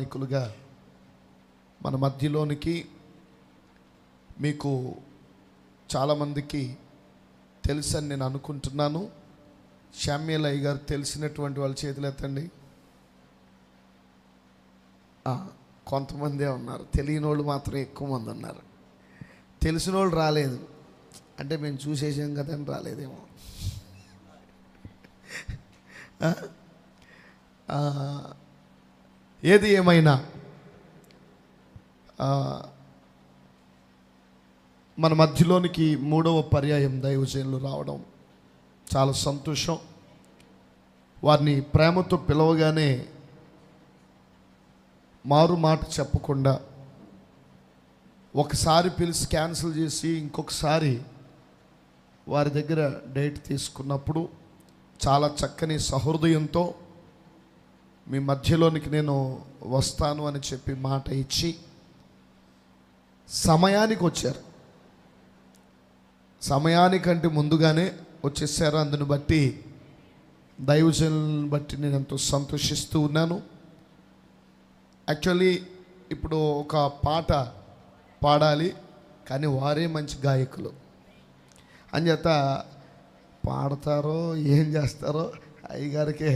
నికులుగా మన మధ్యలోనికి మీకు చాలామందికి తెలుసని నేను అనుకుంటున్నాను. శామ్యూల్ అయ్య గారు తెలిసినటువంటి వాళ్ళ చేతులు ఎత్తండి. కొంతమందే ఉన్నారు, తెలియని వాళ్ళు మాత్రం ఎక్కువ మంది ఉన్నారు. తెలిసిన వాళ్ళు రాలేదు అంటే మేము చూసేసాం కదా అని రాలేదేమో. ఏది ఏమైనా మన మధ్యలోనికి 3వ పర్యాయం దైవజనులు రావడం చాలా సంతోషం. వారిని ప్రేమతో పిలవగానే మారు మాట చెప్పకుండా ఒకసారి పిలిచి క్యాన్సిల్ చేసి ఇంకొకసారి వారి దగ్గర డేట్ తీసుకున్నప్పుడు చాలా చక్కని సహృదయంతో మీ మధ్యలోనికి నేను వస్తాను అని చెప్పి మాట ఇచ్చి సమయానికి వచ్చారు. సమయానికంటే ముందుగానే వచ్చేసారు. అందుని బట్టి దైవజనులను బట్టి నేను ఎంతో సంతోషిస్తూ ఉన్నాను. యాక్చువల్లీ ఇప్పుడు ఒక పాట పాడాలి, కానీ వారే మంచి గాయకులు అంచేత పాడతారో ఏం చేస్తారో అయ్యగారికే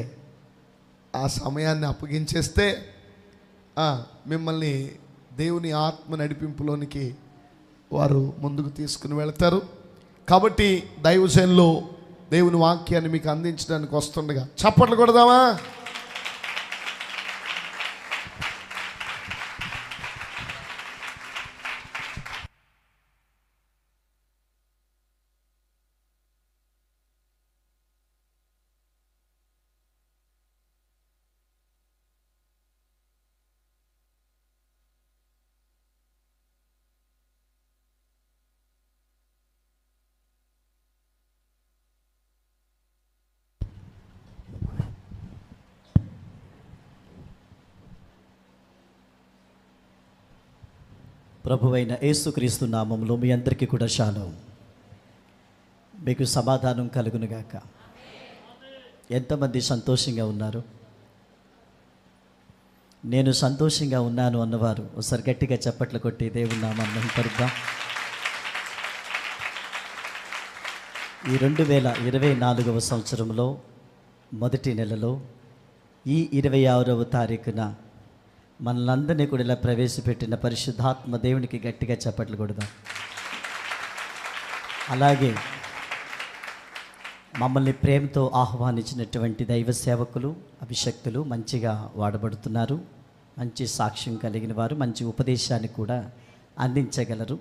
ఆ సమయాన్ని అప్పగించేస్తే మిమ్మల్ని దేవుని ఆత్మ నడిపింపులోనికి వారు ముందుకు తీసుకుని వెళ్తారు. కాబట్టి దైవజనులు దేవుని వాక్యాన్ని మీకు అందించడానికి వస్తుండగా చప్పట్లు కొడదామా? ప్రభువైన యేసుక్రీస్తు నామములో మీ అందరికీ కూడా షాలోం. మీకు సమాధానం కలుగునుగాక. ఎంతమంది సంతోషంగా ఉన్నారు? నేను సంతోషంగా ఉన్నాను అన్నవారు ఒకసారి గట్టిగా చప్పట్లు కొట్టి దేవుని నామాన్ని మహిమపరుద్దాం. ఈ 2024వ సంవత్సరంలో మొదటి నెలలో ఈ 26వ తారీఖున మనలందరినీ కూడా ఇలా ప్రవేశపెట్టిన పరిశుద్ధాత్మ దేవునికి గట్టిగా చప్పట్లు కొడదాం. అలాగే మమ్మల్ని ప్రేమతో ఆహ్వానించినటువంటి దైవ సేవకులు, అభిషక్తులు మంచిగా వాడబడుతున్నారు. మంచి సాక్ష్యం కలిగిన వారు, మంచి ఉపదేశాన్ని కూడా అందించగలరు.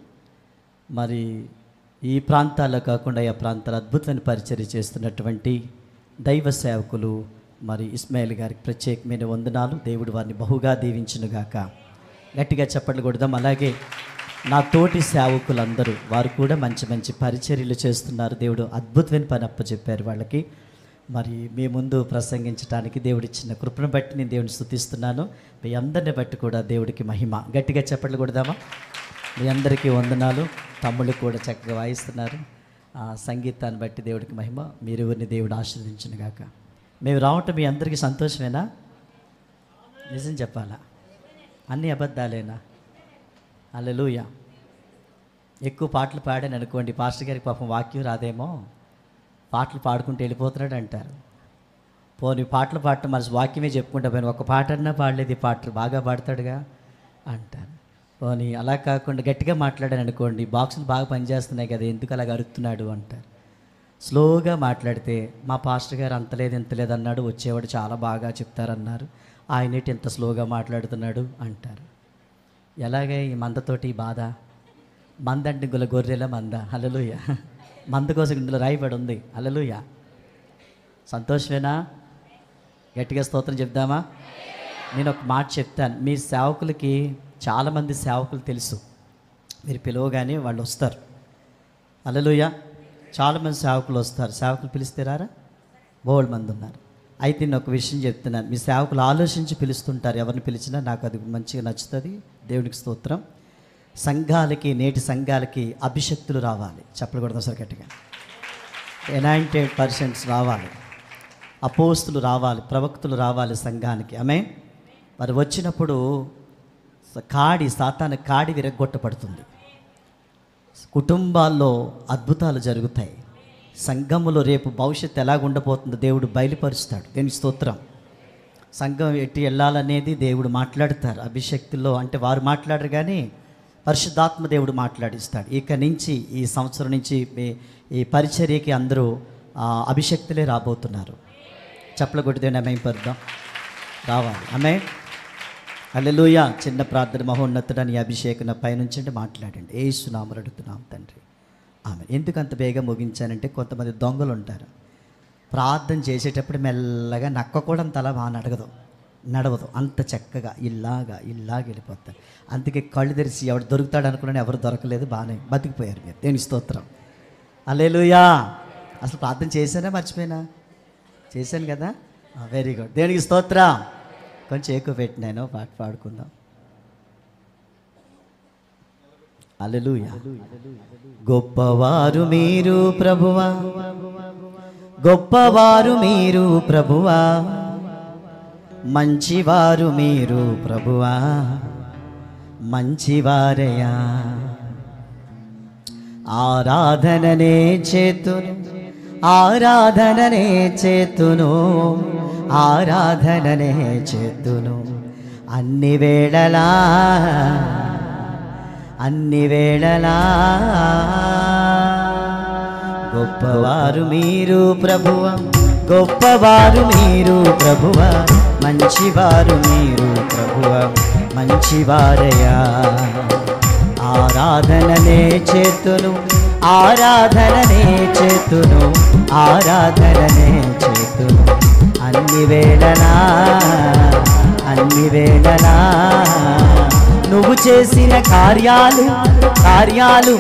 మరి ఈ ప్రాంతాల్లో కాకుండా ఆ ప్రాంతాల అద్భుతమైన పరిచర్య చేస్తున్నటువంటి దైవ సేవకులు మరి ఇస్మాయిల్ గారికి ప్రత్యేకమైన వందనాలు. దేవుడు వారిని బహుగా దీవించునుగాక. గట్టిగా చప్పట్లు కొడదాం. అలాగే నా తోటి సేవకులందరూ వారు కూడా మంచి మంచి పరిచర్యలు చేస్తున్నారు. దేవుడు అద్భుతమైన పని అప్పచెప్పారు వాళ్ళకి. మరి మీ ముందు ప్రసంగించడానికి దేవుడు ఇచ్చిన కృపను బట్టి నేను దేవుని స్తుతిస్తున్నాను. మీ అందరిని బట్టి కూడా దేవుడికి మహిమ. గట్టిగా చప్పట్లు కొడదామా? మీ అందరికీ వందనాలు. తమ్ముళ్ళు కూడా చక్కగా వాయిస్తున్నారు. సంగీతాన్ని బట్టి దేవుడికి మహిమ. మీరెవరిని దేవుడు ఆశీర్వదించునుగాక. మేము రావటం మీ అందరికీ సంతోషమేనా? నిజం చెప్పాలా? అన్ని అబద్ధాలేనా? హల్లెలూయా. ఎక్కువ పాటలు పాడాను అనుకోండి, పాస్టర్ గారికి పాపం వాక్యం రాదేమో, పాటలు పాడుకుంటూ వెళ్ళిపోతున్నాడు అంటారు. పోనీ పాటలు పాడటం మన వాక్యమే చెప్పుకుంటా పోయిన ఒక పాట అన్నా పాడలేదు, ఈ పాటలు బాగా పాడతాడుగా అంటారు. పోనీ అలా కాకుండా గట్టిగా మాట్లాడాను అనుకోండి, బాక్సులు బాగా పనిచేస్తున్నాయి కదా, ఎందుకు అలాగ అరుస్తున్నాడు అంటారు. స్లోగా మాట్లాడితే మా పాస్టర్ గారు అంతలేదు ఇంతలేదు అన్నాడు, వచ్చేవాడు చాలా బాగా చెప్తారన్నారు, ఆయనేటి ఎంత స్లోగా మాట్లాడుతున్నాడు అంటారు. ఎలాగే ఈ మందతోటి బాధ? మందంటే ఇందులో గొర్రెల మంద. హల్లెలూయా. మంద కోసం ఇందులో రాయబడి ఉంది. హల్లెలూయా. సంతోషమేనా? గట్టిగా స్తోత్రం చెప్దామా? నేను ఒక మాట చెప్తాను. మీ సేవకులకి చాలామంది సేవకులు తెలుసు, మీరు పిలవగానే వాళ్ళు వస్తారు. హల్లెలూయా. చాలామంది సేవకులు వస్తారు. సేవకులు పిలిస్తే రారా? బోల్డ్ మంది ఉన్నారు. అయితే నేను ఒక విషయం చెప్తున్నాను, మీ సేవకులు ఆలోచించి పిలుస్తుంటారు. ఎవరిని పిలిచినా నాకు అది మంచిగా నచ్చుతుంది. దేవునికి స్తోత్రం. సంఘాలకి, నేటి సంఘాలకి అభిషక్తులు రావాలి. చెప్పలు కొడదాం సార్ గట్టిగా. ఎనాయింటెడ్ పర్సన్స్ రావాలి, అపోస్తులు రావాలి, ప్రవక్తులు రావాలి సంఘానికి. ఆమేన్. వారు వచ్చినప్పుడు సాతాను కాడి విరగ్గొట్టబడుతుంది. కుటుంబాల్లో అద్భుతాలు జరుగుతాయి. సంఘములో రేపు భవిష్యత్తు ఎలాగుండబోతుందో దేవుడు బయలుపరుస్తాడు. దేవుని స్తోత్రం. సంఘం ఎట్టి వెళ్ళాలనేది దేవుడు మాట్లాడతారు. అభిషక్తుల్లో అంటే వారు మాట్లాడరు, కానీ పరిశుద్ధాత్మ దేవుడు మాట్లాడిస్తాడు. ఇక నుంచి ఈ సంవత్సరం నుంచి ఈ పరిచర్యకి అందరూ అభిషక్తులే రాబోతున్నారు. చప్పల కొట్టిదేనా మేంపరుద్దాం, రావాలి. ఆమె హల్లెలూయా. చిన్న ప్రార్థన. మహోన్నతుడని అభిషేకం పైనుంచండి, మాట్లాడండి. యేసు నామములో అడుగుతున్నాం తండ్రి, ఆమె. ఎందుకు అంత బేగా ముగించానంటే కొంతమంది దొంగలు ఉంటారు. ప్రార్థన చేసేటప్పుడు మెల్లగా నక్క కూడా తల బాగా నడవదు, అంత చక్కగా ఇలాగా వెళ్ళిపోతారు. అందుకే కళ్ళు తెరిచి ఎవడు దొరుకుతాడు అనుకున్నాను, ఎవరు దొరకలేదు, బాగానే బతికిపోయారు మీరు. దేని స్తోత్రం. హల్లెలూయా. అసలు ప్రార్థన చేశానా మర్చిపోయినా? చేశాను కదా, వెరీ గుడ్. దేనికి స్తోత్రం. కొంచెం ఎక్కువ పెట్టినాను, పాట పాడుకుందాం. హల్లెలూయా. గొప్పవారు మీరు ప్రభువా, గొప్పవారు మీరు ప్రభువా, మంచివారు మీరు ప్రభువా, మంచివారయా. ఆరాధననే చేతును, ఆరాధననే చేతును, ఆరాధననే చేతును, అన్ని వేళలా అన్ని వేళలా. గొప్పవారు మీరు ప్రభువా, గొప్పవారు మీరు ప్రభువా, మంచివారు మీరు ప్రభువా, మంచివారయా. ఆరాధననే చేతును, ఆరాధననే చేతును, ఆరాధననే చేతును, అన్ని వేళలా అన్ని వేళలా. నువ్వు చేసిన కార్యాలు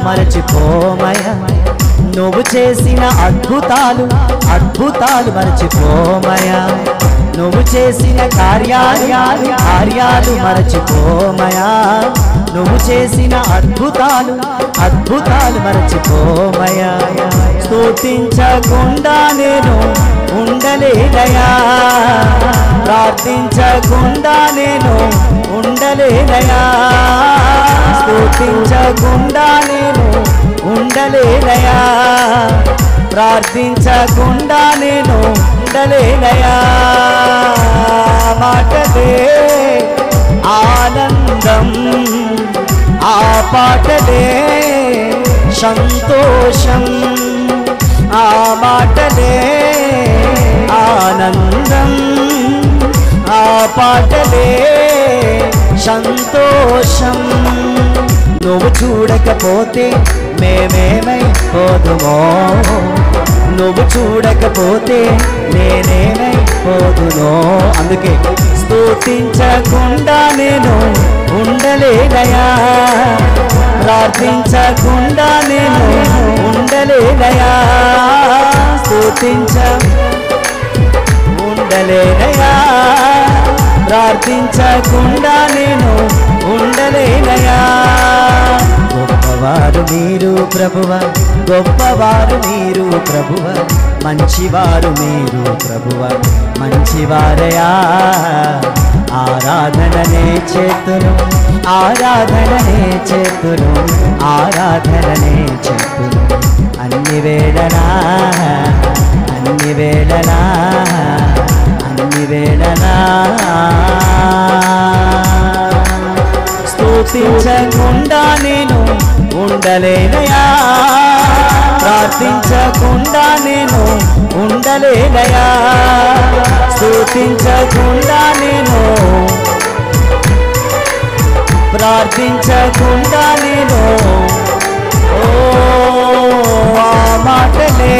మరచిపోమయ, నువ్వు చేసిన అద్భుతాలు మరచిపోమయా, నువ్వు చేసిన కార్యాలు మరచిపోమయా, నువ్వు చేసిన అద్భుతాలు మరచిపోమయా. స్తుతించకుండా నేను ఉండలేనయా, ప్రార్థించకుండా నేను ఉండలేనయా, స్తుతించకుండా నేను ఉండలేనయా, ప్రార్థించకుండా నేను ఉండలేనయా. మాటలే ఆనందం, ఆ పాటలే సంతోషం, ఆ మాటలే ఆనందం, ఆ పాటలే సంతోషం. నువ్వు చూడకపోతే మేమేమైపోదుమో, నువ్వు చూడకపోతే నేనేమైపోదునో. అందుకే స్తుతించకుండా నేను ఉండలేనయా, ప్రార్థించకుండా నేను ఉండలేనయా, ఉండలేనయా, ప్రార్థించకుండా నేను ఉండలేనయా. గొప్పవారు మీరు ప్రభువా, గొప్పవారు మీరు ప్రభువా, మంచివారు మీరు ప్రభువా, మంచివారయా. ఆరాధననే చేతును, ఆరాధననే చేతును, ఆరాధననే చేతును, అన్ని వేళలా అన్ని వేళలా అన్ని వేళలా. స్తుతించకుండా నేను ఉండలేనయా, ప్రార్థించకుండా నేను ఉండలేనయా, స్తుతించకుండా నేను ప్రార్థించకుండా నేను. ఆ మాటలే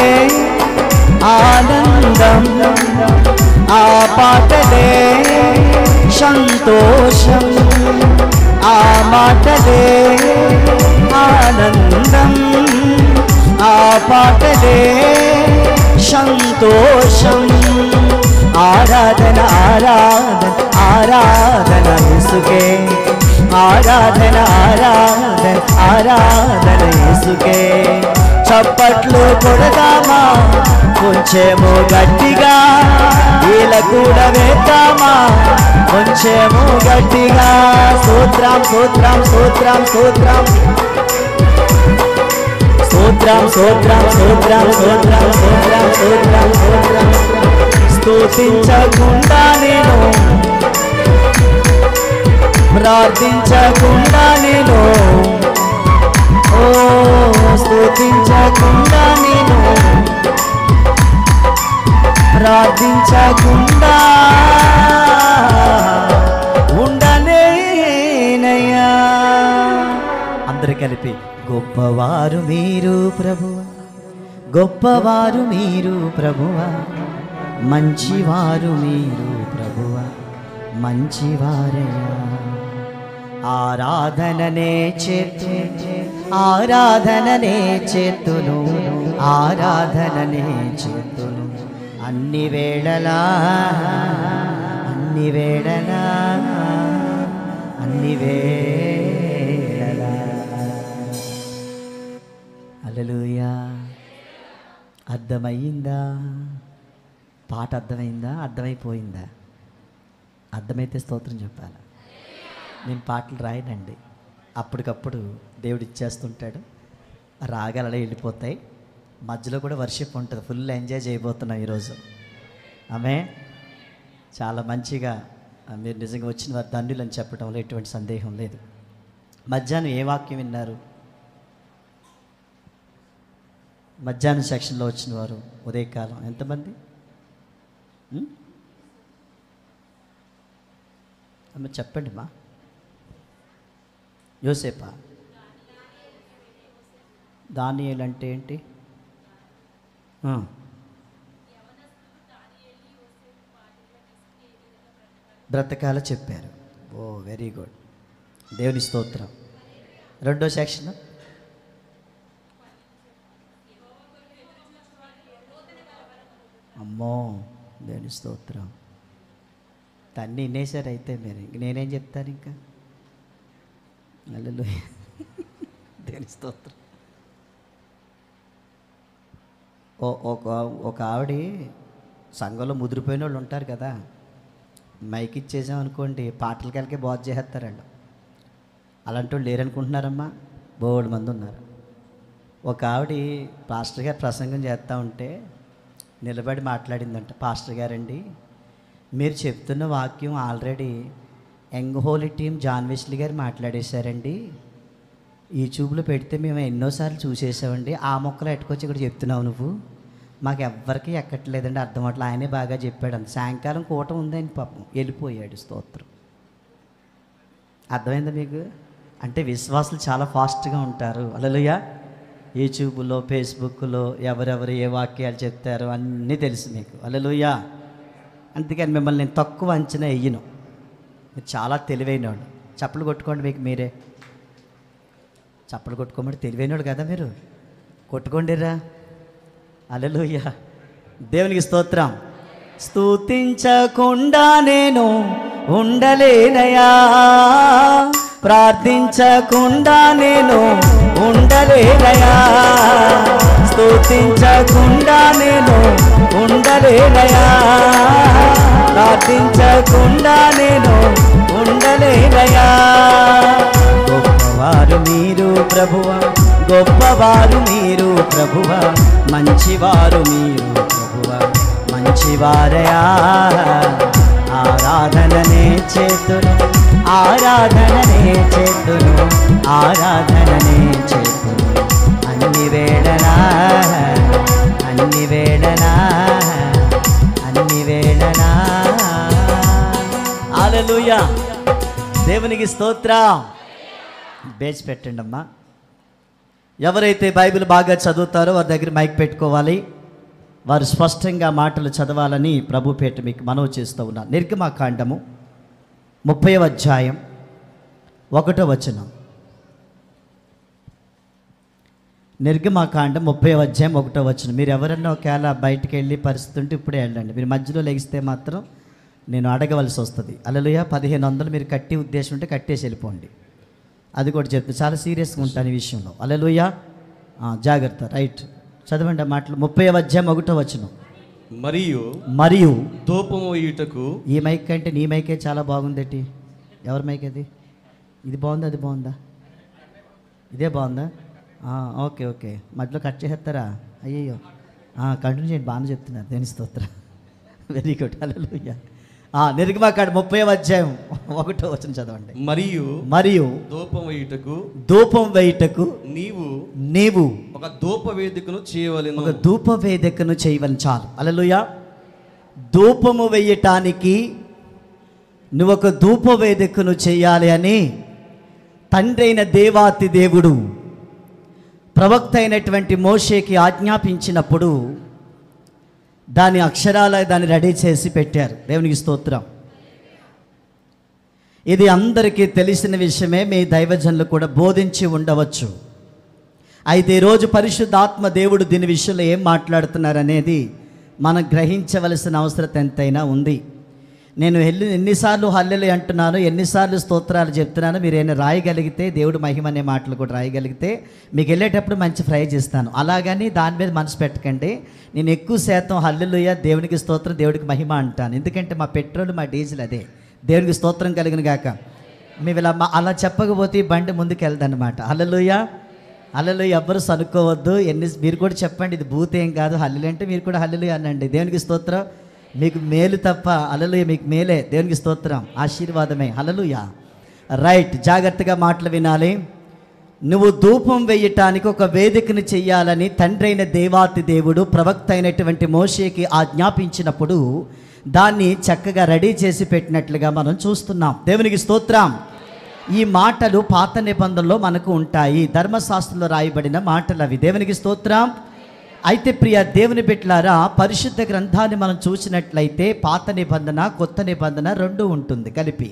ఆనందం, ఆ పాటలే సంతోషం, ఆ మాటలే ఆనందం, ఆ పాటలే సంతోషం. ఆరాధన ఆరాధన ఆరాధన యేసుకే, ఆరాధన ఆరాధన ఆరాధన యేసుకే. చప్పట్లు కొడదామా కొంచెము గట్టిగా, వీళ్ళ కూడా వేద్దామా కొంచెము గట్టిగా. స్తోత్రం స్తోత్రం స్తోత్రం స్తోత్రం స్తోత్రం స్తోత్రం స్తోత్రం స్తోత్రం స్తోత్రం స్తోత్రం స్తోత్రం. స్తుతించకుండా నేను, ప్రార్థించకుండా నేను, ఓ స్తుతించకుండా నేను, ప్రార్థించకుండా ఉండలేనయ్యా. అందరు కలిపి గొప్పవారు మీరు ప్రభువా, గొప్పవారు మీరు ప్రభువా, మంచివారు మీరు ప్రభువా, మంచివారయ్యా. ఆరాధననే చేతు, ఆరాధననే చేతును, ఆరాధననే చేతును, అన్ని వేళలా అన్ని వేళలా అన్ని వేళలా. హల్లెలూయా. అర్థమయ్యిందా? పాట అర్థమైందా? అర్థమైపోయిందా? అర్థమైతే స్తోత్రం చెప్పాలి. నేను పాటలు రాయనండి, అప్పటికప్పుడు దేవుడు ఇచ్చేస్తుంటాడు, రాగాలలో వెళ్ళిపోతాయి. మధ్యలో కూడా వర్షిప్ ఉంటుంది, ఫుల్ ఎంజాయ్ చేయబోతున్నాం ఈరోజు. ఆమె చాలా మంచిగా మీరు నిజంగా వచ్చిన వారు ధన్యులని చెప్పడంలో ఎటువంటి సందేహం లేదు. మధ్యాహ్నం ఏ వాక్యం విన్నారు? మధ్యాహ్నం సెక్షన్లో వచ్చిన వారు ఉదయకాలం ఎంతమంది? అమ్మ చెప్పండి మా. యోసేపా? దానియేలు అంటే ఏంటి? బ్రతకాల చెప్పారు. ఓ వెరీ గుడ్, దేవుని స్తోత్రం. రెండో సెక్షన్ అమ్మో దేవుని స్తోత్రం. తన్ని వినేశారు అయితే మీరు, నేనేం చెప్తాను ఇంకా. హల్లెలూయా, దేవుని స్తోత్రం. ఒక ఆవిడ సంఘంలో ముదిరిపోయిన వాళ్ళు ఉంటారు కదా, మైక్ ఇచ్చేసామనుకోండి పాటలకెళ్ళకే బాధ చేసేస్తారండి. అలాంటి వాళ్ళు లేరనుకుంటున్నారమ్మా, బోల్డ్ మంది ఉన్నారు. ఒక ఆవిడ పాస్టర్ గారు ప్రసంగం చేస్తూ ఉంటే నిలబడి మాట్లాడిందంట. పాస్టర్ గారండి, మీరు చెప్తున్న వాక్యం already young holy team John Wesley గారు మాట్లాడేశారండి, యూట్యూబ్లో పెడితే మేము ఎన్నోసార్లు చూసేసామండి, ఆ మొక్కలు ఎట్టుకొచ్చి ఇక్కడ చెప్తున్నావు నువ్వు, మాకు ఎవ్వరికి ఎక్కట్లేదండి, అర్థం అట్లా ఆయనే బాగా చెప్పాడు అంత. సాయంకాలం కూటం ఉందని పాపం వెళ్ళిపోయాడు. స్తోత్రం. అర్థమైందా మీకు? అంటే విశ్వాసులు చాలా ఫాస్ట్గా ఉంటారు. హల్లెలూయా. యూట్యూబ్లో ఫేస్బుక్లో ఎవరెవరు ఏ వాక్యాలు చెప్తారో అన్నీ తెలుసు మీకు. హల్లెలూయా. అందుకని మిమ్మల్ని నేను తక్కువ అంచనా వేయను, మీరు చాలా తెలివైనవాడు. చప్పలు కొట్టుకోండి మీకు మీరే, చప్పలు కొట్టుకోమంటే తెలివైనవాడు కదా మీరు, కొట్టుకోండిరా. హల్లెలూయా, దేవునికి స్తోత్రం. స్తుతించకుండా నేను ఉండలేనయా, ప్రార్థించకుండా నేను ఉండలేనయా, స్తుతించకుండా నేను ఉండలేనయా, ప్రార్థించకుండా నేను ఉండలేనయా. గొప్పవారు మీరు ప్రభువా, గొప్పవారు మీరు ప్రభువా, మంచివారు మీరు ప్రభువా, మంచివారయా. ఆరాధననే చేతును, ఆరాధననే చేతును, ఆరాధననే చేతును, అన్ని వేళలా అన్ని వేళలా అన్ని వేళలా. హల్లెలూయా, దేవునికి స్తోత్రం. బేస్ పెట్టండి అమ్మా. ఎవరైతే బైబిల్ బాగా చదువుతారో వారి దగ్గర మైక్ పెట్టుకోవాలి, వారు స్పష్టంగా మాటలు చదవాలని ప్రభు పేట మీకు మనవి చేస్తూ ఉన్నారు. నిర్గమకాండము 30వ అధ్యాయం 1వ వచనం. నిర్గమకాండం 30వ అధ్యాయం 1వ వచనం. మీరు ఎవరన్నా ఒకవేళ బయటికి వెళ్ళి పరిస్థితి ఉంటే ఇప్పుడే వెళ్ళండి. మీరు మధ్యలో లెగిస్తే మాత్రం నేను అడగవలసి వస్తుంది. హల్లెలూయా. 1500 మీరు కట్టి ఉద్దేశం ఉంటే కట్టేసి వెళ్ళిపోండి. అది కూడా చెప్తే చాలా సీరియస్గా ఉంటాను ఈ విషయంలో. హల్లెలూయా. జాగ్రత్త. రైట్, చదవండి ఆ మాటలు. 30వ అధ్యాయం 1వ వచనం. మరియు ధూపము వేయుటకు. ఈ మైక్ అంటే నీ మైకే చాలా బాగుందేటి. ఎవరి మైక్ అది? ఇది బాగుందా, అది బాగుందా? ఇదే బాగుందా? ఓకే ఓకే, మధ్యలో కట్ చేసేస్తారా? అయ్యయ్యో, కంటిన్యూ చేయండి, బాగానే చెప్తున్నారు. దేని స్తోత్రం. Very good. హల్లెలూయా. నిర్గమకాండం 30వ అధ్యాయం 1వ వచనం చదవండి. మరియు ధూపం వేయుటకు నీవు ఒక ధూప వేదికను చేయవలెను. ఒక ధూప వేదికను చేయవలెను. చాలు. హల్లెలూయా. ధూపము వేయటానికి నువ్వు ఒక ధూప వేదికను చేయాలి అని తండ్రి అయిన దేవాతి దేవుడు ప్రవక్త అయినటువంటి మోషేకి ఆజ్ఞాపించినప్పుడు దాని అక్షరాల దాన్ని రెడీ చేసి పెట్టారు. దేవునికి స్తోత్రం. ఇది అందరికీ తెలిసిన విషయమే, మీ దైవజనులు కూడా బోధించి ఉండవచ్చు. అయితే ఈరోజు పరిశుద్ధాత్మ దేవుడు దీని విషయంలో ఏం మాట్లాడుతున్నారు అనేది మనం గ్రహించవలసిన అవసరం ఎంతైనా ఉంది. నేను ఎన్నిసార్లు హల్లెలూయా అంటున్నాను, ఎన్నిసార్లు స్తోత్రాలు చెప్తున్నాను. మీరు ఏమైనా రాయగలిగితే, దేవుడు మహిమ అనే మాటలు కూడా రాయగలిగితే మీకు వెళ్ళేటప్పుడు మంచి ప్రైజ్ ఇస్తాను. అలాగని దాని మీద మనసు పెట్టకండి. నేను ఎక్కువ శాతం హల్లెలూయా, దేవునికి స్తోత్రం, దేవుడికి మహిమ అంటాను. ఎందుకంటే మా పెట్రోల్, మా డీజిల్ అదే. దేవునికి స్తోత్రం కలిగిన గాక. మేము ఇలా అలా చెప్పకపోతే బండి ముందుకు వెళ్దన్నమాట. హల్లెలూయా. హల్లెలూయా. ఎవ్వరు సనుక్కోవద్దు. మీరు కూడా చెప్పండి, ఇది భూత ఏం కాదు. హల్లెలూయా అంటే మీరు కూడా హల్లెలూయా అనండి. దేవునికి స్తోత్రం. మీకు మేలు తప్ప. హల్లెలూయా, మీకు మేలే. దేవునికి స్తోత్రం, ఆశీర్వాదమే. హల్లెలూయా. రైట్, జాగ్రత్తగా మాటలు వినాలి. నువ్వు ధూపం వేయటానికి ఒక వేదికను చెయ్యాలని తండ్రి అయిన దేవాతి దేవుడు ప్రవక్త అయినటువంటి మోషేకి ఆజ్ఞాపించినప్పుడు దాన్ని చక్కగా రెడీ చేసి పెట్టినట్లుగా మనం చూస్తున్నాం. దేవునికి స్తోత్రం. ఈ మాటలు పాత నిబంధనలో మనకు ఉంటాయి. ధర్మశాస్త్రంలో రాయబడిన మాటలు అవి. దేవునికి స్తోత్రం. అయితే ప్రియ దేవుని బిడ్డలారా, పరిశుద్ధ గ్రంథాన్ని మనం చూసినట్లయితే పాత నిబంధన, కొత్త నిబంధన రెండు ఉంటుంది కలిపి.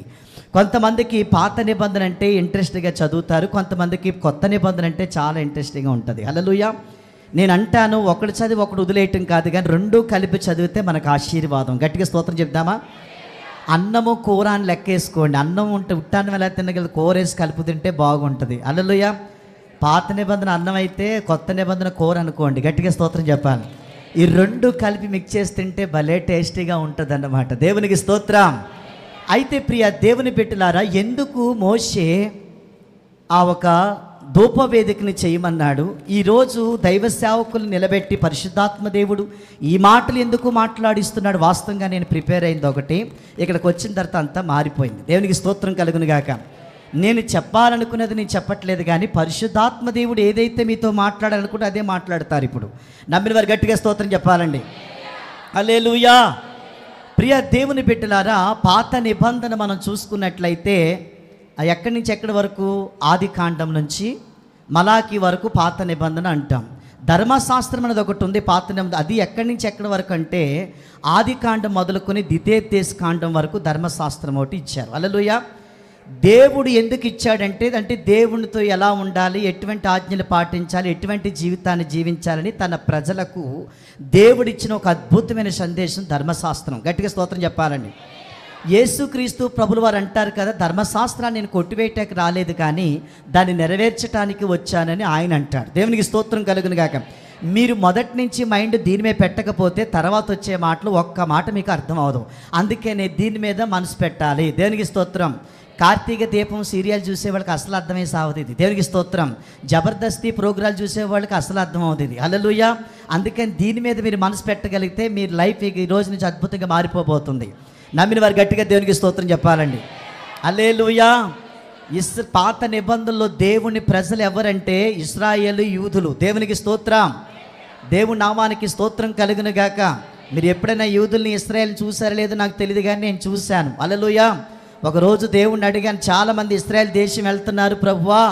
కొంతమందికి పాత నిబంధన అంటే ఇంట్రెస్ట్గా చదువుతారు, కొంతమందికి కొత్త నిబంధన అంటే చాలా ఇంట్రెస్టింగ్గా ఉంటుంది. హల్లెలూయా. నేను అంటాను, ఒకటి చదివి ఒకటి వదిలేయటం కాదు, కానీ రెండు కలిపి చదివితే మనకు ఆశీర్వాదం. గట్టిగా స్తోత్రం చెప్దామా? అన్నము కూర అని లెక్కేసుకోండి. అన్నం ఉంటే ఉట్టాన్నం ఎలా తినగలదు, కూర వేసి కలుపు తింటే బాగుంటుంది. హల్లెలూయా. పాత నిబంధన అన్నం అయితే, కొత్త నిబంధన కూర అనుకోండి. గట్టిగా స్తోత్రం చెప్పాలి. ఈ రెండు కలిపి మిక్స్ చేసి తింటే భలే టేస్టీగా ఉంటుంది అన్నమాట. దేవునికి స్తోత్రం. అయితే ప్రియ దేవుని బిడ్డలారా, ఎందుకు మోషే ఆ ఒక ధూపవేదికని చేయమన్నాడు? ఈరోజు దైవ సేవకులు నిలబెట్టి పరిశుద్ధాత్మ దేవుడు ఈ మాటలు ఎందుకు మాట్లాడిస్తున్నాడు? వాస్తవంగా నేను ప్రిపేర్ అయింది ఒకటి, ఇక్కడికి వచ్చిన తర్వాత అంతా మారిపోయింది. దేవునికి స్తోత్రం కలుగును గాక. నేను చెప్పాలనుకున్నది నేను చెప్పట్లేదు, కానీ పరిశుద్ధాత్మ దేవుడు ఏదైతే మీతో మాట్లాడాలనుకుంటే అదే మాట్లాడతారు. ఇప్పుడు నమ్మిన వారు గట్టిగా స్తోత్రం చెప్పాలండి. హల్లెలూయా. ప్రియ దేవుని బిడ్డలారా, పాత నిబంధన మనం చూసుకున్నట్లయితే ఎక్కడి నుంచి ఎక్కడి వరకు? ఆది కాండం నుంచి మలాకి వరకు పాత నిబంధన అంటాం. ధర్మశాస్త్రం అనేది ఒకటి ఉంది పాత నిబంధన. అది ఎక్కడి నుంచి ఎక్కడి వరకు అంటే ఆది కాండం మొదలుకొని ద్వితీయోపదేశ కాండం వరకు ధర్మశాస్త్రం ఒకటి ఇచ్చారు. హల్లెలూయా. దేవుడు ఎందుకు ఇచ్చాడంటే, అంటే దేవునితో ఎలా ఉండాలి, ఎటువంటి ఆజ్ఞలు పాటించాలి, ఎటువంటి జీవితాన్ని జీవించాలని తన ప్రజలకు దేవుడిచ్చిన ఒక అద్భుతమైన సందేశం ధర్మశాస్త్రం. గట్టిగా స్తోత్రం చెప్పాలండి. యేసుక్రీస్తు ప్రభులు వారు అంటారు కదా, ధర్మశాస్త్రాన్ని నేను కొట్టివేయటానికి రాలేదు కానీ దాన్ని నెరవేర్చడానికి వచ్చానని ఆయన అంటాడు. దేవునికి స్తోత్రం కలుగును గాక. మీరు మొదటి నుంచి మైండ్ దీని మీద పెట్టకపోతే తర్వాత వచ్చే మాటలు ఒక్క మాట మీకు అర్థం అవ్వదు. అందుకే నేను దీని మీద మనసు పెట్టాలి. దేవునికి స్తోత్రం. కార్తీక దీపం సీరియల్ చూసే వాళ్ళకి అసలు అర్థమే సాగుతుంది. దేవునికి స్తోత్రం. జబర్దస్తి ప్రోగ్రాలు చూసే వాళ్ళకి అసలు అర్థం అవుతుంది. హల్లెలూయా. అందుకని దీని మీద మీరు మనసు పెట్టగలిగితే మీరు లైఫ్ ఈ రోజు నుంచి అద్భుతంగా మారిపోబోతుంది. నమ్మిన వారు గట్టిగా దేవునికి స్తోత్రం చెప్పాలండి. హల్లెలూయా. పాత నిబంధనలో దేవుని ప్రజలు ఎవరంటే ఇశ్రాయేలు, యూదులు. దేవునికి స్తోత్రం. దేవుని నామానికి స్తోత్రం కలుగును గాక. మీరు ఎప్పుడైనా యూదుల్ని, ఇశ్రాయేల్ని చూసారో లేదో నాకు తెలియదు, కానీ నేను చూశాను. హల్లెలూయా. ఒకరోజు దేవుణ్ణి అడిగాను, చాలామంది ఇశ్రాయేల్ దేశం వెళ్తున్నారు ప్రభువా,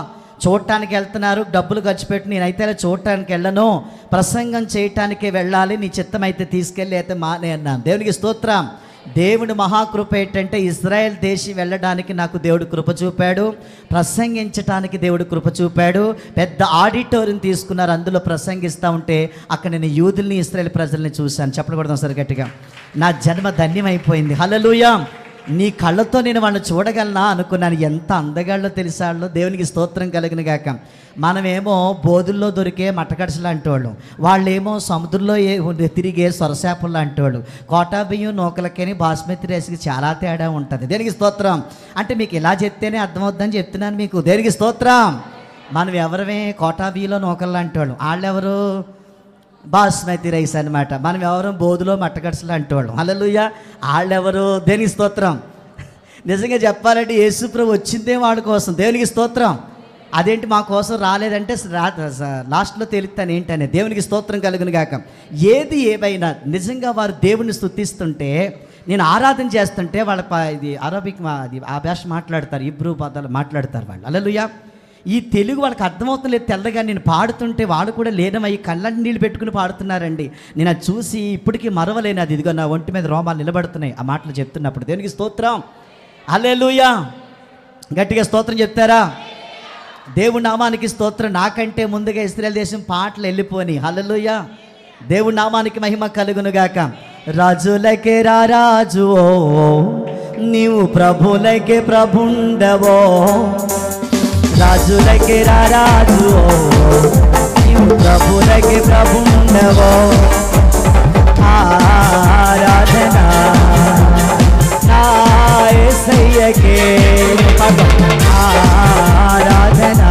చూడటానికి వెళ్తున్నారు, డబ్బులు ఖర్చు పెట్టి, నేనైతే అలా చూడటానికి వెళ్ళను, ప్రసంగం చేయటానికే వెళ్ళాలి, నీ చిత్తం అయితే తీసుకెళ్ళి అయితే మానే అన్నాను. దేవునికి స్తోత్రం. దేవుని మహాకృప ఏంటంటే ఇశ్రాయేల్ దేశం వెళ్ళడానికి నాకు దేవుడు కృప చూపాడు, ప్రసంగించడానికి దేవుడు కృప చూపాడు. పెద్ద ఆడిటోరియం తీసుకున్నారు, అందులో ప్రసంగిస్తూ ఉంటే అక్కడ నేను యూదుల్ని, ఇశ్రాయేల్ ప్రజల్ని చూశాను. చెప్పకూడదు సరే గట్టిగా. నా జన్మ ధన్యమైపోయింది. హల్లెలూయా. నీ కళ్ళతో నేను వాళ్ళని చూడగలనా అనుకున్నాను. ఎంత అందగాళ్ళో తెలిసాళ్ళు. దేవునికి స్తోత్రం కలుగును గాక. మనమేమో బోధుల్లో దొరికే మట్టకడసలు అంటేవాళ్ళు, వాళ్ళేమో సముద్రంలో తిరిగే సొరసేపలు అంటేవాళ్ళు. కోటా బియ్యం నూకలకని బాస్మతి రైస్కి చాలా తేడా ఉంటుంది. దేనికి స్తోత్రం. అంటే మీకు ఇలా చెప్తేనే అర్థమవుద్దని చెప్తున్నాను మీకు. దేనికి స్తోత్రం. మనం ఎవరమే కోటా బియ్యంలో నూకలు అంటేవాళ్ళు, వాళ్ళెవరు బాస్మతి రైస్ అనమాట. మనం ఎవరు బోధులో మట్టకడసలు అంటేవాళ్ళం. హల్లెలూయా. వాళ్ళెవరు. దేనికి స్తోత్రం. నిజంగా చెప్పాలంటే యేసుప్రభు వచ్చిందే వాడి కోసం. దేవునికి స్తోత్రం. అదేంటి మా కోసం రాలేదంటే లాస్ట్లో తెలుస్తాను ఏంటనే. దేవునికి స్తోత్రం కలుగును గాక. ఏది ఏవైనా నిజంగా వారు దేవుని స్తుతిస్తుంటే, నేను ఆరాధన చేస్తుంటే వాళ్ళ ఇది అరబిక్ అది ఆ భాష మాట్లాడతారు, ఇబ్రూ పదాలు మాట్లాడతారు వాళ్ళు. హల్లెలూయా. ఈ తెలుగు వాళ్ళకి అర్థమవుతలేదు తెల్లగా. నేను పాడుతుంటే వాళ్ళు కూడా లేనమయ్యి కళ్ళని నీళ్ళు పెట్టుకుని పాడుతున్నారండి. నేను అది చూసి ఇప్పటికీ మరవలేను. అది ఇదిగో నా ఒంటి మీద రోమాలు నిలబడుతున్నాయి ఆ మాటలు చెప్తున్నప్పుడు. దేవునికి స్తోత్రం. హల్లెలూయా. గట్టిగా స్తోత్రం చెప్తారా. దేవుడి నామానికి స్తోత్రం. నాకంటే ముందుగా ఇశ్రాయేలు దేశం పాటలు వెళ్ళిపోని. హల్లెలూయా. దేవుడి నామానికి మహిమ కలుగునుగాక. రాజులకే రాజువో నీవు, ప్రభులకే ప్రభుండవో. రాజులకే రాజువో నీవు, ప్రభులకే ప్రభుండవో. ఆరాధన నా యేసయ్యకే. ఆరాధన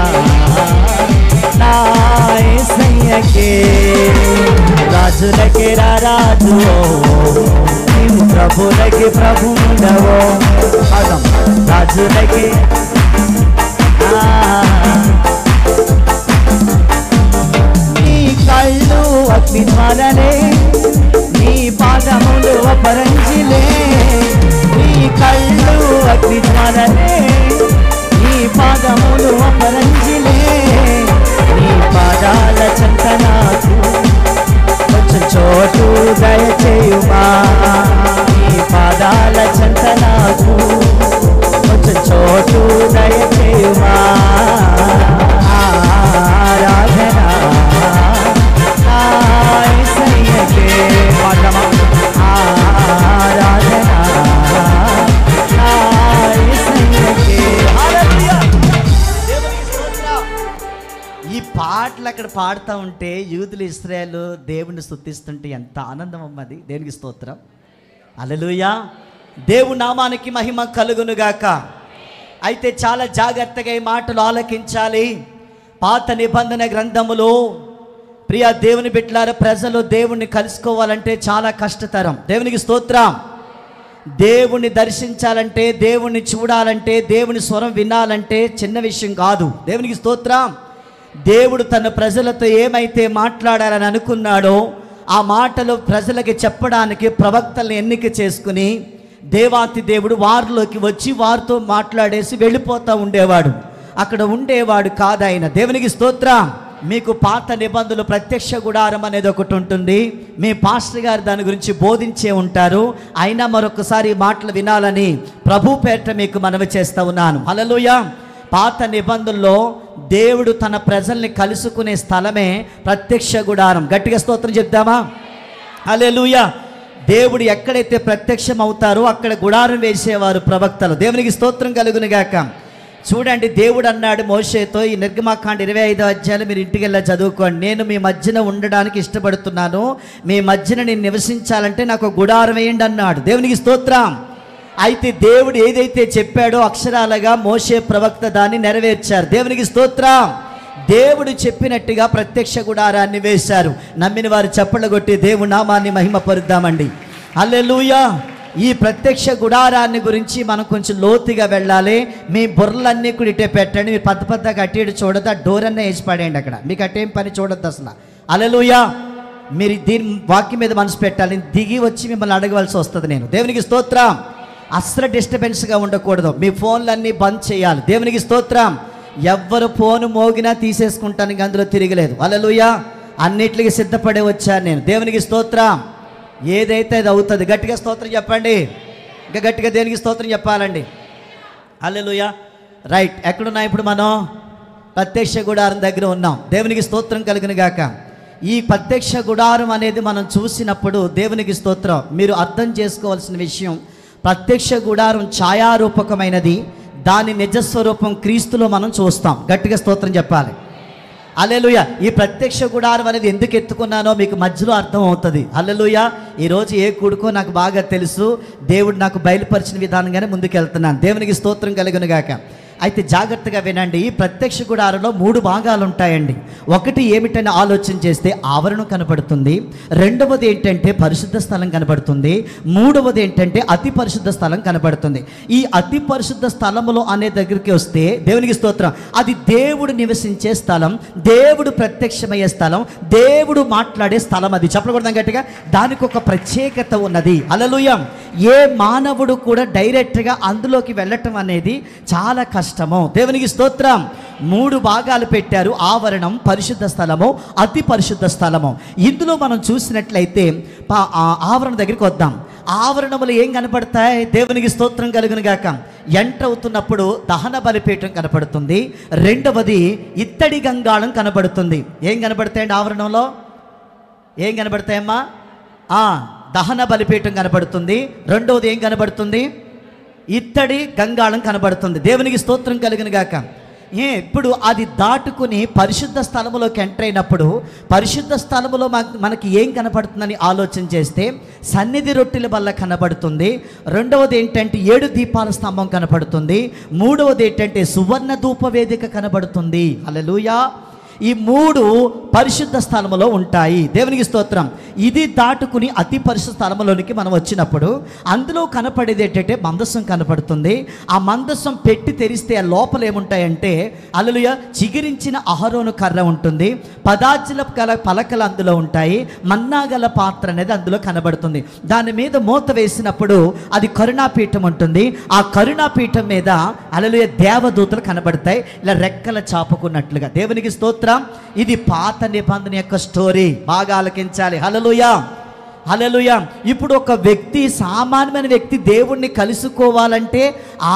నా యేసయ్యకే. రాజులకే రాజువో నీవు, ప్రభులకే ప్రభుండవో. రాజులకే నీ కళ్ళు అగ్ని జ్వాలలే, నీ పాదములు అపరంజిలే. నీ కళ్ళు అగ్ని జ్వాలలే, నీ పాదములు అపరంజిలే. నీ పాదాల చెంత నాకు కొంచెం చోటు దయచేయుమా. నీ పాదాల చెంత నాకు కొంచెం చోటు దయచేయుమా. ఆరాధన నా యేసయ్యకే. ఆరాధన నా యేసయ్యకే. ఈ పాటలు అక్కడ పాడుతూ ఉంటే యూదులు ఇశ్రాయేలు దేవుణ్ణి స్తుతిస్తుంటే ఎంత ఆనందం అమ్మది. దేవునికి స్తోత్రం. హల్లెలూయా. దేవుని నామానికి మహిమ కలుగునుగాక. అయితే చాలా జాగ్రత్తగా ఈ మాటలు ఆలకించాలి. పాత నిబంధన గ్రంథములో ప్రియ దేవుని బిడ్డలారా, ప్రజలు దేవుణ్ణి కలుసుకోవాలంటే చాలా కష్టతరం. దేవునికి స్తోత్రం. దేవుణ్ణి దర్శించాలంటే, దేవుణ్ణి చూడాలంటే, దేవుని స్వరం వినాలంటే చిన్న విషయం కాదు. దేవునికి స్తోత్రం. దేవుడు తన ప్రజలతో ఏమైతే మాట్లాడాలని అనుకున్నాడో ఆ మాటలు ప్రజలకి చెప్పడానికి ప్రవక్తల్ని ఎన్నిక చేసుకుని దేవాతి దేవుడు వారిలోకి వచ్చి వారితో మాట్లాడేసి వెళ్ళిపోతూ ఉండేవాడు. అక్కడ ఉండేవాడు కాదు ఆయన. దేవునికి స్తోత్రం. మీకు పాత నిబంధనలు ప్రత్యక్ష గుడారం అనేది ఒకటి ఉంటుంది. మీ పాస్టర్ గారు దాని గురించి బోధించే ఉంటారు. అయినా మరొకసారి మాటలు వినాలని ప్రభు పేరిట మీకు మనవి చేస్తూ ఉన్నాను. హల్లెలూయా. పాత నిబంధనలో దేవుడు తన ప్రజల్ని కలుసుకునే స్థలమే ప్రత్యక్ష గుడారం. గట్టిగా స్తోత్రం చెప్దామా. హల్లెలూయా. దేవుడు ఎక్కడైతే ప్రత్యక్షం అవుతారో అక్కడ గుడారం వేసేవారు ప్రవక్తలు. దేవునికి స్తోత్రం కలుగునుగాక. చూడండి, దేవుడు అన్నాడు మోషేతో, ఈ నిర్గమాకాండ 25వ అధ్యాయం మీరు ఇంటికి వెళ్ళి చదువుకోండి. నేను మీ మధ్యన ఉండడానికి ఇష్టపడుతున్నాను, మీ మధ్యన నేను నివసించాలంటే నాకు గుడారం వేయండి అన్నాడు. దేవునికి స్తోత్రం. అయితే దేవుడు ఏదైతే చెప్పాడో అక్షరాలుగా మోషే ప్రవక్త దాన్ని నెరవేర్చారు. దేవునికి స్తోత్రం. దేవుడు చెప్పినట్టుగా ప్రత్యక్ష గుడారాన్ని వేశారు. నమ్మిన వారు చప్పట్లు కొట్టి దేవుడి నామాన్ని మహిమపరుద్దామండి. హల్లెలూయా. ఈ ప్రత్యక్ష గుడారాన్ని గురించి మనం కొంచెం లోతుగా వెళ్ళాలి. మీ బుర్రలన్నీ కూడా ఇటే పెట్టండి. మీరు పెద్దగా అటు ఇటు చూడద్దు. ఆ డోర్ అన్నీ వేసి పడేయండి అక్కడ. మీకు అటేం పని చూడొద్దు అసలు. హల్లెలూయా. మీరు దీని వాక్యం మీద మనసు పెట్టాలి. దిగి వచ్చి మిమ్మల్ని అడగవలసి వస్తుంది నేను. దేవునికి స్తోత్రం. అస్సలు డిస్టర్బెన్స్గా ఉండకూడదు. మీ ఫోన్లన్నీ బంద్ చేయాలి. దేవునికి స్తోత్రం. ఎవ్వరు ఫోన్ మోగినా తీసేసుకుంటానికి అందులో తిరగలేదు. హల్లెలూయా. అన్నిటికీ సిద్ధపడే వచ్చాను నేను. దేవునికి స్తోత్రం. ఏదైతే అది అవుతుంది. గట్టిగా స్తోత్రం చెప్పండి. ఇంకా గట్టిగా దేనికి స్తోత్రం చెప్పాలండి. హల్లెలూయా. రైట్. ఎక్కడున్నాం ఇప్పుడు మనం? ప్రత్యక్ష గుడారం దగ్గర ఉన్నాం. దేవునికి స్తోత్రం కలుగును గాక. ఈ ప్రత్యక్ష గుడారం అనేది మనం చూసినప్పుడు దేవునికి స్తోత్రం. మీరు అర్థం చేసుకోవాల్సిన విషయం, ప్రత్యక్ష గుడారం ఛాయారూపకమైనది, దాని నిజస్వరూపం క్రీస్తులో మనం చూస్తాం. గట్టిగా స్తోత్రం చెప్పాలి. హల్లెలూయా. ఈ ప్రత్యక్ష గుడారం అనేది ఎందుకు ఎత్తుకున్నానో మీకు మధ్యలో అర్థం అవుతుంది. హల్లెలూయా. ఈరోజు ఏ కూడుకో నాకు బాగా తెలుసు, దేవుడు నాకు బయలుపరిచిన విధానంగానే ముందుకు వెళ్తున్నాను. దేవునికి స్తోత్రం కలుగును గాక. అయితే జాగ్రత్తగా వినండి. ఈ ప్రత్యక్ష గుడారంలో 3 భాగాలు ఉంటాయండి. ఒకటి ఏమిటని ఆలోచన చేస్తే ఆవరణం కనపడుతుంది, రెండవది ఏంటంటే పరిశుద్ధ స్థలం కనపడుతుంది, మూడవది ఏంటంటే అతి పరిశుద్ధ స్థలం కనపడుతుంది. ఈ అతి పరిశుద్ధ స్థలములో అనే దగ్గరికి వస్తే దేవునికి స్తోత్రం, అది దేవుడు నివసించే స్థలం, దేవుడు ప్రత్యక్షమయ్యే స్థలం, దేవుడు మాట్లాడే స్థలం. అది చెప్పకూడదు గట్టిగా. దానికి ఒక ప్రత్యేకత ఉన్నది. హల్లెలూయా. ఏ మానవుడు కూడా డైరెక్ట్గా అందులోకి వెళ్ళటం అనేది చాలా కష్టము. దేవునికి స్తోత్రం. 3 భాగాలు పెట్టారు: ఆవరణం, పరిశుద్ధ స్థలము, అతి పరిశుద్ధ స్థలము. ఇందులో మనం చూసినట్లయితే ఆవరణ దగ్గరికి వద్దాం. ఆవరణములు ఏం కనపడతాయి? దేవునికి స్తోత్రం కలుగును గాక. ఎంటర్ అవుతున్నప్పుడు దహన బలిపీఠం కనపడుతుంది, రెండవది ఇత్తడి గంగాళం కనపడుతుంది. ఏం కనపడతాయండి ఆవరణంలో? ఏం కనపడతాయమ్మా? దహన బలిపీఠం కనపడుతుంది, రెండవది ఏం కనబడుతుంది? ఇత్తడి గంగాళం కనబడుతుంది. దేవునికి స్తోత్రం కలుగును గాక. ఇప్పుడు అది దాటుకుని పరిశుద్ధ స్థలములోకి ఎంటర్ అయినప్పుడు పరిశుద్ధ స్థలములో మనకి ఏం కనపడుతుందని ఆలోచన చేస్తే సన్నిధి రొట్టెల బల్ల కనబడుతుంది, రెండవది ఏంటంటే 7 దీపాల స్తంభం కనపడుతుంది, మూడవది ఏంటంటే సువర్ణ ధూప వేదిక కనబడుతుంది. హల్లెలూయా. ఈ 3 పరిశుద్ధ స్థలములో ఉంటాయి. దేవునికి స్తోత్రం. ఇది దాటుకుని అతి పరిశుద్ధ స్థలములోనికి మనం వచ్చినప్పుడు అందులో కనపడేది ఏంటంటే మందసం కనపడుతుంది. ఆ మందసం పెట్టి తెరిస్తే ఆ లోపల ఏముంటాయంటే హల్లెలూయా చిగిరించిన అహరోను కర్ర ఉంటుంది, పదార్జుల గల పలకలు అందులో ఉంటాయి, మన్నా గల పాత్ర అనేది అందులో కనబడుతుంది. దాని మీద మూత వేసినప్పుడు అది కరుణాపీఠం ఉంటుంది. ఆ కరుణాపీఠం మీద హల్లెలూయా దేవదూతలు కనబడతాయి, ఇలా రెక్కల చాపుకున్నట్లుగా. దేవునికి స్తోత్రం. ఇది పాత నిబంధన యొక్క స్టోరీ. బాగా ఆలకించాలి. హల్లెలూయా. హల్లెలూయా. ఇప్పుడు ఒక వ్యక్తి, సామాన్యమైన వ్యక్తి దేవుణ్ణి కలుసుకోవాలంటే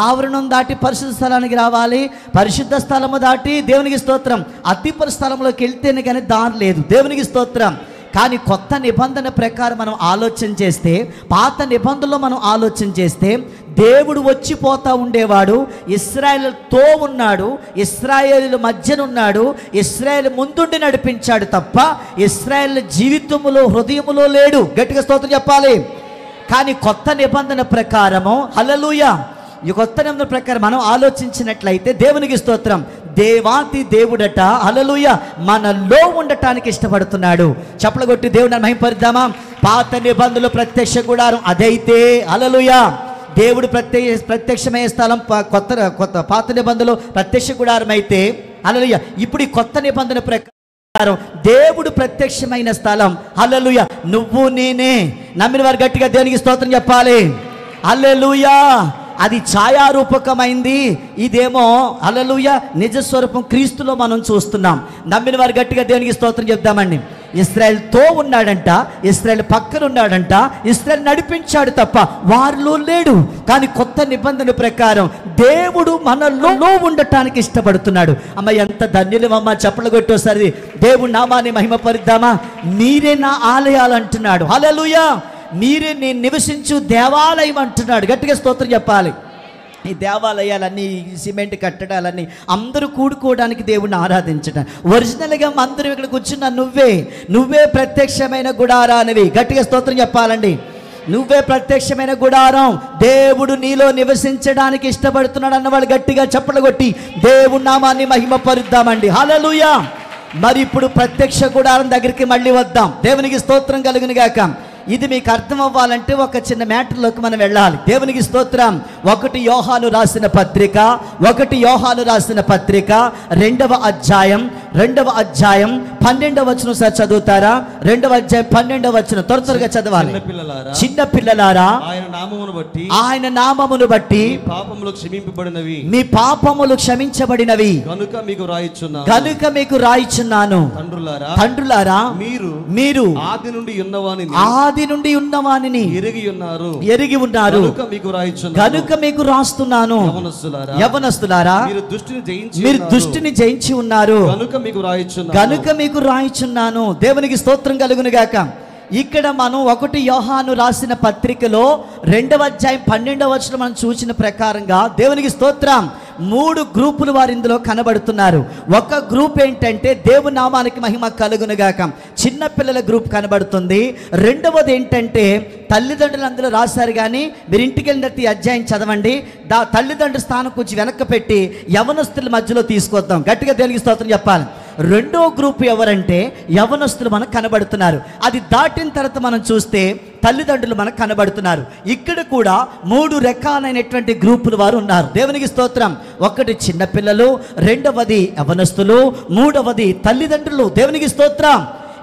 ఆవరణం దాటి పరిశుద్ధ స్థలానికి రావాలి, పరిశుద్ధ స్థలము దాటి దేవునికి స్తోత్రం అతి పరిశుద్ధ స్థలంలోకి వెళ్తేనే కానీ దారి లేదు. దేవునికి స్తోత్రం. కానీ కొత్త నిబంధన ప్రకారం మనం ఆలోచన చేస్తే, పాత నిబంధనలో మనం ఆలోచన చేస్తే దేవుడు వచ్చిపోతూ ఉండేవాడు, ఇశ్రాయేలుతో ఉన్నాడు, ఇశ్రాయేలు మధ్యనున్నాడు, ఇశ్రాయేలు ముందుండి నడిపించాడు తప్ప ఇశ్రాయేల్ జీవితములో హృదయములో లేడు. గట్టిగా స్తోత్రం చెప్పాలి. కానీ కొత్త నిబంధన ప్రకారము హల్లెలూయా, ఈ కొత్త నిబంధన ప్రకారం మనం ఆలోచించినట్లయితే దేవునికి స్తోత్రం, దేవాతి దేవుడట హల్లెలూయా మనలో ఉండటానికి ఇష్టపడుతున్నాడు. చప్పలు కొట్టి దేవుడిని మహిమపరుద్దామా. పాత నిబంధనలో ప్రత్యక్ష గుడారం అదైతే హల్లెలూయా దేవుడు ప్రత్యక్షమయ్యే స్థలం కొత్త పాత నిబంధనలో ప్రత్యక్ష గుడారం అయితే హల్లెలూయా ఇప్పుడు ఈ కొత్త నిబంధన ప్రకారం దేవుడు ప్రత్యక్షమైన స్థలం హల్లెలూయా నువ్వు నేనే. నమ్మిన వారు గట్టిగా దేవునికి స్తోత్రం చెప్పాలి. హల్లెలూయా. అది ఛాయారూపకమైంది, ఇదేమో హల్లెలూయా నిజ స్వరూపం క్రీస్తులో మనం చూస్తున్నాం. నమ్మిన వారు గట్టిగా దేవునికి స్తోత్రం చెప్దామండి. ఇశ్రాయేల్తో ఉన్నాడంట, ఇశ్రాయేల్ పక్కన ఉన్నాడంట, ఇశ్రాయేల్ నడిపించాడు తప్ప వారిలో లేడు. కానీ కొత్త నిబంధన ప్రకారం దేవుడు మనలో ఉండటానికి ఇష్టపడుతున్నాడు. అమ్మ ఎంత ధన్యులమమ్మ. చప్పలు కొట్టోసారి దేవుడి నామాన్ని మహిమపరుద్దామా. మీరే నా ఆలయాలు అంటున్నాడు. హల్లెలూయా. మీరే నేను నివసించు దేవాలయం అంటున్నాడు. గట్టిగా స్తోత్రం చెప్పాలి. ఈ దేవాలయాలన్నీ, సిమెంట్ కట్టడాలన్నీ అందరూ కూడుకోవడానికి దేవుడిని ఆరాధించడం. ఒరిజినల్గా అందరూ ఇక్కడ కూర్చున్నా నువ్వే ప్రత్యక్షమైన గుడారానివి. గట్టిగా స్తోత్రం చెప్పాలండి. నువ్వే ప్రత్యక్షమైన గుడారం. దేవుడు నీలో నివసించడానికి ఇష్టపడుతున్నాడు అన్నవాళ్ళు గట్టిగా చప్పట్లు కొట్టి దేవుడి నామాన్ని మహిమపరుద్దామండి. హల్లెలూయా. మరి ఇప్పుడు ప్రత్యక్ష గుడారం దగ్గరికి మళ్ళీ వద్దాం. దేవునికి స్తోత్రం కలుగును గాక. ఇది మీకు అర్థం అవ్వాలంటే ఒక చిన్న మ్యాటర్లోకి మనం వెళ్ళాలి. దేవునికి స్తోత్రం. 1 యోహాను రాసిన పత్రిక 2వ అధ్యాయం 12వ వచనం సార్ చదువుతారా? 2వ అధ్యాయం 12వ వచనం త్వరగా చదవాలి. చిన్న పిల్లలారా ఆయన నామమును బట్టి మీ పాపములు క్షమించబడినవి గనుక మీకు రాయిచున్నాను. తండ్రులారా మీరు ఆది నుండి ఉన్నవానిని ఎరిగి ఉన్నారు గనుక మీకు రాస్తున్నాను. యవనస్తులారా మీరు దుష్టిని జయించి ఉన్నారు గనుక మీకు రాయిచున్నాను. దేవునికి స్తోత్రం కలుగును గాక. ఇక్కడ మనం 1 యోహాను రాసిన పత్రికలో 2వ అధ్యాయం 12వ వచనం మనం చూసిన ప్రకారంగా దేవునికి స్తోత్రం 3 గ్రూపులు వారు ఇందులో కనబడుతున్నారు. ఒక గ్రూప్ ఏంటంటే దేవుని నామానికి మహిమ కలుగునుగాక, చిన్నపిల్లల గ్రూప్ కనబడుతుంది. రెండవది ఏంటంటే తల్లిదండ్రులు అందులో రాశారు, కానీ మీరు ఇంటికి వెళ్ళిన ఈ అధ్యాయం చదవండి. తల్లిదండ్రుల స్థానం కొంచెం వెనక్కి పెట్టి యవనస్తుల మధ్యలో తీసుకొద్దాం. గట్టిగా దేవునికి స్తోత్రం చెప్పాలి. రెండో గ్రూప్ ఎవరంటే యవనస్తులు మనకు కనబడుతున్నారు. అది దాటిన తర్వాత మనం చూస్తే తల్లిదండ్రులు మనకు కనబడుతున్నారు. ఇక్కడ కూడా 3 రకాలైనటువంటి గ్రూపులు వారు ఉన్నారు. దేవునికి స్తోత్రం. ఒకటి చిన్నపిల్లలు, రెండవది యవనస్తులు, మూడవది తల్లిదండ్రులు. దేవునికి స్తోత్రం.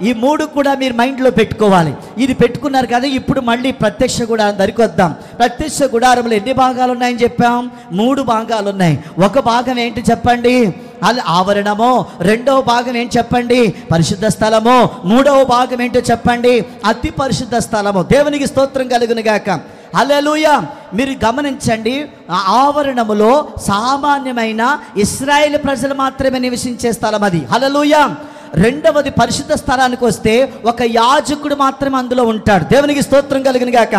ఈ 3 కూడా మీరు మైండ్లో పెట్టుకోవాలి. ఇది పెట్టుకున్నారు కదా. ఇప్పుడు మళ్ళీ ప్రత్యక్ష గుడారం దగ్గరికి వద్దాం. ప్రత్యక్ష గుడారంలో ఎన్ని భాగాలు ఉన్నాయని చెప్పాం? 3 భాగాలు ఉన్నాయి. ఒక భాగం ఏంటి చెప్పండి? అది ఆవరణమో. రెండవ భాగం ఏంటి చెప్పండి? పరిశుద్ధ స్థలమో. మూడవ భాగం ఏంటో చెప్పండి? అతి పరిశుద్ధ స్థలము. దేవునికి స్తోత్రం కలుగునుగాక. హల్లెలూయా. మీరు గమనించండి, ఆవరణములో సామాన్యమైన ఇశ్రాయేలు ప్రజలు మాత్రమే నివసించే స్థలం అది. హల్లెలూయా. రెండవది పరిశుద్ధ స్థలానికి వస్తే ఒక యాజకుడు మాత్రమే అందులో ఉంటాడు. దేవునికి స్తోత్రం కలుగునుగాక.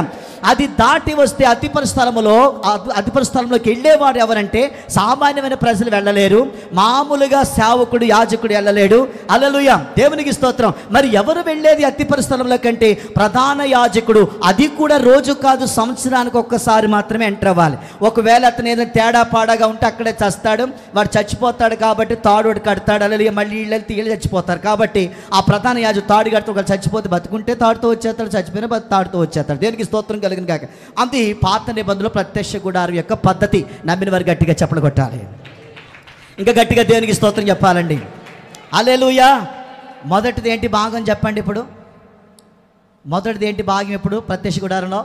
అది దాటి వస్తే అతి పరిస్థలంలోకి వెళ్ళేవాడు ఎవరంటే సామాన్యమైన ప్రజలు వెళ్ళలేరు. మామూలుగా సేవకుడు యాజకుడు వెళ్ళలేడు. హల్లెలూయా. దేవునికి స్తోత్రం. మరి ఎవరు వెళ్ళేది అతి పరిస్థలంలో కంటే? ప్రధాన యాజకుడు. అది కూడా రోజు కాదు, సంవత్సరానికి ఒక్కసారి మాత్రమే ఎంటర్ అవ్వాలి. ఒకవేళ అతను ఏదైనా తేడా పాడాగా ఉంటే అక్కడే చస్తాడు. వాడు చచ్చిపోతాడు కాబట్టి తాడు కడతాడు. హల్లెలూయా. మళ్ళీ వీళ్ళు చచ్చిపోతారు కాబట్టి ఆ ప్రధాన యాజకుడు తాడు కడుతూ ఒకళ్ళు చచ్చిపోతే బతుకుంటే తాడుతో వచ్చేస్తాడు, చచ్చిపోయినా తాడుతో వచ్చేస్తాడు. దేనికి స్తోత్రం కలిగిన కాక. అది పాత నిబంధనలో ప్రత్యక్ష గుడారం యొక్క పద్ధతి. నమ్మిన వారు గట్టిగా చప్పలు కొట్టాలి. ఇంకా గట్టిగా దేవునికి స్తోత్రం చెప్పాలండి. హల్లెలూయా. మొదటిది ఏంటి భాగం చెప్పండి? ఇప్పుడు మొదటిది ఏంటి భాగం? ఇప్పుడు ప్రత్యక్ష గుడారంలో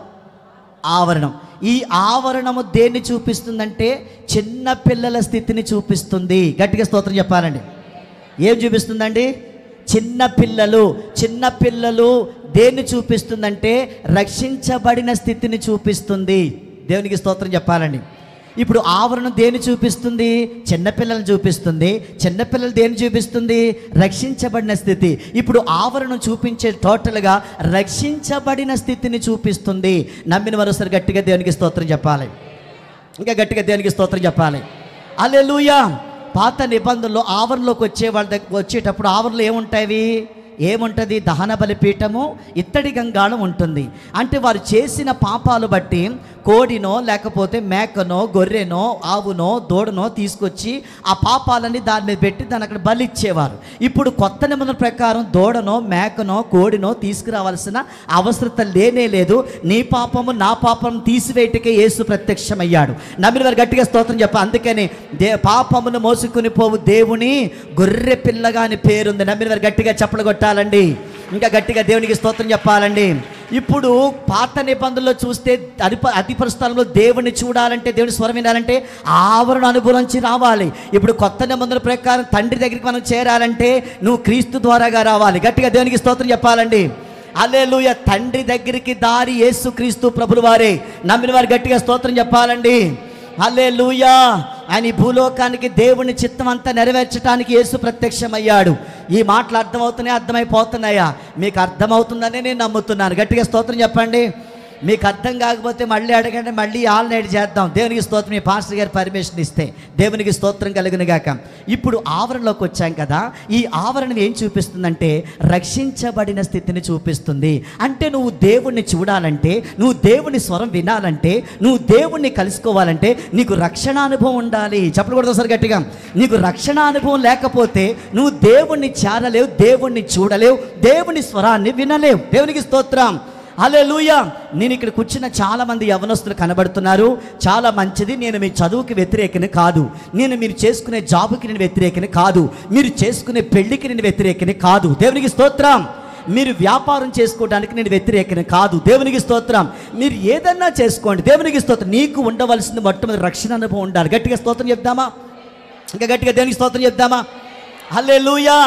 ఆవరణం. ఈ ఆవరణము దేన్ని చూపిస్తుందంటే చిన్న పిల్లల స్థితిని చూపిస్తుంది. గట్టిగా స్తోత్రం చెప్పాలండి. ఏం చూపిస్తుందండి? చిన్నపిల్లలు దేన్ని చూపిస్తుందంటే రక్షించబడిన స్థితిని చూపిస్తుంది. దేవునికి స్తోత్రం చెప్పాలండి. ఇప్పుడు ఆవరణం దేన్ని చూపిస్తుంది? చిన్నపిల్లలను చూపిస్తుంది. చిన్నపిల్లలు దేన్ని చూపిస్తుంది? రక్షించబడిన స్థితి. ఇప్పుడు ఆవరణం చూపించే టోటల్గా రక్షించబడిన స్థితిని చూపిస్తుంది. నమ్మిన వారు గట్టిగా దేవునికి స్తోత్రం చెప్పాలి. ఇంకా గట్టిగా దేవునికి స్తోత్రం చెప్పాలి. హల్లెలూయా. పాత నిబంధనలో ఆవరణలోకి వచ్చేటప్పుడు ఆవరణలో ఏముంటుంది? దహన బలిపీఠము, ఇత్తడి గంగాళం ఉంటుంది. అంటే వారు చేసిన పాపాలు బట్టి కోడినో లేకపోతే మేకనో గొర్రెనో ఆవునో దూడనో తీసుకొచ్చి ఆ పాపాలన్నీ దాని మీద పెట్టి దాన్ని అక్కడ బలిచ్చేవారు. ఇప్పుడు కొత్త నిబంధన ప్రకారం దూడనో మేకనో కోడినో తీసుకురావాల్సిన అవసరం లేనే లేదు. నీ పాపము నా పాపం తీసివేయటకే యేసు ప్రత్యక్షమయ్యాడు. నమ్మిన వారు గట్టిగా స్తోత్రం చెప్ప. అందుకని పాపమును మోసుకుని పోవు దేవుని గొర్రె పిల్లగా అని పేరుంది. నమ్మిన వారు గట్టిగా చప్పలు కొట్టాలండి. ఇంకా గట్టిగా దేవునికి స్తోత్రం చెప్పాలండి. ఇప్పుడు పాత నిబంధనలో చూస్తే అతి పరిస్థలంలో దేవుని చూడాలంటే, దేవుని స్వరం వినాలంటే ఆవరణ అనుభవించి రావాలి. ఇప్పుడు కొత్త నిబంధనల ప్రకారం తండ్రి దగ్గరికి మనం చేరాలంటే నువ్వు క్రీస్తు ద్వారాగా రావాలి. గట్టిగా దేవునికి స్తోత్రం చెప్పాలండి. హల్లెలూయా. తండ్రి దగ్గరికి దారి యేసు క్రీస్తు ప్రభుల వారే. నమ్మిన వారు గట్టిగా స్తోత్రం చెప్పాలండి. హల్లెలూయా. ఆయన భూలోకానికి దేవుని చిత్తం అంతా నెరవేర్చడానికి యేసు ప్రత్యక్షమయ్యాడు. ఈ మాటలు అర్థమైపోతున్నాయా? మీకు అర్థమవుతుందని నేను నమ్ముతున్నాను. గట్టిగా స్తోత్రం చెప్పండి. మీకు అర్థం కాకపోతే మళ్ళీ అడగండి, మళ్ళీ ఆల్నైట్ చేద్దాం. దేవునికి స్తోత్రం. మీ పాస్టర్ గారు పర్మిషన్ ఇస్తే దేవునికి స్తోత్రం కలుగునుగాక. ఇప్పుడు ఆవరణలోకి వచ్చాం కదా. ఈ ఆవరణం ఏం చూపిస్తుందంటే రక్షించబడిన స్థితిని చూపిస్తుంది. అంటే నువ్వు దేవుణ్ణి చూడాలంటే, నువ్వు దేవుని స్వరం వినాలంటే, నువ్వు దేవుణ్ణి కలుసుకోవాలంటే నీకు రక్షణ అనుభవం ఉండాలి. చెప్పకూడదు ఒకసారి గట్టిగా. నీకు రక్షణ అనుభవం లేకపోతే నువ్వు దేవుణ్ణి చేరలేవు, దేవుణ్ణి చూడలేవు, దేవుని స్వరాన్ని వినలేవు. దేవునికి స్తోత్రం. హల్లెలూయా. నేను ఇక్కడ కూర్చున్న చాలామంది యవనస్తులు కనబడుతున్నారు. చాలా మంచిది. నేను మీ చదువుకి వ్యతిరేకని కాదు, నేను మీరు చేసుకునే జాబుకి నేను వ్యతిరేకని కాదు, మీరు చేసుకునే పెళ్లికి నేను వ్యతిరేకని కాదు. దేవునికి స్తోత్రం. మీరు వ్యాపారం చేసుకోవడానికి నేను వ్యతిరేకని కాదు. దేవునికి స్తోత్రం. మీరు ఏదన్నా చేసుకోండి. దేవునికి స్తోత్రం. నీకు ఉండవలసింది మొట్టమొదటి రక్షణ అనుభవం ఉండాలి. గట్టిగా స్తోత్రం చెప్దామా? ఇంకా గట్టిగా దేవునికి స్తోత్రం చెప్దామా? హల్లెలూయా.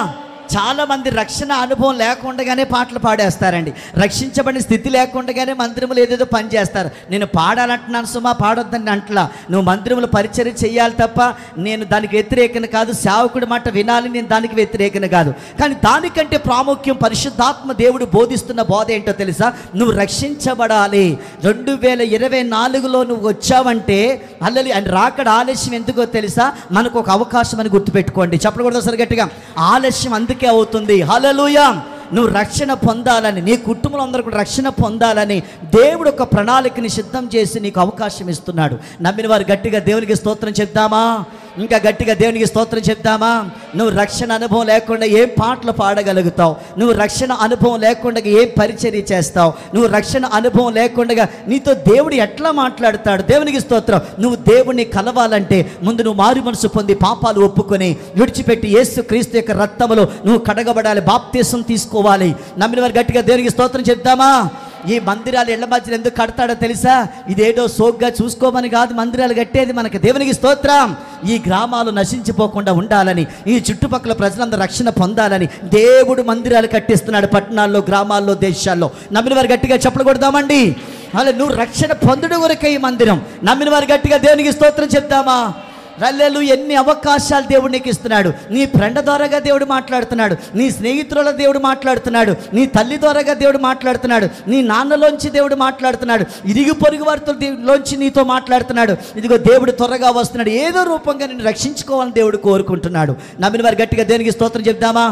చాలామంది రక్షణ అనుభవం లేకుండానే పాటలు పాడేస్తారండి. రక్షించబడిన స్థితి లేకుండానే మందిరములు ఏదేదో పని చేస్తారు. నేను పాడాలంటున్నాను సుమా, పాడొద్దని అంటలా. నువ్వు మందిరములు పరిచర్య చేయాలి తప్ప నేను దానికి వ్యతిరేకన కాదు. సేవకుడి మాట వినాలి, నేను దానికి వ్యతిరేకన కాదు. కానీ దానికంటే ప్రాముఖ్యం పరిశుద్ధాత్మ దేవుడు బోధిస్తున్న బోధ ఏంటో తెలుసా? నువ్వు రక్షించబడాలి. 2024లో నువ్వు వచ్చావంటే అల్లలి అని రాకడ ఆలస్యం ఎందుకో తెలుసా? మనకు ఒక అవకాశం అని గుర్తుపెట్టుకోండి. చెప్పకూడదు సరి గట్టిగా. ఆలస్యం అందుకే అవుతుంది. హల్లెలూయా. నువ్వు రక్షణ పొందాలని, నీ కుటుంబంలో అందరూ కూడా రక్షణ పొందాలని దేవుడు ఒక ప్రణాళికని సిద్ధం చేసి నీకు అవకాశం ఇస్తున్నాడు. నమ్మిన వారు గట్టిగా దేవునికి స్తోత్రం చెప్దామా? ఇంకా గట్టిగా దేవునికి స్తోత్రం చెప్దామా? నువ్వు రక్షణ అనుభవం లేకుండా ఏం పాటలు పాడగలుగుతావు? నువ్వు రక్షణ అనుభవం లేకుండా ఏం పరిచర్య చేస్తావు? నువ్వు రక్షణ అనుభవం లేకుండా నీతో దేవుడు ఎట్లా మాట్లాడతాడు? దేవునికి స్తోత్రం. నువ్వు దేవుడిని కలవాలంటే ముందు నువ్వు మారు మనసు పొంది పాపాలు ఒప్పుకొని విడిచిపెట్టి యేసు క్రీస్తు యొక్క రక్తములో నువ్వు కడగబడాలి, బాప్తీసం తీసుకోవాలి. నమ్మిన వారు గట్టిగా దేవునికి స్తోత్రం చెప్దామా? ఈ మందిరాలు ఇళ్ల మధ్యలో ఎందుకు కడతాడో తెలుసా? ఇదేదో సోగ్గా చూసుకోమని కాదు మందిరాలు కట్టేది మనకి. దేవునికి స్తోత్రం. ఈ గ్రామాలు నశించిపోకుండా ఉండాలని, ఈ చుట్టుపక్కల ప్రజలందరూ రక్షణ పొందాలని దేవుడు మందిరాలు కట్టిస్తున్నాడు పట్టణాల్లో, గ్రామాల్లో, దేశాల్లో. నమ్మిన వారు గట్టిగా చెప్పలు కొడదామండి. అలా నువ్వు రక్షణ పొందడం వరకే ఈ మందిరం. నమ్మిన వారు గట్టిగా దేవునికి స్తోత్రం చెప్దామా? రల్లెలు ఎన్ని అవకాశాలు దేవుడు నీకు ఇస్తున్నాడు. నీ ఫ్రెండ్ ద్వారాగా దేవుడు మాట్లాడుతున్నాడు, నీ స్నేహితుల దేవుడు మాట్లాడుతున్నాడు, నీ తల్లి ద్వారాగా దేవుడు మాట్లాడుతున్నాడు, నీ నాన్నలోంచి దేవుడు మాట్లాడుతున్నాడు, ఇరుగు పొరుగు వారిలోంచి నీతో మాట్లాడుతున్నాడు. ఇదిగో దేవుడు త్వరగా వస్తున్నాడు. ఏదో రూపంగా నిన్ను రక్షించుకోవాలని దేవుడు కోరుకుంటున్నాడు. నమ్మిన వారు గట్టిగా దేనికి స్తోత్రం చెప్దామా?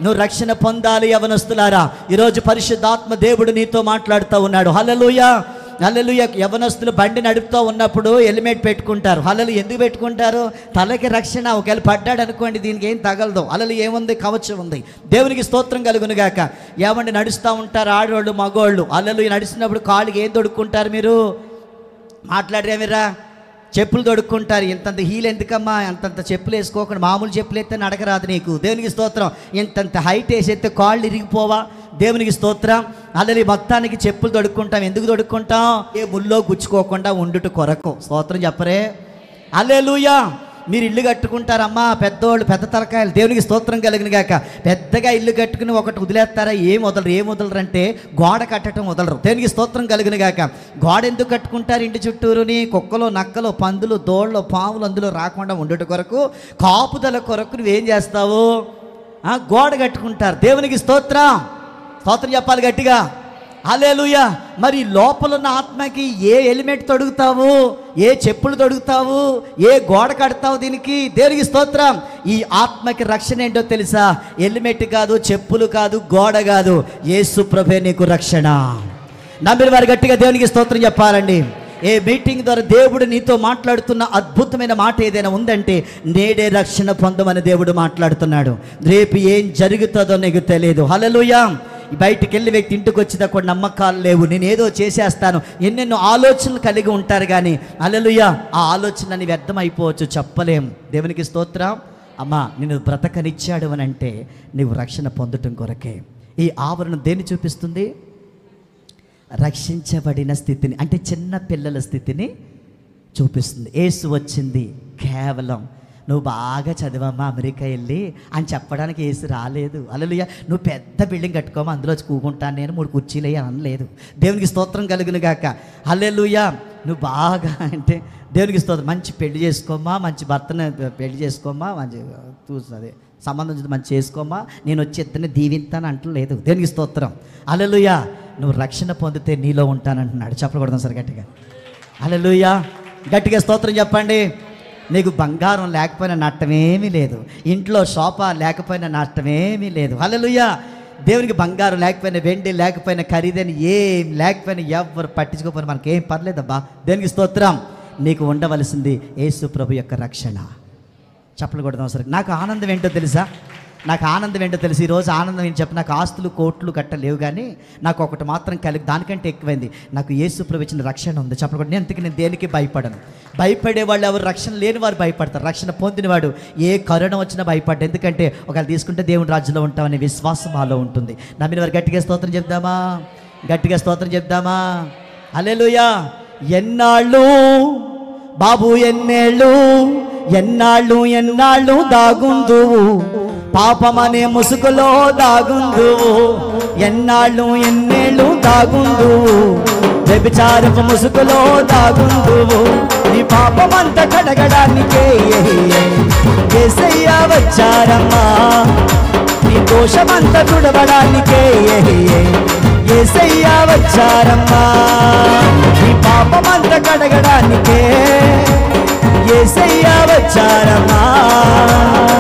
నువ్వు రక్షణ పొందాలి యవనస్తులారా. ఈరోజు పరిశుద్ధాత్మ దేవుడు నీతో మాట్లాడుతూ ఉన్నాడు. హల్లెలూయా, హల్లెలూయా. యవనస్తులు బండి నడుపుతూ ఉన్నప్పుడు హెల్మెట్ పెట్టుకుంటారు. హల్లెలూయా. ఎందుకు పెట్టుకుంటారు? తలకి రక్షణ. ఒకవేళ పడ్డాడు అనుకోండి, దీనికి ఏం తగలదు. హల్లెలూయా. ఏముంది? కవచం ఉంది. దేవునికి స్తోత్రం కలుగును గాక. ఏమండి నడుస్తూ ఉంటారు ఆడవాళ్ళు, మగవాళ్ళు. హల్లెలూయా. నడిచినప్పుడు కాళ్ళకి ఏం తొడుక్కుంటారు? మీరు మాట్లాడరేమిరా? చెప్పులు తొడుక్కుంటారు. ఇంతంత హీల్ ఎందుకమ్మా? అంతంత చెప్పులు వేసుకోకుండా మామూలు చెప్పులు అయితే నడకరాదు నీకు. దేవునికి స్తోత్రం. ఇంతంత హైట్ వేసేస్తే కాళ్ళు ఇరిగిపోవా? దేవునికి స్తోత్రం. అల్లలి మొత్తానికి చెప్పులు తొడుక్కుంటాం. ఎందుకు తొడుక్కుంటాం? ఏ ముల్లో గుచ్చుకోకుండా ఉండుట కొరకు. స్తోత్రం చెప్పరే. హల్లెలూయా. మీరు ఇల్లు కట్టుకుంటారమ్మా, పెద్దోళ్ళు, పెద్ద తలకాయలు. దేవునికి స్తోత్రం కలిగిన గాక. పెద్దగా ఇల్లు కట్టుకుని ఒకటి వదిలేస్తారా? ఏం వదలరు అంటే గోడ కట్టడం వదలరు. దేవునికి స్తోత్రం కలిగిన గాక. గోడ ఎందుకు కట్టుకుంటారు? ఇంటి చుట్టూరుని కుక్కలు, నక్కలు, పందులు, దోళ్ళు, పాములు అందులో రాకుండా ఉండుట కొరకు, కాపుదల కొరకు నువ్వేం చేస్తావు? గోడ కట్టుకుంటారు. దేవునికి స్తోత్రం. స్తోత్రం చెప్పాలి గట్టిగా. హల్లెలూయా. మరి లోపల ఉన్న ఆత్మకి ఏ హెల్మెట్ తొడుగుతావు? ఏ చెప్పులు తొడుగుతావు? ఏ గోడ కడతావు? దీనికి దేవునికి స్తోత్రం. ఈ ఆత్మకి రక్షణ ఏంటో తెలుసా? హెల్మెట్ కాదు, చెప్పులు కాదు, గోడ కాదు. యేసు ప్రభువే నీకు రక్షణ. నమ్మిన వారు గట్టిగా దేవునికి స్తోత్రం చెప్పాలండి. ఏ మీటింగ్ ద్వారా దేవుడు నీతో మాట్లాడుతున్న అద్భుతమైన మాట ఏదైనా ఉందంటే నేడే రక్షణ పొందమని దేవుడు మాట్లాడుతున్నాడు. రేపు ఏం జరుగుతుందో నీకు తెలియదు. హల్లెలూయా. బయటికి వెళ్ళి వ్యక్తి ఇంటికి వచ్చినా కూడా నమ్మకాలు లేవు. నేను ఏదో చేసేస్తాను, ఎన్నెన్నో ఆలోచనలు కలిగి ఉంటారు. కానీ హల్లెలూయా, ఆ ఆలోచనని వ్యర్థమైపోవచ్చు, చెప్పలేం. దేవునికి స్తోత్రం. అమ్మా, నిన్ను బ్రతకనిచ్చాడు అని అంటే నువ్వు రక్షణ పొందటం కొరకే. ఈ ఆవరణం దేన్ని చూపిస్తుంది? రక్షించబడిన స్థితిని, అంటే చిన్న పిల్లల స్థితిని చూపిస్తుంది. యేసు వచ్చింది కేవలం నువ్వు బాగా చదివమ్మా అమెరికా వెళ్ళి అని చెప్పడానికి యేసు రాలేదు. హల్లెలూయా. నువ్వు పెద్ద బిల్డింగ్ కట్టుకోమా, అందులో కూకుంటాను నేను 3 కుర్చీలు అయ్యి అనలేదు. దేవునికి స్తోత్రం కలుగును గాక. హల్లెలూయా. నువ్వు బాగా అంటే దేవునికి స్తోత్రం. మంచి పెళ్లి చేసుకోమ్మా, మంచి భర్తను పెళ్లి చేసుకోమ్మా, మంచి చూస్తుంది సంబంధం మంచి చేసుకోమ్మా, నేను వచ్చి ఇద్దరిని దీవింతాను అంటలేదు. దేవునికి స్తోత్రం. హల్లెలూయా. నువ్వు రక్షణ పొందితే నీలో ఉంటానంటున్నాడు. చెప్పకూడదు సార్ గట్టిగా. హల్లెలూయా. గట్టిగా స్తోత్రం చెప్పండి. నీకు బంగారం లేకపోయినా నష్టమేమీ లేదు, ఇంట్లో సోఫా లేకపోయినా నష్టమేమీ లేదు. హల్లెలూయా. దేవునికి బంగారం లేకపోయినా, వెండి లేకపోయినా, ఖరీదైన ఏం లేకపోయినా, ఎవరు పట్టించుకోకపోయినా మనకేం పర్లేదబ్బా. దేవునికి స్తోత్రం. నీకు ఉండవలసింది యేసు ప్రభు యొక్క రక్షణ. చెప్పలు కొడదాం సరే. నాకు ఆనందం ఏంటో తెలుసా? ఈరోజు ఆనందం ఏంటి చెప్పి, నాకు ఆస్తులు కోట్లు కట్టలేవు, కానీ నాకు ఒకటి మాత్రం దానికంటే ఎక్కువైంది. నాకు యేసు ప్రభు ఇచ్చిన రక్షణ ఉంది. చెప్పకూడదు. నేను దేనికి భయపడను. భయపడేవాళ్ళు ఎవరు? రక్షణ లేని వారు భయపడతారు. రక్షణ పొందినవాడు ఏ కరోనా వచ్చినా భయపడ్డా. ఎందుకంటే ఒకవేళ తీసుకుంటే దేవుని రాజ్యంలో ఉంటామనే విశ్వాసం మాలో ఉంటుంది. నమ్మిన వారు గట్టిగా స్తోత్రం చెప్దామా? గట్టిగా స్తోత్రం చెప్దామా? హల్లెలూయా. ఎన్నాళ్ళు బాబు, ఎన్నాళ్ళు దాగుందువు పాపమనే ముసుగులో దాగుందువు, ఎన్నాళ్ళు ఎన్నేళ్ళు దాగుందువు, వ్యభిచారపు ముసుగులో దాగుందువు, నీ పాపమంతా కడగడానికే యేసయ్య వచ్చారమ్మా, నీ దోషమంతా తుడవడానికే యేసయ్య వచ్చారమ్మా, నీ పాపమంతా కడగడానికే యేసయ్య వచ్చారమ్మా,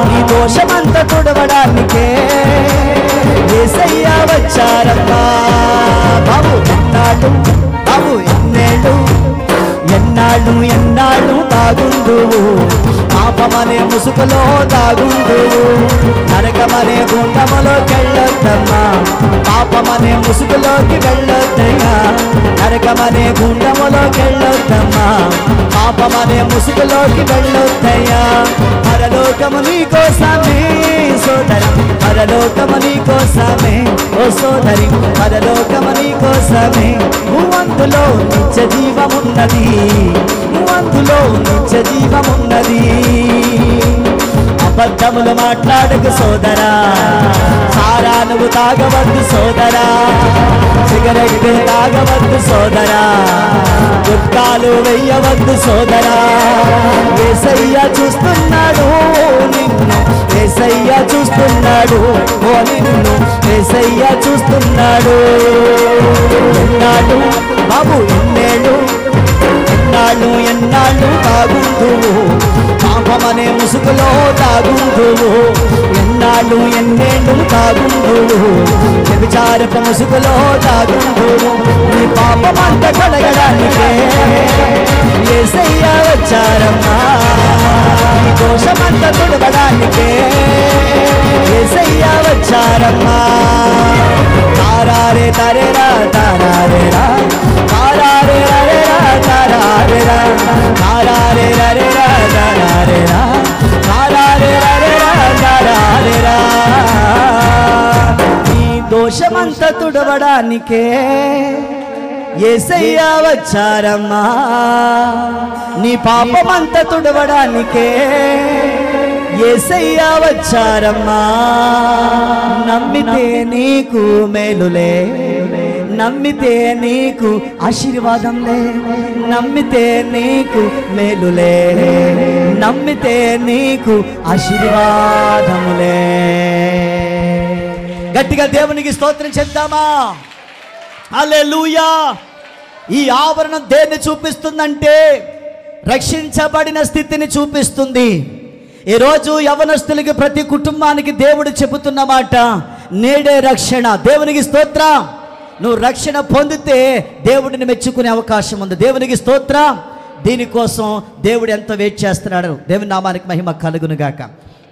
నీ దోషమంతా తుడవడానికే యేసయ్య వచ్చారమ్మా. బాబు ఎన్నాళ్ళు, బాబు ఎన్నేళ్ళు, ఎన్నాళ్ళు ఎన్నాళ్ళు దాగుందువు, పాపమనే ముసుగులో దాగుందువు, నరకమనే గుండములోకి వెళ్ళొద్దమ్మా, పాపమనే ముసుగులోకి వెళ్ళొద్దయ్యా, నరకమనే గుండములోకి వెళ్ళొద్దమ్మా, పాపమనే ముసుగులోకి వెళ్ళొద్దయ్యా. పరలోకము నీ కోసమే సోదరి, పరలోకము నీ కోసమే ఓ సోదరి, పరలోకము నీ కోసమే, అందులో నిత్య జీవమున్నది, అందులో నిత్య జీవమున్నది. అబద్ధములు మాట్లాడకు సోదరా, సారా నువ్వు తాగవద్దు సోదరా, సిగరెట్ తాగవద్దు సోదరా, గుట్కాలు వెయ్యవద్దు సోదరా, యేసయ్య చూస్తున్నాడు నిన్ను, యేసయ్య చూస్తున్నాడు ఓ నిన్ను, యేసయ్య చూస్తున్నాడు. ఎన్నాళ్ళు బాబు ఎన్నేళ్ళు, ఎన్నాళ్ళు ఎన్నాళ్ళు దాగుందువు, పాపమనే ముసుగులో దాగుందువు, ఎన్నాళ్ళు ఎన్నేళ్ళు దాగుందువు, వ్యభిచారపు ముసుగులో దాగుందువు, నీ పాపమంతా కడగడానికే యేసయ్య వచ్చారమ్మా, నీ దోషమంతా తుడవడానికే యేసయ్య వచ్చారమ్మా. తారారే తరేరా తారారేరా, తారారే రరేరా తారారేరా, తారారే రరేరా తారారేరా, తారారే రరేరా తారారేరా. నీ దోషమంతా తుడవడానికే యేసయ్య వచ్చారమ్మా, నీ పాపమంతా తుడవడానికే యేసయ్య వచ్చారమ్మా. నమ్మితే నీకు మేలులే, నమ్మితే నీకు ఆశీర్వాదంలే, నమ్మితే నీకు మేలులే, నమ్మితే నీకు ఆశీర్వాదములే. గట్టిగా దేవునికి స్తోత్రం చెప్దామా? హల్లెలూయా. ఈ ఆవరణం దేన్ని చూపిస్తుందంటే రక్షించబడిన స్థితిని చూపిస్తుంది. ఈరోజు యవనస్తులకి, ప్రతి కుటుంబానికి దేవుడు చెబుతున్న మాట, నేడే రక్షణ. దేవునికి స్తోత్రం. నువ్వు రక్షణ పొందితే దేవుడిని మెచ్చుకునే అవకాశం ఉంది. దేవునికి స్తోత్రం. దీనికోసం దేవుడు ఎంత వెయిట్ చేస్తున్నాడు. దేవుని నామానికి మహిమ కలుగునుగాక.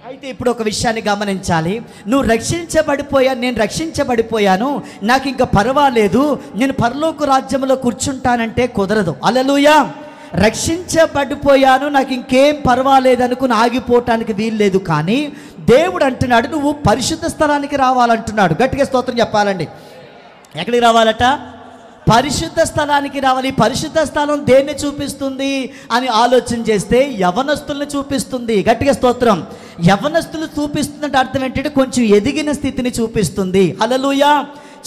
అయితే ఇప్పుడు ఒక విషయాన్ని గమనించాలి. నువ్వు రక్షించబడిపోయాను, నేను రక్షించబడిపోయాను, నాకు ఇంకా పర్వాలేదు, నేను పరలోక రాజ్యంలో కూర్చుంటానంటే కుదరదు. హల్లెలూయా. రక్షించబడిపోయాను, నాకు ఇంకేం పర్వాలేదు అనుకుని ఆగిపోవటానికి వీల్లేదు. కానీ దేవుడు అంటున్నాడు, నువ్వు పరిశుద్ధ స్థలానికి రావాలంటున్నాడు. గట్టిగా స్తోత్రం చెప్పాలండి. ఎక్కడికి రావాలట? పరిశుద్ధ స్థలానికి రావాలి. పరిశుద్ధ స్థలం దేన్ని చూపిస్తుంది అని ఆలోచన చేస్తే యవనస్తుల్ని చూపిస్తుంది. గట్టిగా స్తోత్రం. యవనస్తులు చూపిస్తుందంటే అర్థం ఏంటంటే కొంచెం ఎదిగిన స్థితిని చూపిస్తుంది. హల్లెలూయా.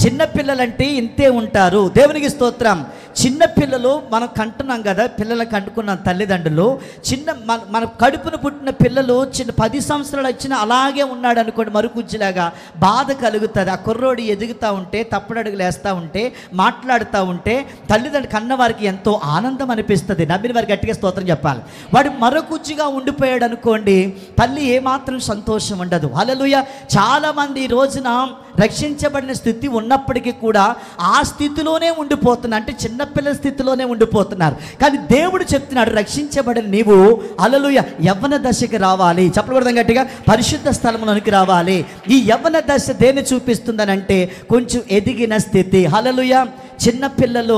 చిన్నపిల్లలంటే ఇంతే ఉంటారు. దేవునికి స్తోత్రం. చిన్నపిల్లలు మనం కంటున్నాం కదా, పిల్లలకు కంటుకున్నాం తల్లిదండ్రులు. మన కడుపున పుట్టిన పిల్లలు 10 సంవత్సరాలు వచ్చినా అలాగే ఉన్నాడు అనుకోండి, మరుకుజ్జిలాగా బాధ కలుగుతుంది. ఆ కుర్రోడు ఎదుగుతూ ఉంటే, తప్పుడడుగులు వేస్తూ ఉంటే, మాట్లాడుతూ ఉంటే తల్లిదండ్రులు కన్నవారికి ఎంతో ఆనందం అనిపిస్తుంది. నమ్మిన వారికి గట్టిగా స్తోత్రం చెప్పాలి. వాడు మరొకుజ్జిగా ఉండిపోయాడు అనుకోండి, తల్లి ఏమాత్రం సంతోషం ఉండదు. హల్లెలూయా. చాలామంది ఈ రోజున రక్షించబడిన స్థితి ఉన్నప్పటికీ కూడా ఆ స్థితిలోనే ఉండిపోతున్నారు, అంటే చిన్నపిల్లల స్థితిలోనే ఉండిపోతున్నారు. కానీ దేవుడు చెప్తున్నాడు, రక్షించబడిన నీవు హల్లెలూయా యవ్వన దశకి రావాలి. చెప్పకూడదు గట్టిగా, పరిశుద్ధ స్థలంలోనికి రావాలి. ఈ యవ్వన దశ దేన్ని చూపిస్తుందనంటే కొంచెం ఎదిగిన స్థితి. హల్లెలూయా. చిన్న పిల్లలు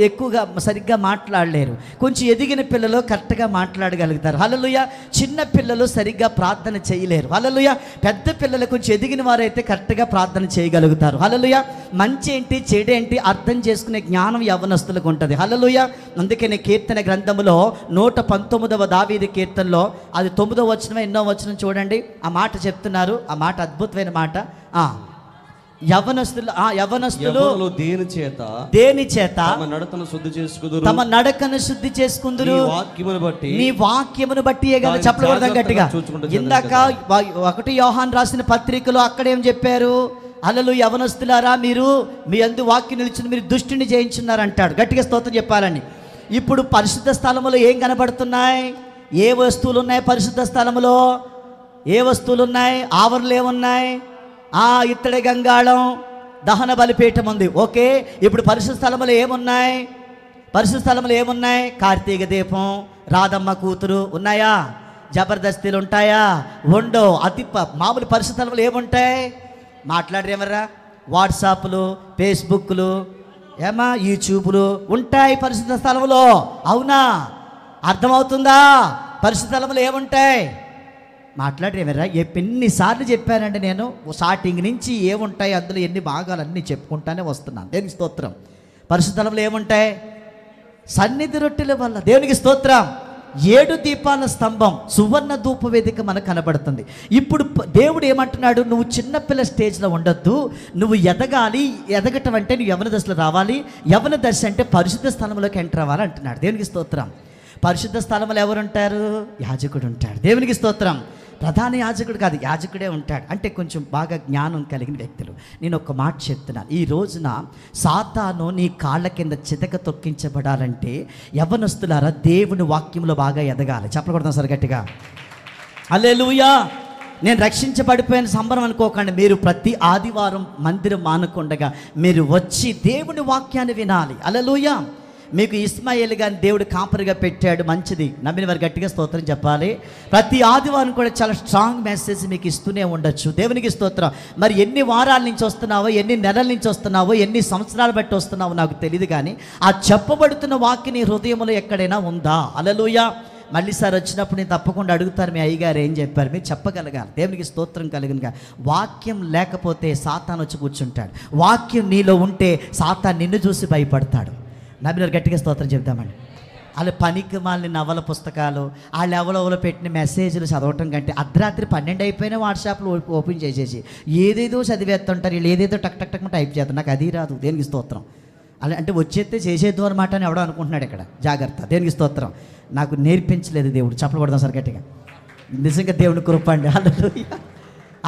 ఎక్కువగా సరిగ్గా మాట్లాడలేరు, కొంచెం ఎదిగిన పిల్లలు కరెక్ట్గా మాట్లాడగలుగుతారు. హల్లెలూయా. చిన్న పిల్లలు సరిగ్గా ప్రార్థన చేయలేరు. హల్లెలూయా. పెద్ద పిల్లలు కొంచెం ఎదిగిన వారైతే కరెక్ట్గా ప్రార్థన చేయగలుగుతారు. హల్లెలూయా. మంచి ఏంటి చెడు ఏంటి అర్థం చేసుకునే జ్ఞానం యవ్వనస్తులకు ఉంటుంది. హల్లెలూయా. అందుకనే కీర్తన గ్రంథంలో 119వ దావీదు కీర్తనలో అది 9వ వచనం ఎన్నో వచనం చూడండి, ఆ మాట చెప్తున్నారు. ఆ మాట అద్భుతమైన మాట. యవ్వనస్తులు దేని చేత తమ నడకను శుద్ధి చేసుకుందురు, నీ వాక్యమును బట్టి చెప్పకూడదు గట్టిగా. ఇందాక 1 యోహాను రాసిన పత్రికలో అక్కడేం చెప్పారు? అలలు యవనస్తులారా, మీరు మీ అందు వాక్యం నిలిచిన మీరు దుష్టుని జయించున్నారు అంటాడు. గట్టిగా స్తోత్రం చెప్పాలని. ఇప్పుడు పరిశుద్ధ స్థలములో ఏం కనబడుతున్నాయి? ఏ వస్తువులు ఉన్నాయి పరిశుద్ధ స్థలములో? ఏ వస్తువులు ఉన్నాయి? ఆవరణలు ఏమున్నాయి? ఇత్తడి గంగాళం, దహన బలిపీఠం ఉంది. ఓకే, ఇప్పుడు పరిశుద్ధ స్థలములో ఏమున్నాయి? పరిశుద్ధ స్థలములో ఏమున్నాయి? కార్తీక దీపం, రాధమ్మ కూతురు ఉన్నాయా? జబర్దస్తీలు ఉంటాయా? ఉండో. మామూలు పరిశుద్ధ స్థలములు ఏముంటాయి? మాట్లాడరేమరా? వాట్సాప్లు, ఫేస్బుక్లు, యూట్యూబ్లు ఉంటాయి పరిశుద్ధ స్థలంలో. అవునా? అర్థమవుతుందా? పరిశుద్ధ స్థలంలో ఏముంటాయి? మాట్లాడరేమరా? ఎన్నిసార్లు చెప్పానండి నేను, స్టార్టింగ్ నుంచి ఏముంటాయి అందులో ఎన్ని భాగాలు అన్నీ చెప్పుకుంటానే వస్తున్నాను. దేవునికి స్తోత్రం. పరిశుద్ధ స్థలంలో ఏముంటాయి? సన్నిధి రొట్టెల వల్ల. దేవునికి స్తోత్రం. 7 దీపాల స్తంభం, సువర్ణ ధూప వేదిక మనకు కనబడుతుంది. ఇప్పుడు దేవుడు ఏమంటున్నాడు? నువ్వు చిన్నపిల్ల స్టేజ్లో ఉండొద్దు, నువ్వు ఎదగాలి. ఎదగటం అంటే నువ్వు యవ్వన దశలో రావాలి. యవ్వన దశ అంటే పరిశుద్ధ స్థలంలోకి ఎంటర్ అవ్వాలి అంటున్నాడు. దేవునికి స్తోత్రం. పరిశుద్ధ స్థలంలో ఎవరు ఉంటారు? యాజకుడు ఉంటాడు. దేవునికి స్తోత్రం. ప్రధాన యాజకుడు కాదు, యాజకుడే ఉంటాడు. అంటే కొంచెం బాగా జ్ఞానం కలిగిన వ్యక్తులు. నేను ఒక మాట చెప్తున్నాను, ఈ రోజున సాతాను నీ కాళ్ళ కింద చితక తొక్కించబడాలంటే యవ్వనస్తులారా దేవుని వాక్యంలో బాగా ఎదగాలి. చెప్పకూడదు సార్ గట్టిగా. హల్లెలూయా. నేను రక్షించబడిపోయిన సంబరం అనుకోకండి. మీరు ప్రతి ఆదివారం మందిరం మానకుండగా మీరు వచ్చి దేవుని వాక్యాన్ని వినాలి. హల్లెలూయా. మీకు ఇస్మాయిల్ గారిని దేవుడు కాపరిగా పెట్టాడు, మంచిది. నమ్మిన వారు గట్టిగా స్తోత్రం చెప్పాలి. ప్రతి ఆదివారం కూడా చాలా స్ట్రాంగ్ మెసేజ్ మీకు ఇస్తూనే ఉండొచ్చు. దేవునికి స్తోత్రం. మరి ఎన్ని వారాల నుంచి వస్తున్నావో, ఎన్ని నెలల నుంచి వస్తున్నావో, ఎన్ని సంవత్సరాలు బట్టి వస్తున్నావో నాకు తెలియదు, కానీ ఆ చెప్పబడుతున్న వాక్యం నీ హృదయంలో ఎక్కడైనా ఉందా? హల్లెలూయా. మళ్ళీ సార్ వచ్చినప్పుడు నేను తప్పకుండా అడుగుతారు, మీ అయ్యగారు ఏం చెప్పారు, మీరు చెప్పగలగాలి. దేవునికి స్తోత్రం కలిగినగా. వాక్యం లేకపోతే సాతాను వచ్చి కూర్చుంటాడు. వాక్యం నీలో ఉంటే సాతాను నిన్ను చూసి భయపడతాడు. నమ్మినారు గట్టిగా స్తోత్రం చెప్తామండి. వాళ్ళు పనికి మాలిన నవల పుస్తకాలు, వాళ్ళు ఎవరెవరో పెట్టిన మెసేజ్లు చదవటం కంటే అర్ధరాత్రి 12 అయిపోయినా వాట్సాప్లో ఓపెన్ చేసేసి ఏదేదో చదివేస్తుంటారు. వీళ్ళు ఏదేదో టక్ టక్ టక్ టైప్ చేస్తారు. నాకు అది రాదు. దేనికి స్తోత్రం. అలా అంటే వచ్చేస్తే చేసేద్దు అనమాట అని ఎవడో అనుకుంటున్నాడు ఇక్కడ. జాగ్రత్త. దేనికి స్తోత్రం. నాకు నేర్పించలేదు దేవుడు. చెప్పలు కొడదాం సార్ గట్టిగా. నిజంగా దేవుని కృప అండి. హల్లెలూయా.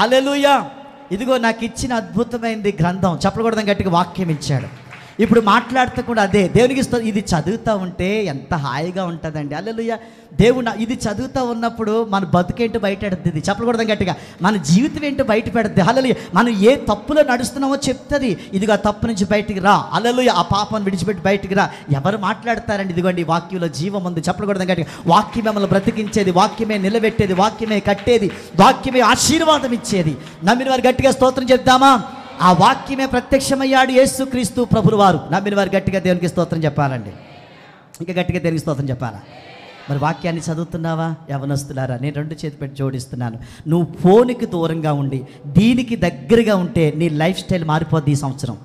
హల్లెలూయా. ఇదిగో నాకు ఇచ్చిన అద్భుతమైనది గ్రంథం. చెప్పలు కొడదాం గట్టిగా. వాక్యం ఇచ్చాడు. ఇప్పుడు మాట్లాడుతూ కూడా అదే. దేవునికి ఇది చదువుతూ ఉంటే ఎంత హాయిగా ఉంటుందండి. హల్లెలూయా. దేవుడు ఇది చదువుతూ ఉన్నప్పుడు మన బతుకేంటో బయట పెడుతుంది. చెప్పకూడదు గట్టిగా. మన జీవితం ఏంటో బయట పెడుతుంది. హల్లెలూయా. మనం ఏ తప్పులో నడుస్తున్నామో చెప్తుంది. ఇదిగో ఆ తప్పు నుంచి బయటికి రా. హల్లెలూయా. ఆ పాపాన్ని విడిచిపెట్టి బయటికి రా. ఎవరు మాట్లాడతారండి? ఇదిగోండి ఈ వాక్యంలో జీవం ఉంది. చెప్పకూడదు గట్టిగా. వాక్యమే మనల్ని బ్రతికించేది, వాక్యమే నిలబెట్టేది, వాక్యమే కట్టేది, వాక్యమే ఆశీర్వాదం ఇచ్చేది. నమ్మిన వారు గట్టిగా స్తోత్రం చెప్దామా? ఆ వాక్యమే ప్రత్యక్షమయ్యాడు యేసుక్రీస్తు ప్రభులు వారు. నమ్మిన వారు గట్టిగా దేవునికి స్తోత్రం చెప్పాలండి. ఇంకా గట్టిగా దేవునికి స్తోత్రం చెప్పాలా? మరి వాక్యాన్ని చదువుతున్నావా? యవనస్తులారా, నేను 2 చేతి పెట్టి జోడిస్తున్నాను. నువ్వు ఫోన్కి దూరంగా ఉండి దీనికి దగ్గరగా ఉంటే నీ లైఫ్ స్టైల్ మారిపోద్ది. ఈ సంవత్సరం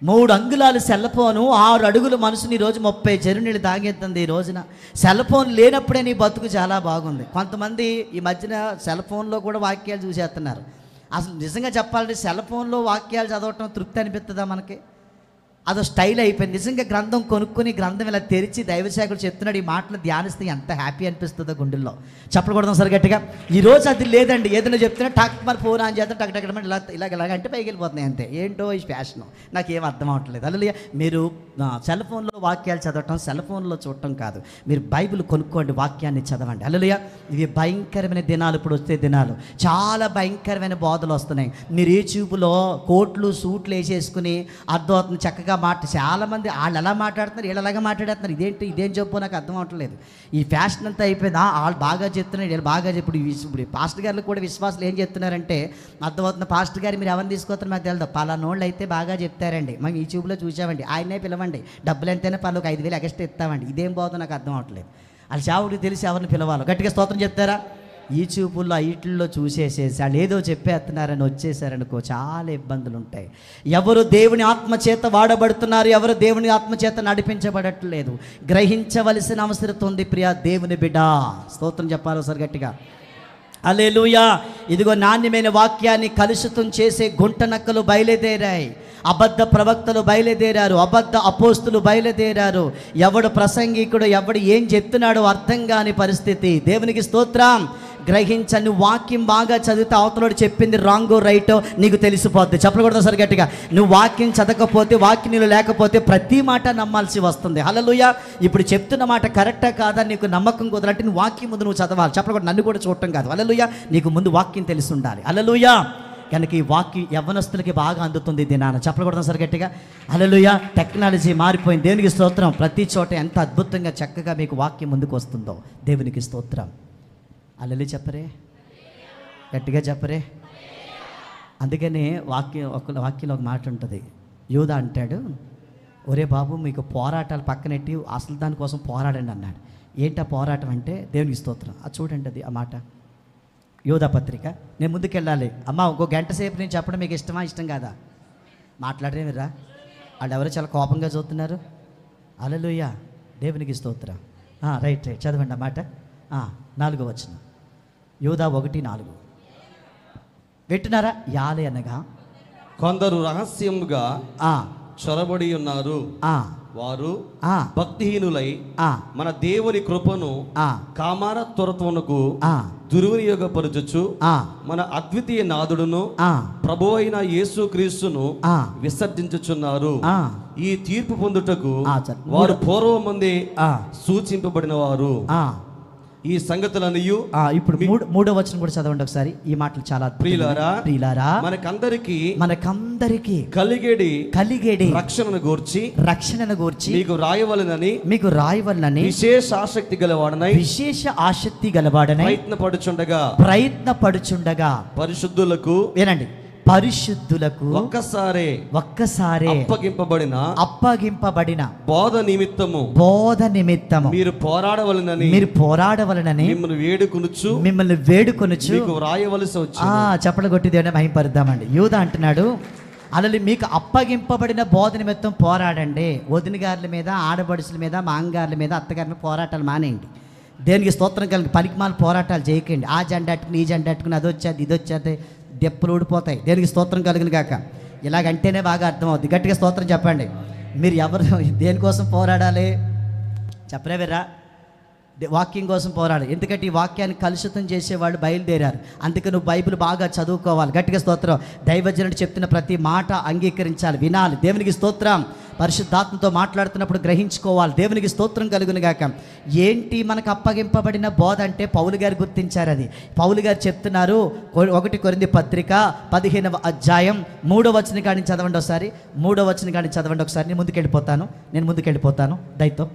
3 అంగుళాలు సెల్ ఫోను, 6 అడుగుల మనసుని ఈరోజు 30 చెరునీళ్ళు తాగేస్తుంది. ఈ రోజున సెల్ ఫోన్ లేనప్పుడే నీ బతుకు చాలా బాగుంది. కొంతమంది ఈ మధ్యన సెల్ ఫోన్లో కూడా వాక్యాలు చూసేస్తున్నారు. అసలు నిజంగా చెప్పాలంటే సెల్ ఫోన్లో వాక్యాలు చదవటం తృప్తి అనిపిస్తుందా మనకి? అదో స్టైల్ అయిపోయింది. నిజంగా గ్రంథం కొనుక్కొని గ్రంథం ఇలా తెరిచి దైవసేవకుడు చెప్తున్నాడు, ఈ మాటలు ధ్యానిస్తే ఎంత హ్యాపీ అనిపిస్తుందో గుండెల్లో. చెప్పకూడదాం సరి గట్టిగా. ఈరోజు అది లేదండి. ఏదైనా చెప్తున్నా టక్ మరి ఫోన్ ఆన్ చేస్తే టక్ టక్ ఇలాగ అంటే పైకి వెళ్ళిపోతున్నాయి అంతే. ఏంటో ఈ ఫ్యాషన్ నాకేం అర్థం అవ్వట్లేదు. అలా మీరు సెల్ ఫోన్లో వాక్యాలు చదవటం, సెల్ ఫోన్లో చూడటం కాదు. మీరు బైబిల్ కొనుక్కోండి, వాక్యాన్ని చదవండి. అలలుయ. ఇవి భయంకరమైన దినాలు. ఇప్పుడు వచ్చే దినాలు చాలా భయంకరమైన బోధలు వస్తున్నాయి. మీరు యూట్యూబ్లో కోట్లు సూట్లు వేసేసుకుని అర్థం చక్కగా రకంగా చాలామంది వాళ్ళు ఎలా మాట్లాడుతున్నారు, వీళ్ళు అలాగే మాట్లాడుతున్నారు. ఇదేం చెప్పు నాకు అర్థం అవ్వట్లేదు. ఈ ఫ్యాషన్ అంతా అయిపోయింది. వాళ్ళు బాగా చెప్తున్నారు, వీళ్ళు బాగా ఇప్పుడు పాస్టర్ గారు కూడా విశ్వాసాలు ఏం చెప్తున్నారంటే అర్థమవుతుంది. పాస్టర్ గారు మీరు ఎవరిని తీసుకొస్తారు మాకు తెలియదు, పలానోళ్ళు అయితే బాగా చెప్తారండి, మేము యూట్యూబ్లో చూసామండి, ఆయనే పిలవండి, డబ్బులు ఎంతైనా పర్లేదు 5,000 ఎక్స్ట్రా ఇస్తామండి. ఇదేం బాగుందో నాకు అర్థం అవ్వట్లేదు. వాళ్ళు చావుడికి తెలిసి ఎవరిని పిలవాలో గట్టిగా స్తోత్రం చెప్తారా? ఈ చూపుల్లో వీటిల్లో చూసేసేసి వాళ్ళు ఏదో చెప్పేస్తున్నారని వచ్చేసారనుకో చాలా ఇబ్బందులు ఉంటాయి. ఎవరు దేవుని ఆత్మచేత వాడబడుతున్నారు, ఎవరు దేవుని ఆత్మచేత నడిపించబడట్లేదు. గ్రహించవలసిన అవసరం ఉంది ప్రియా దేవుని బిడ్డ. స్తోత్రం చెప్పాలి ఒకసారి గట్టిగా. హల్లెలూయా. ఇదిగో నాణ్యమైన వాక్యాన్ని కలుషితం చేసే గుంట నక్కలు బయలుదేరాయి, అబద్ధ ప్రవక్తలు బయలుదేరారు, అబద్ధ అపోస్తులు బయలుదేరారు. ఎవడు ప్రసంగికుడు ఎవడు ఏం చెప్తున్నాడో అర్థం కాని పరిస్థితి. దేవునికి స్తోత్రం. గ్రహించని వాక్యం బాగా చదివితే అవతలోడు చెప్పింది రాంగో రైటో నీకు తెలిసిపోద్ది. చెప్పకూడదు సరి గట్టిగా. నువ్వు వాక్యం చదవకపోతే, వాక్యం నీళ్ళు లేకపోతే ప్రతి మాట నమ్మాల్సి వస్తుంది. హల్లెలూయా. ఇప్పుడు చెప్తున్న మాట కరెక్టా కాదా నీకు నమ్మకం కుదరంటే నువ్వు వాక్యం ముందు నువ్వు చదవాలి. చెప్పకూడదు, నన్ను కూడా చూడటం కాదు. హల్లెలూయా. నీకు ముందు వాక్యం తెలిసి ఉండాలి. హల్లెలూయా. కనుక ఈ వాక్యం యవ్వనస్తులకి బాగా అందుతుంది దినాన. చెప్పకూడదు సరి గట్టిగా. హల్లెలూయా. టెక్నాలజీ మారిపోయింది. దేవునికి స్తోత్రం. ప్రతి చోట ఎంత అద్భుతంగా చక్కగా మీకు వాక్యం ముందుకు వస్తుందో దేవునికి స్తోత్రం. అల్లెలు చెప్పరే, గట్టిగా చెప్పరే. అందుకనే వాక్యంలో ఒక మాట ఉంటుంది. యూదా అంటాడు, ఒరే బాబు మీకు పోరాటాలు పక్కనెట్టి అసలు దానికోసం పోరాడండి అన్నాడు. ఏంటా పోరాటం అంటే దేవునికి స్తోత్రం. అది చూడండి, అది ఆ మాట యోధా పత్రిక. నేను ముందుకెళ్ళాలి అమ్మ. ఇంకో గంట సేపు నేను చెప్పడం మీకు ఇష్టమా ఇష్టం కాదా? మాట్లాడరే మీరా? వాళ్ళు ఎవరో చాలా కోపంగా చూస్తున్నారు. హల్లెలూయా. దేవునికి స్తోత్రం. రైట్ చదవండి ఆ మాట. 4వ వచనం యోధా 1:4 వింటున్నారా? యాలే అనగా కొందరు రహస్యముగా చొరబడి ఉన్నారు, వారు భక్తిహీనులై మన దేవుని కృపను కామార త్వరత్వమునకు దుర్వినియోగపరచుచు మన అద్వితీయ నాథుడును ప్రభు అయిన యేసు క్రీస్తును విసర్జించుచున్నారు. ఈ తీర్పు పొందుటకు వారు పూర్వమందే సూచింపబడిన వారు. ఈ సంగతులన్నయు ఇప్పుడు 3వ వచనం కూడా చదవండి ఒకసారి. ఈ మాటలు చాలా ప్రియులారా మనకందరికి కలిగేడి రక్షణను గూర్చి మీకు రాయవలనని విశేష ఆసక్తి గలవాడనై ప్రయత్నపడుచుండగా పరిశుద్ధులకు వినండి, పరిశుద్ధులకు ఒక్కసారే అప్పగింపబడిన బోధ నిమిత్తము మీరు పోరాడవలనని మిమ్మల్ని వేడుకొనుచు రాయవలసి వచ్చింది. చెప్పలు కొట్టి దేవుని మహింపరుద్దామండి. యూదా అంటున్నాడు, అలా మీకు అప్పగింపబడిన బోధ నిమిత్తం పోరాడండి. వదిన గారుల మీద, ఆడబడుసుల మీద, మాంగారుల మీద, అత్తగారి మీద పోరాటాలు మానేయండి. దేనికి స్తోత్రం కలిగి పనికిమాల పోరాటాలు చేయకండి. ఆ జెండా అట్టుకుని ఈ జెండా అట్టుకుని అది వచ్చేది ఇది వచ్చేది దెప్పులు ఊడిపోతాయి. దేనికి స్తోత్రం కలిగిన కాక. ఇలాగంటేనే బాగా అర్థమవుద్ది. గట్టిగా స్తోత్రం చెప్పండి. మీరు ఎవరు దేనికోసం పోరాడాలి చెప్పరే వీరా? వాక్యం కోసం పోరాడు. ఎందుకంటే ఈ వాక్యాన్ని కలుషితం చేసేవాళ్ళు బయలుదేరారు. అందుకే నువ్వు బైబిల్ బాగా చదువుకోవాలి. గట్టిగా స్తోత్రం. దైవజనుడు చెప్తున్న ప్రతి మాట అంగీకరించాలి, వినాలి. దేవునికి స్తోత్రం. పరిశుద్ధాత్మతో మాట్లాడుతున్నప్పుడు గ్రహించుకోవాలి. దేవునికి స్తోత్రం కలుగును గాక. ఏంటి మనకు అప్పగింపబడిన బోధ అంటే పౌలు గారు గుర్తించారు. అది పౌలు గారు చెప్తున్నారు. 1 కొరింథీ పత్రిక 15వ అధ్యాయం 3వ వచనం కాడి చదవండి ఒకసారి. 3వ వచనం కాడి చదవండి ఒకసారి. నేను ముందుకెళ్ళిపోతాను దయతో.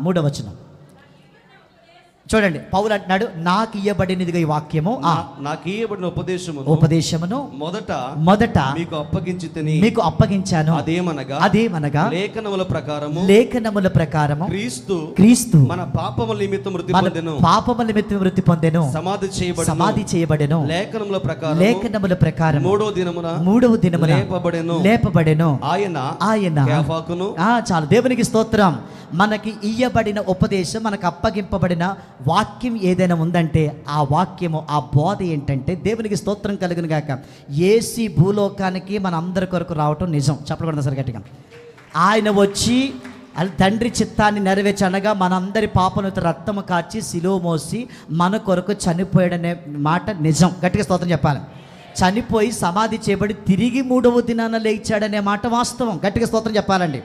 3వ వచనం చూడండి. పౌలు అంటున్నాడు, నాకు ఇయ్యబడినదిగా ఈ వాక్యము, నాకు ఇయ్యబడిన ఉపదేశమును మొదట మీకు అప్పగించాను. అదేమనగా లేఖనముల ప్రకారము క్రీస్తు మన పాపముల నిమిత్తం మృతి పొందెను, సమాధి చేయబడెను. లేఖనముల ప్రకారం మూడవ దినమున లేపబడెను. ఆయన చాలు. దేవునికి స్తోత్రం. మనకి ఇయ్యబడిన ఉపదేశం, మనకు అప్పగింపబడిన వాక్యం ఏదైనా ఉందంటే ఆ వాక్యము, ఆ బోధ ఏంటంటే దేవునికి స్తోత్రం కలుగును గాక. యేసు భూలోకానికి మన అందరి కొరకు రావటం నిజం. చెప్పకూడదు సరి గట్టిగా. ఆయన వచ్చి తండ్రి చిత్తాన్ని నెరవేర్చనగా మనందరి పాపను రక్తము కార్చి శిలువ మోసి మన కొరకు చనిపోయాడనే మాట నిజం. గట్టిగా స్తోత్రం చెప్పాలి. చనిపోయి సమాధి చేయబడి తిరిగి 3వ దినాన లేచాడనే మాట వాస్తవం. గట్టిగా స్తోత్రం చెప్పాలండి.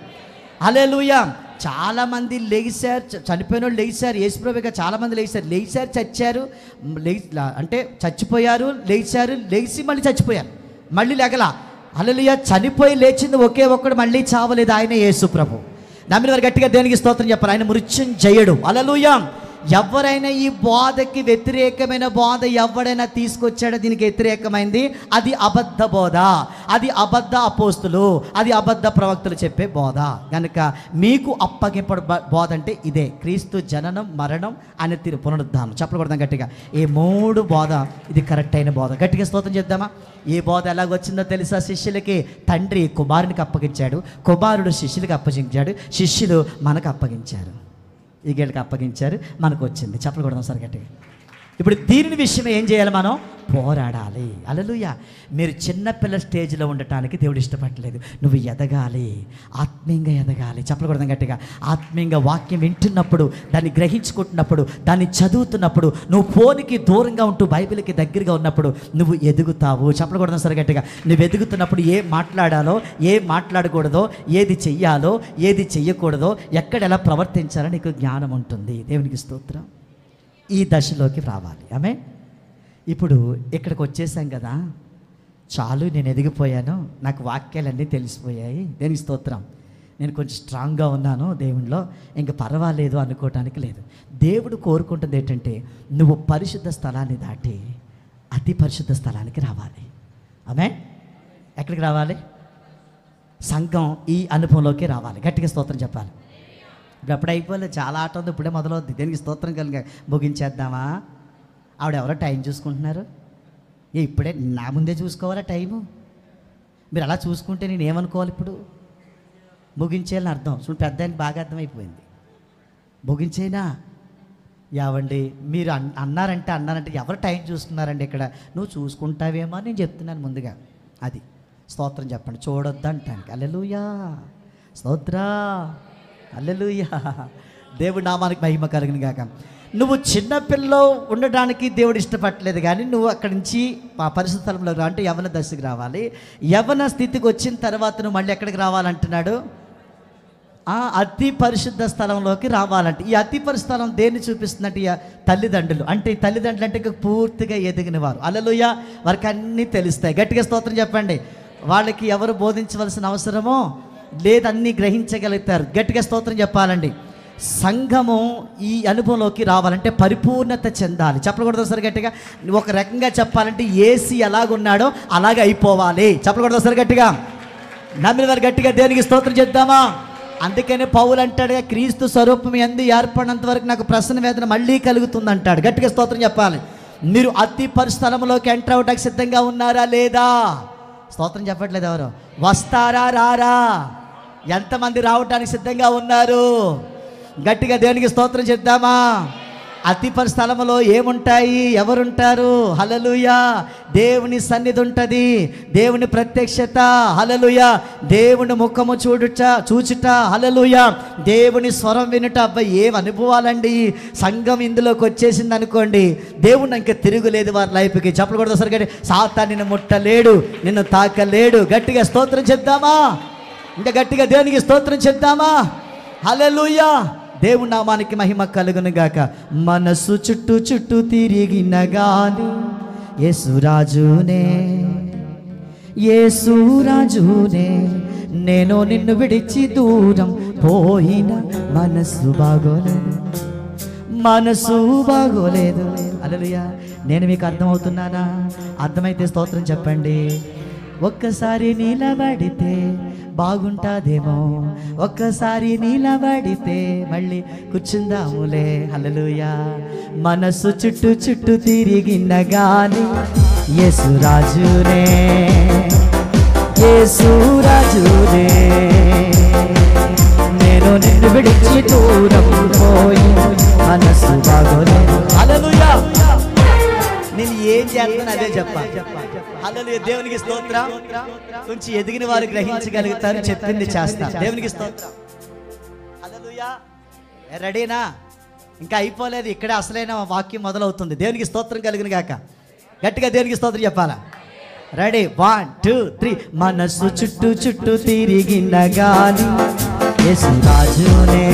హల్లెలూయా. చాలామంది లేచారు, చనిపోయిన వాళ్ళు లేచారు. యేసుప్రభుగా చాలామంది లేచారు, చచ్చారు, అంటే చచ్చిపోయారు, లేచి మళ్ళీ చచ్చిపోయారు, మళ్ళీ లేగల. హల్లెలూయా. చనిపోయి లేచింది ఒకే ఒక్కడు, మళ్ళీ చావలేదు, ఆయన యేసు ప్రభు. నమ్మిన వారు గట్టిగా దేవునికి స్తోత్రం చెప్పాలి. ఆయన మృత్యుంజయుడు. హల్లెలూయా. ఎవరైనా ఈ బోధకి వ్యతిరేకమైన బోధ ఎవడైనా తీసుకొచ్చాడో దీనికి వ్యతిరేకమైంది, అది అబద్ధ బోధ, అది అబద్ధ అపోస్తులు, అది అబద్ధ ప్రవక్తలు చెప్పే బోధ. కనుక మీకు అప్పగింపడ బోధ అంటే ఇదే, క్రీస్తు జననం, మరణం, ఆయన తిరిగి పునరుద్ధానం. చెప్పకూడదాం గట్టిగా. ఈ 3 బోధ ఇది కరెక్ట్ అయిన బోధ. గట్టిగా స్తోత్రం చేద్దామా. ఏ బోధ ఎలాగొచ్చిందో తెలుసా? శిష్యులకి తండ్రి కుమారునికి అప్పగించాడు, కుమారుడు శిష్యులకి అప్పగించాడు, శిష్యులు మనకు అప్పగించారు, ఈ గేళ్ళకి అప్పగించారు, మనకు వచ్చింది. చెప్పకూడదాం సార్ గట్టిగా. ఇప్పుడు దీని విషయమే ఏం చేయాలి? మనం పోరాడాలి. హల్లెలూయా. మీరు చిన్నపిల్ల స్టేజ్లో ఉండటానికి దేవుడు ఇష్టపడలేదు. నువ్వు ఎదగాలి, ఆత్మీయంగా ఎదగాలి. చెప్పకూడదాం గట్టిగా. ఆత్మీయంగా వాక్యం వింటున్నప్పుడు, దాన్ని గ్రహించుకుంటున్నప్పుడు, దాన్ని చదువుతున్నప్పుడు, నువ్వు ఫోన్కి దూరంగా ఉంటూ బైబిల్కి దగ్గరగా ఉన్నప్పుడు నువ్వు ఎదుగుతావు. చెప్పకూడదాం సార్ గట్టిగా. నువ్వు ఎదుగుతున్నప్పుడు ఏం మాట్లాడాలో, ఏం మాట్లాడకూడదో, ఏది చెయ్యాలో, ఏది చెయ్యకూడదో, ఎక్కడ ఎలా ప్రవర్తించాలో నీకు జ్ఞానం ఉంటుంది. దేవునికి స్తోత్రం. ఈ దశలోకి రావాలి. ఆమె ఇప్పుడు ఇక్కడికి వచ్చేసాం కదా, చాలు, నేను ఎదిగిపోయాను, నాకు వాక్యాలన్నీ తెలిసిపోయాయి, దేనికి స్తోత్రం, నేను కొంచెం స్ట్రాంగ్గా ఉన్నాను దేవునిలో, ఇంక పర్వాలేదు అనుకోవటానికి లేదు. దేవుడు కోరుకుంటుంది ఏంటంటే నువ్వు పరిశుద్ధ స్థలాన్ని దాటి అతి పరిశుద్ధ స్థలానికి రావాలి. ఆమె ఎక్కడికి రావాలి? సంఘం ఈ అనుభవంలోకి రావాలి. గట్టిగా స్తోత్రం చెప్పాలి. ఇప్పుడు అప్పుడు అయిపోలేదు, చాలా ఆట ఉంది, ఇప్పుడే మొదలవుద్ది. దేనికి స్తోత్రం కలిగా ముగించేద్దామా? ఆవిడెవరో టైం చూసుకుంటున్నారు. ఇప్పుడే నా ముందే చూసుకోవాలా టైము? మీరు అలా చూసుకుంటే నేను ఏమనుకోవాలి? ఇప్పుడు ముగించేయాలని అర్థం. చూడండి, పెద్ద ఆయనకి బాగా అర్థమైపోయింది. ముగించేనా? యావండి మీరు అన్నారంటే ఎవరు టైం చూస్తున్నారండి ఇక్కడ? నువ్వు చూసుకుంటావేమో అని నేను చెప్తున్నాను ముందుగా. అది స్తోత్రం చెప్పండి. చూడొద్దంటానికి. హల్లెలూయా, స్తోత్రా, హల్లెలూయా. దేవుడి నామానికి మహిమ కలుగును గాక. నువ్వు చిన్నపిల్లలో ఉండడానికి దేవుడు ఇష్టపడలేదు, కానీ నువ్వు అక్కడి నుంచి ఆ పరిశుద్ధ స్థలంలో అంటే యవన దశకు రావాలి. యవన స్థితికి వచ్చిన తర్వాత నువ్వు మళ్ళీ ఎక్కడికి రావాలంటున్నాడు? అతి పరిశుద్ధ స్థలంలోకి రావాలంటే ఈ అతి పరిశుద్ధ స్థలం దేన్ని చూపిస్తున్నట్టు? తల్లిదండ్రులు. అంటే ఈ తల్లిదండ్రులు అంటే పూర్తిగా ఎదిగిన వారు. హల్లెలూయా. వారికి అన్నీ తెలుస్తాయి. గట్టిగా స్తోత్రం చెప్పండి. వాళ్ళకి ఎవరు బోధించవలసిన అవసరమో లేదు, అన్నీ గ్రహించగలుగుతారు. గట్టిగా స్తోత్రం చెప్పాలండి. సంఘము ఈ అనుభవంలోకి రావాలంటే పరిపూర్ణత చెందాలి. చెప్పకూడదు సార్ గట్టిగా. ఒక రకంగా చెప్పాలంటే ఏసీ ఎలాగున్నాడో అలాగే అయిపోవాలి. చెప్పకూడదు సార్ గట్టిగా. నమ్మిన వారు గట్టిగా దేనికి స్తోత్రం చేద్దామా? అందుకనే పౌలు అంటాడుగా, క్రీస్తు స్వరూపం యందు ఏర్పడినంత వరకు నాకు ప్రసన్న వేదన మళ్ళీ కలుగుతుంది అంటాడు. గట్టిగా స్తోత్రం చెప్పాలి. మీరు అతి పరిస్థలంలోకి ఎంటర్ అవడానికి సిద్ధంగా ఉన్నారా లేదా? స్తోత్రం చెప్పట్లేదు ఎవరు? వస్తారా రారా? ఎంతమంది రావడానికి సిద్ధంగా ఉన్నారు? గట్టిగా దేవునికి స్తోత్రం చేద్దామా? అతి పరిస్థలంలో ఏముంటాయి? ఎవరుంటారు? హల్లెలూయా. దేవుని సన్నిధి ఉంటుంది, దేవుని ప్రత్యక్షత. హల్లెలూయా. దేవుని ముఖము చూచుట. హల్లెలూయా. దేవుని స్వరం వినుట. అబ్బాయి ఏం అనుభవాలండి. సంఘం ఇందులోకి వచ్చేసింది అనుకోండి, దేవుని ఇంకా తిరుగులేదు వారి లైఫ్కి. చెప్పకూడదు సరిగ్గా. సాతాను నిన్ను ముట్టలేడు, నిన్ను తాకలేడు. గట్టిగా స్తోత్రం చేద్దామా? ఇంకా గట్టిగా దేవునికి స్తోత్రం చేద్దామా? హల్లెలూయా. దేవుని నామానికి మహిమ కలుగును గాక. మనసు చుట్టూ తిరిగిన గాని యేసురాజునే, యేసురాజునే, నేను నిన్ను విడిచి దూరం పోయిన మనసు బాగోలేదు, మనసు బాగోలేదు. హల్లెలూయా. నేను మీకు అర్థమవుతున్నానా? అర్థమైతే స్తోత్రం చెప్పండి. ఒక్కసారి నిలబడితే బాగుంటాదేమో, ఒక్కసారి నిలబడితే మళ్ళీ కూర్చుందాములే. హల్లెలూయా. మనసు చుట్టూ తిరిగిన గాని యేసురాజునే, యేసురాజునే, నేను నిన్ను విడిచి దూరం పోయి మనసు బాగోలేదు. హల్లెలూయా. నేను ఏం చేస్తాను అదే చెప్పాలి. హల్లెలూయా. దేవునికి స్తోత్రం. కొంచెం ఎదిగిన వారు గ్రహించగలుగుతారు, చెప్పింది చేస్తారు. దేవునికి స్తోత్రం. హల్లెలూయా. రెడీనా? ఇంకా అయిపోలేదు, ఇక్కడే అసలైన వాక్యం మొదలవుతుంది. దేవునికి స్తోత్రం కలుగును గాక. గట్టిగా దేవునికి స్తోత్రం చెప్పాలా? రెడీ? 1 2 3. మనసు చుట్టూ తిరిగిన గాని యేసురాజునే,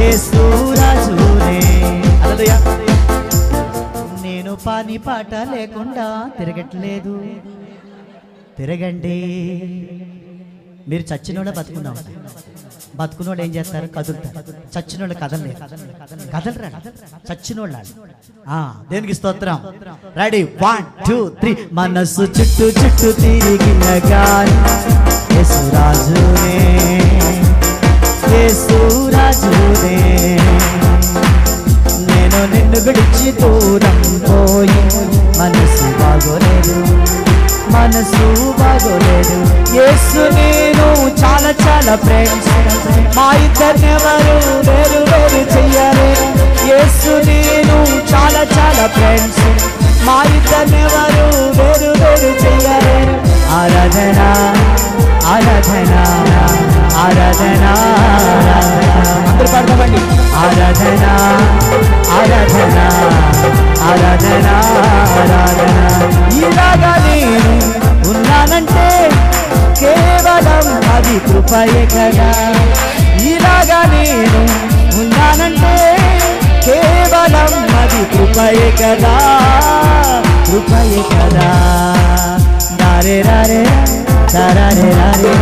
యేసురాజునే. హల్లెలూయా. నేను పని పాట లేకుండా తిరగట్లేదు, తిరగండి. మీరు చచ్చినోళ్ళ బతుకున్నాం, బతుకున్నోళ్ళు ఏం చేస్తారు? కదులుతారు. చచ్చినోళ్ళు కదలలేరు, కదలరా చచ్చినోళ్ళ. దేనికి స్తోత్రం. రెడీ, 1 2 3. మనసు చుట్టూ చుట్టూ తిరిగిన గాని యేసురాజునే, యేసురాజునే. నేను నిన్ను విడిచి దూరం పోయి మనసు బాగోలేదు, మనసు బాగోలేదు. యేసు నేను చాలా చాలా ఫ్రెండ్స్, మా ఇద్దరినెవరు వేరు వేరు చెయ్యాలి. యేసు నేను చాలా చాలా ఫ్రెండ్స్, మా ఇద్దరినెవరు వేరు వేరు చెయ్యాలి. ఆరాధన ఆరాధన ఆరాధన అందరూ పాడతామండి. ఆరాధన ఆరాధన ఆరాధన ఆరాధన. ఇలాగా నేను ఉన్నానంటే కేవలం అది కృపయే కదా. ఇలాగా నేను ఉన్నానంటే కేవలం అది కృపయే కదా, కృపయే కదా. దారే రారే దారే రారే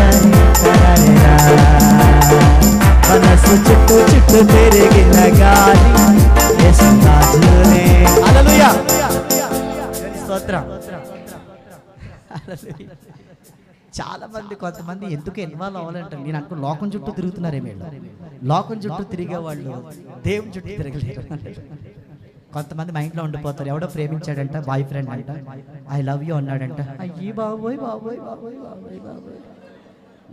రారే రా. మనసు చుట్టూ చుట్టూ తిరిగిన గాలి యేసురాజునే. హల్లెలూయా, స్తోత్రం. చాలా మంది, కొంతమంది ఎందుకు ఇన్వాల్వ్ అవ్వాలంటారు. నేను అనుకో లోకం చుట్టూ తిరుగుతున్నారేమో. లోకం చుట్టూ తిరిగే వాళ్ళు దేవుని చుట్టూ తిరగలేరు. కొంతమంది మా ఇంట్లో ఉండిపోతారు. ఎవడో ప్రేమించాడంట, బాయ్ ఫ్రెండ్ అంట, ఐ లవ్ యూ అన్నాడంట. అయ్యి బాబోయ్ బాబోయ్ బాబోయ్ బాబోయ్ బాబోయ్,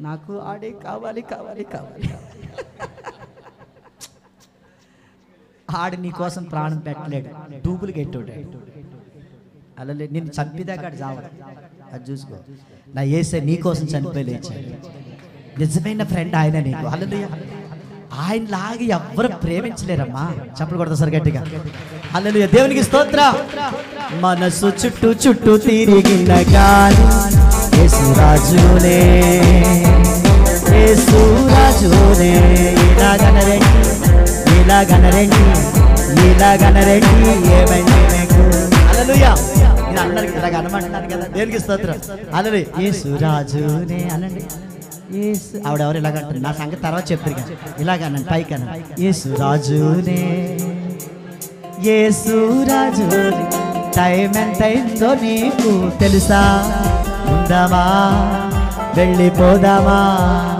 నాకు ఆడే కావాలి కావాలి కావాలి. ఆడు నీ కోసం ప్రాణం పెట్టలేడు, డూబులు గెట్టోడు. అలా నిన్ను చంపిదాకా ఆడు చావడు. అది చూసుకో. నా యేసే నీ కోసం చనిపోయి లేచాడు. నిజమైన ఫ్రెండ్ ఆయన నీకు. హల్లెలూయా. ఆయన లాగా ఎవ్వరు ప్రేమించలేరమ్మా. చప్పలు కొడతా సార్ గట్టిగా. హల్లెలూయా, దేవునికి స్తోత్రం. మనసు చుట్టూ చుట్టూ తిరిగిన గాని యేసురాజునే, యేసురాజునే. ఇలాగనరండి ఇలాగనరండి ఇలాగనరండి ఏమండి మీకు. హల్లెలూయా. నేను అందరికి ఇలాగ అనమంటున్నాను కదా, దేవునికి స్తోత్రం. హల్లెలూయా. యేసురాజునే అనండి. ఆవిడెవరు ఇలాగంటారు, నా సంగతి తర్వాత చెప్తారు కదా. ఇలాగనండి పైకి అనండి. యేసురాజునే, యేసురాజునే. టైం ఎంతైందో నీకు తెలుసా? ఉందామా వెళ్ళిపోదామా,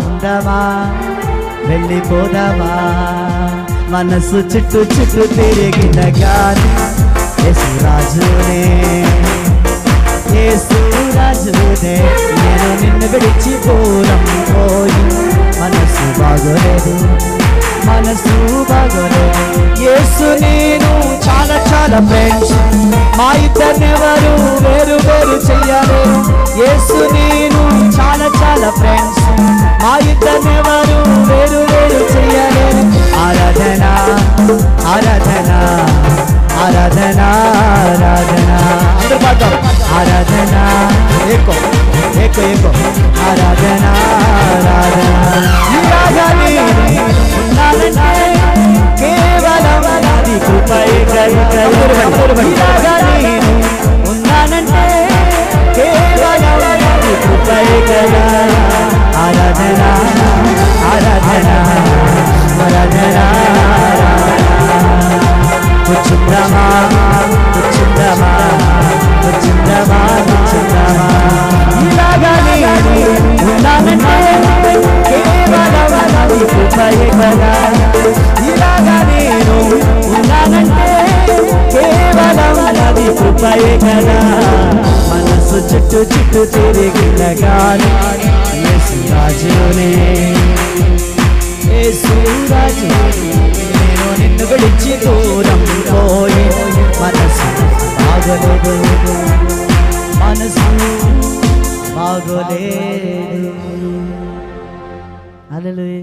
ఉందామా వెళ్ళిపోదామా. మనసు చుట్టూ చుట్టూ తిరిగిన గాని యేసురాజునే, యేసురాజునే. నేను నిన్ను విడిచి దూరం పోయి మనసు బాగోలేదు, మనసు బాగోలేదు. యేసు నేను చాలా చాలా ఫ్రెండ్స్, మా ఇద్దరినెవరు వేరు వేరు చెయ్యాలి. యేసు నేను చాలా చాలా ఫ్రెండ్స్, మా ఇద్దరినెవరు వేరు వేరు చెయ్యాలి. ఆరాధన ఆరాధన ఆరాధన ఆరాధన. అందరూ పాడతాం. ఆరాధన ఏకో ఏకో ఏకో ఆరాధన ఆరాధన. ఇలాగా నేను ఉన్నానంటే కేవలం అది కృపయే కదా. ఇలాగా నేను ఉన్నానంటే కేవలం అది కృపయే కదా. ఆరాధన ఆరాధన ఆరాధన కూర్చుందామా కూర్చుందామా కూర్చుందామా కూర్చుందామా. ఇలాగా నేను ఉన్నానంటే కేవలం అది కృపయే కదా. ఇలాగా నేను ఉన్నానంటే కేవలం అది కృపయే కదా. మనసు చుట్టూ చుట్టూ తిరిగిన గాని యేసురాజునే, యేసురాజునే. నేను నిన్ను విడిచి దూరం పోయి మనసు బాగోలేదు, మనసు బాగోలేదు. హల్లెలూయా.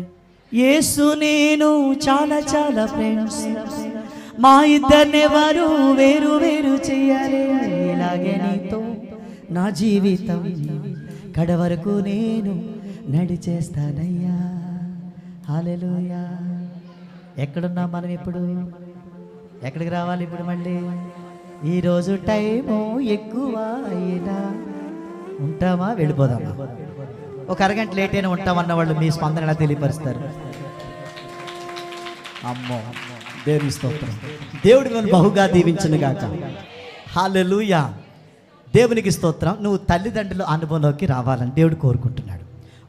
యేసు నేను చాలా చాలా ఫ్రెండ్స్, మా ఇద్దరినెవరు వేరు వేరు చెయ్యాలి. ఇలాగే నీతో నా జీవితం కడవరకు నేను నడిచేస్తానయ్యా. హల్లెలూయా. ఎక్కడున్నాం మనం ఇప్పుడు? ఎక్కడికి రావాలి ఇప్పుడు? మళ్ళీ ఈరోజు టైము ఎక్కువ అయినా ఉంటామా వెళ్ళిపోదామా? ఒక అరగంట లేట్ అయినా ఉంటామన్న వాళ్ళు మీ స్పందన ఎలా తెలియపరుస్తారు? అమ్మో, దేవుని స్తోత్రం. దేవుడు మిమ్మల్ని బహుగా దీవించును గాక. హల్లెలూయా. దేవునికి స్తోత్రం. నువ్వు తల్లిదండ్రుల అనుభవంలోకి రావాలని దేవుడు కోరుకుంటున్నాడు.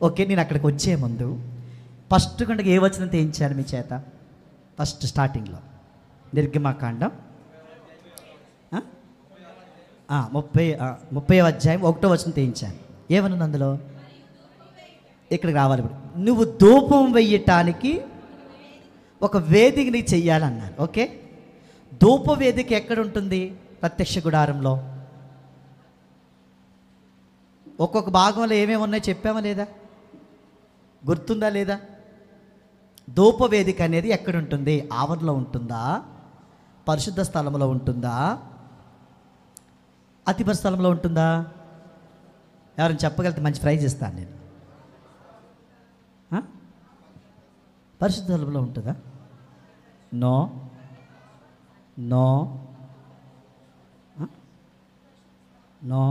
ఓకే, నేను అక్కడికి వచ్చే ముందు ఫస్ట్ గంటకి ఏ వచనం తెయించాను మీ చేత? ఫస్ట్ స్టార్టింగ్లో నిర్గమకాండం 30వ అధ్యాయం 1వ వచనం తెయించాను. ఏమన్నది అందులో? ఇక్కడికి రావాలి. ఇప్పుడు నువ్వు ధూపం వెయ్యటానికి ఒక వేదికని చెయ్యాలన్నారు. ఓకే, ధూప వేదిక ఎక్కడ ఉంటుంది? ప్రత్యక్ష గుడారంలో. ఒక్కొక్క భాగంలో ఏమేమి ఉన్నాయో చెప్పామా లేదా? గుర్తుందా లేదా? ధూప వేదిక అనేది ఎక్కడ ఉంటుంది? ఆవరణలో ఉంటుందా? పరిశుద్ధ స్థలంలో ఉంటుందా? అతి పరిశుద్ధ స్థలంలో ఉంటుందా? ఎవరైనా చెప్పగలిగితే మంచి ప్రైజ్ ఇస్తాను నేను. పరిశుద్ధ స్థలంలో ఉంటుందా? No no no.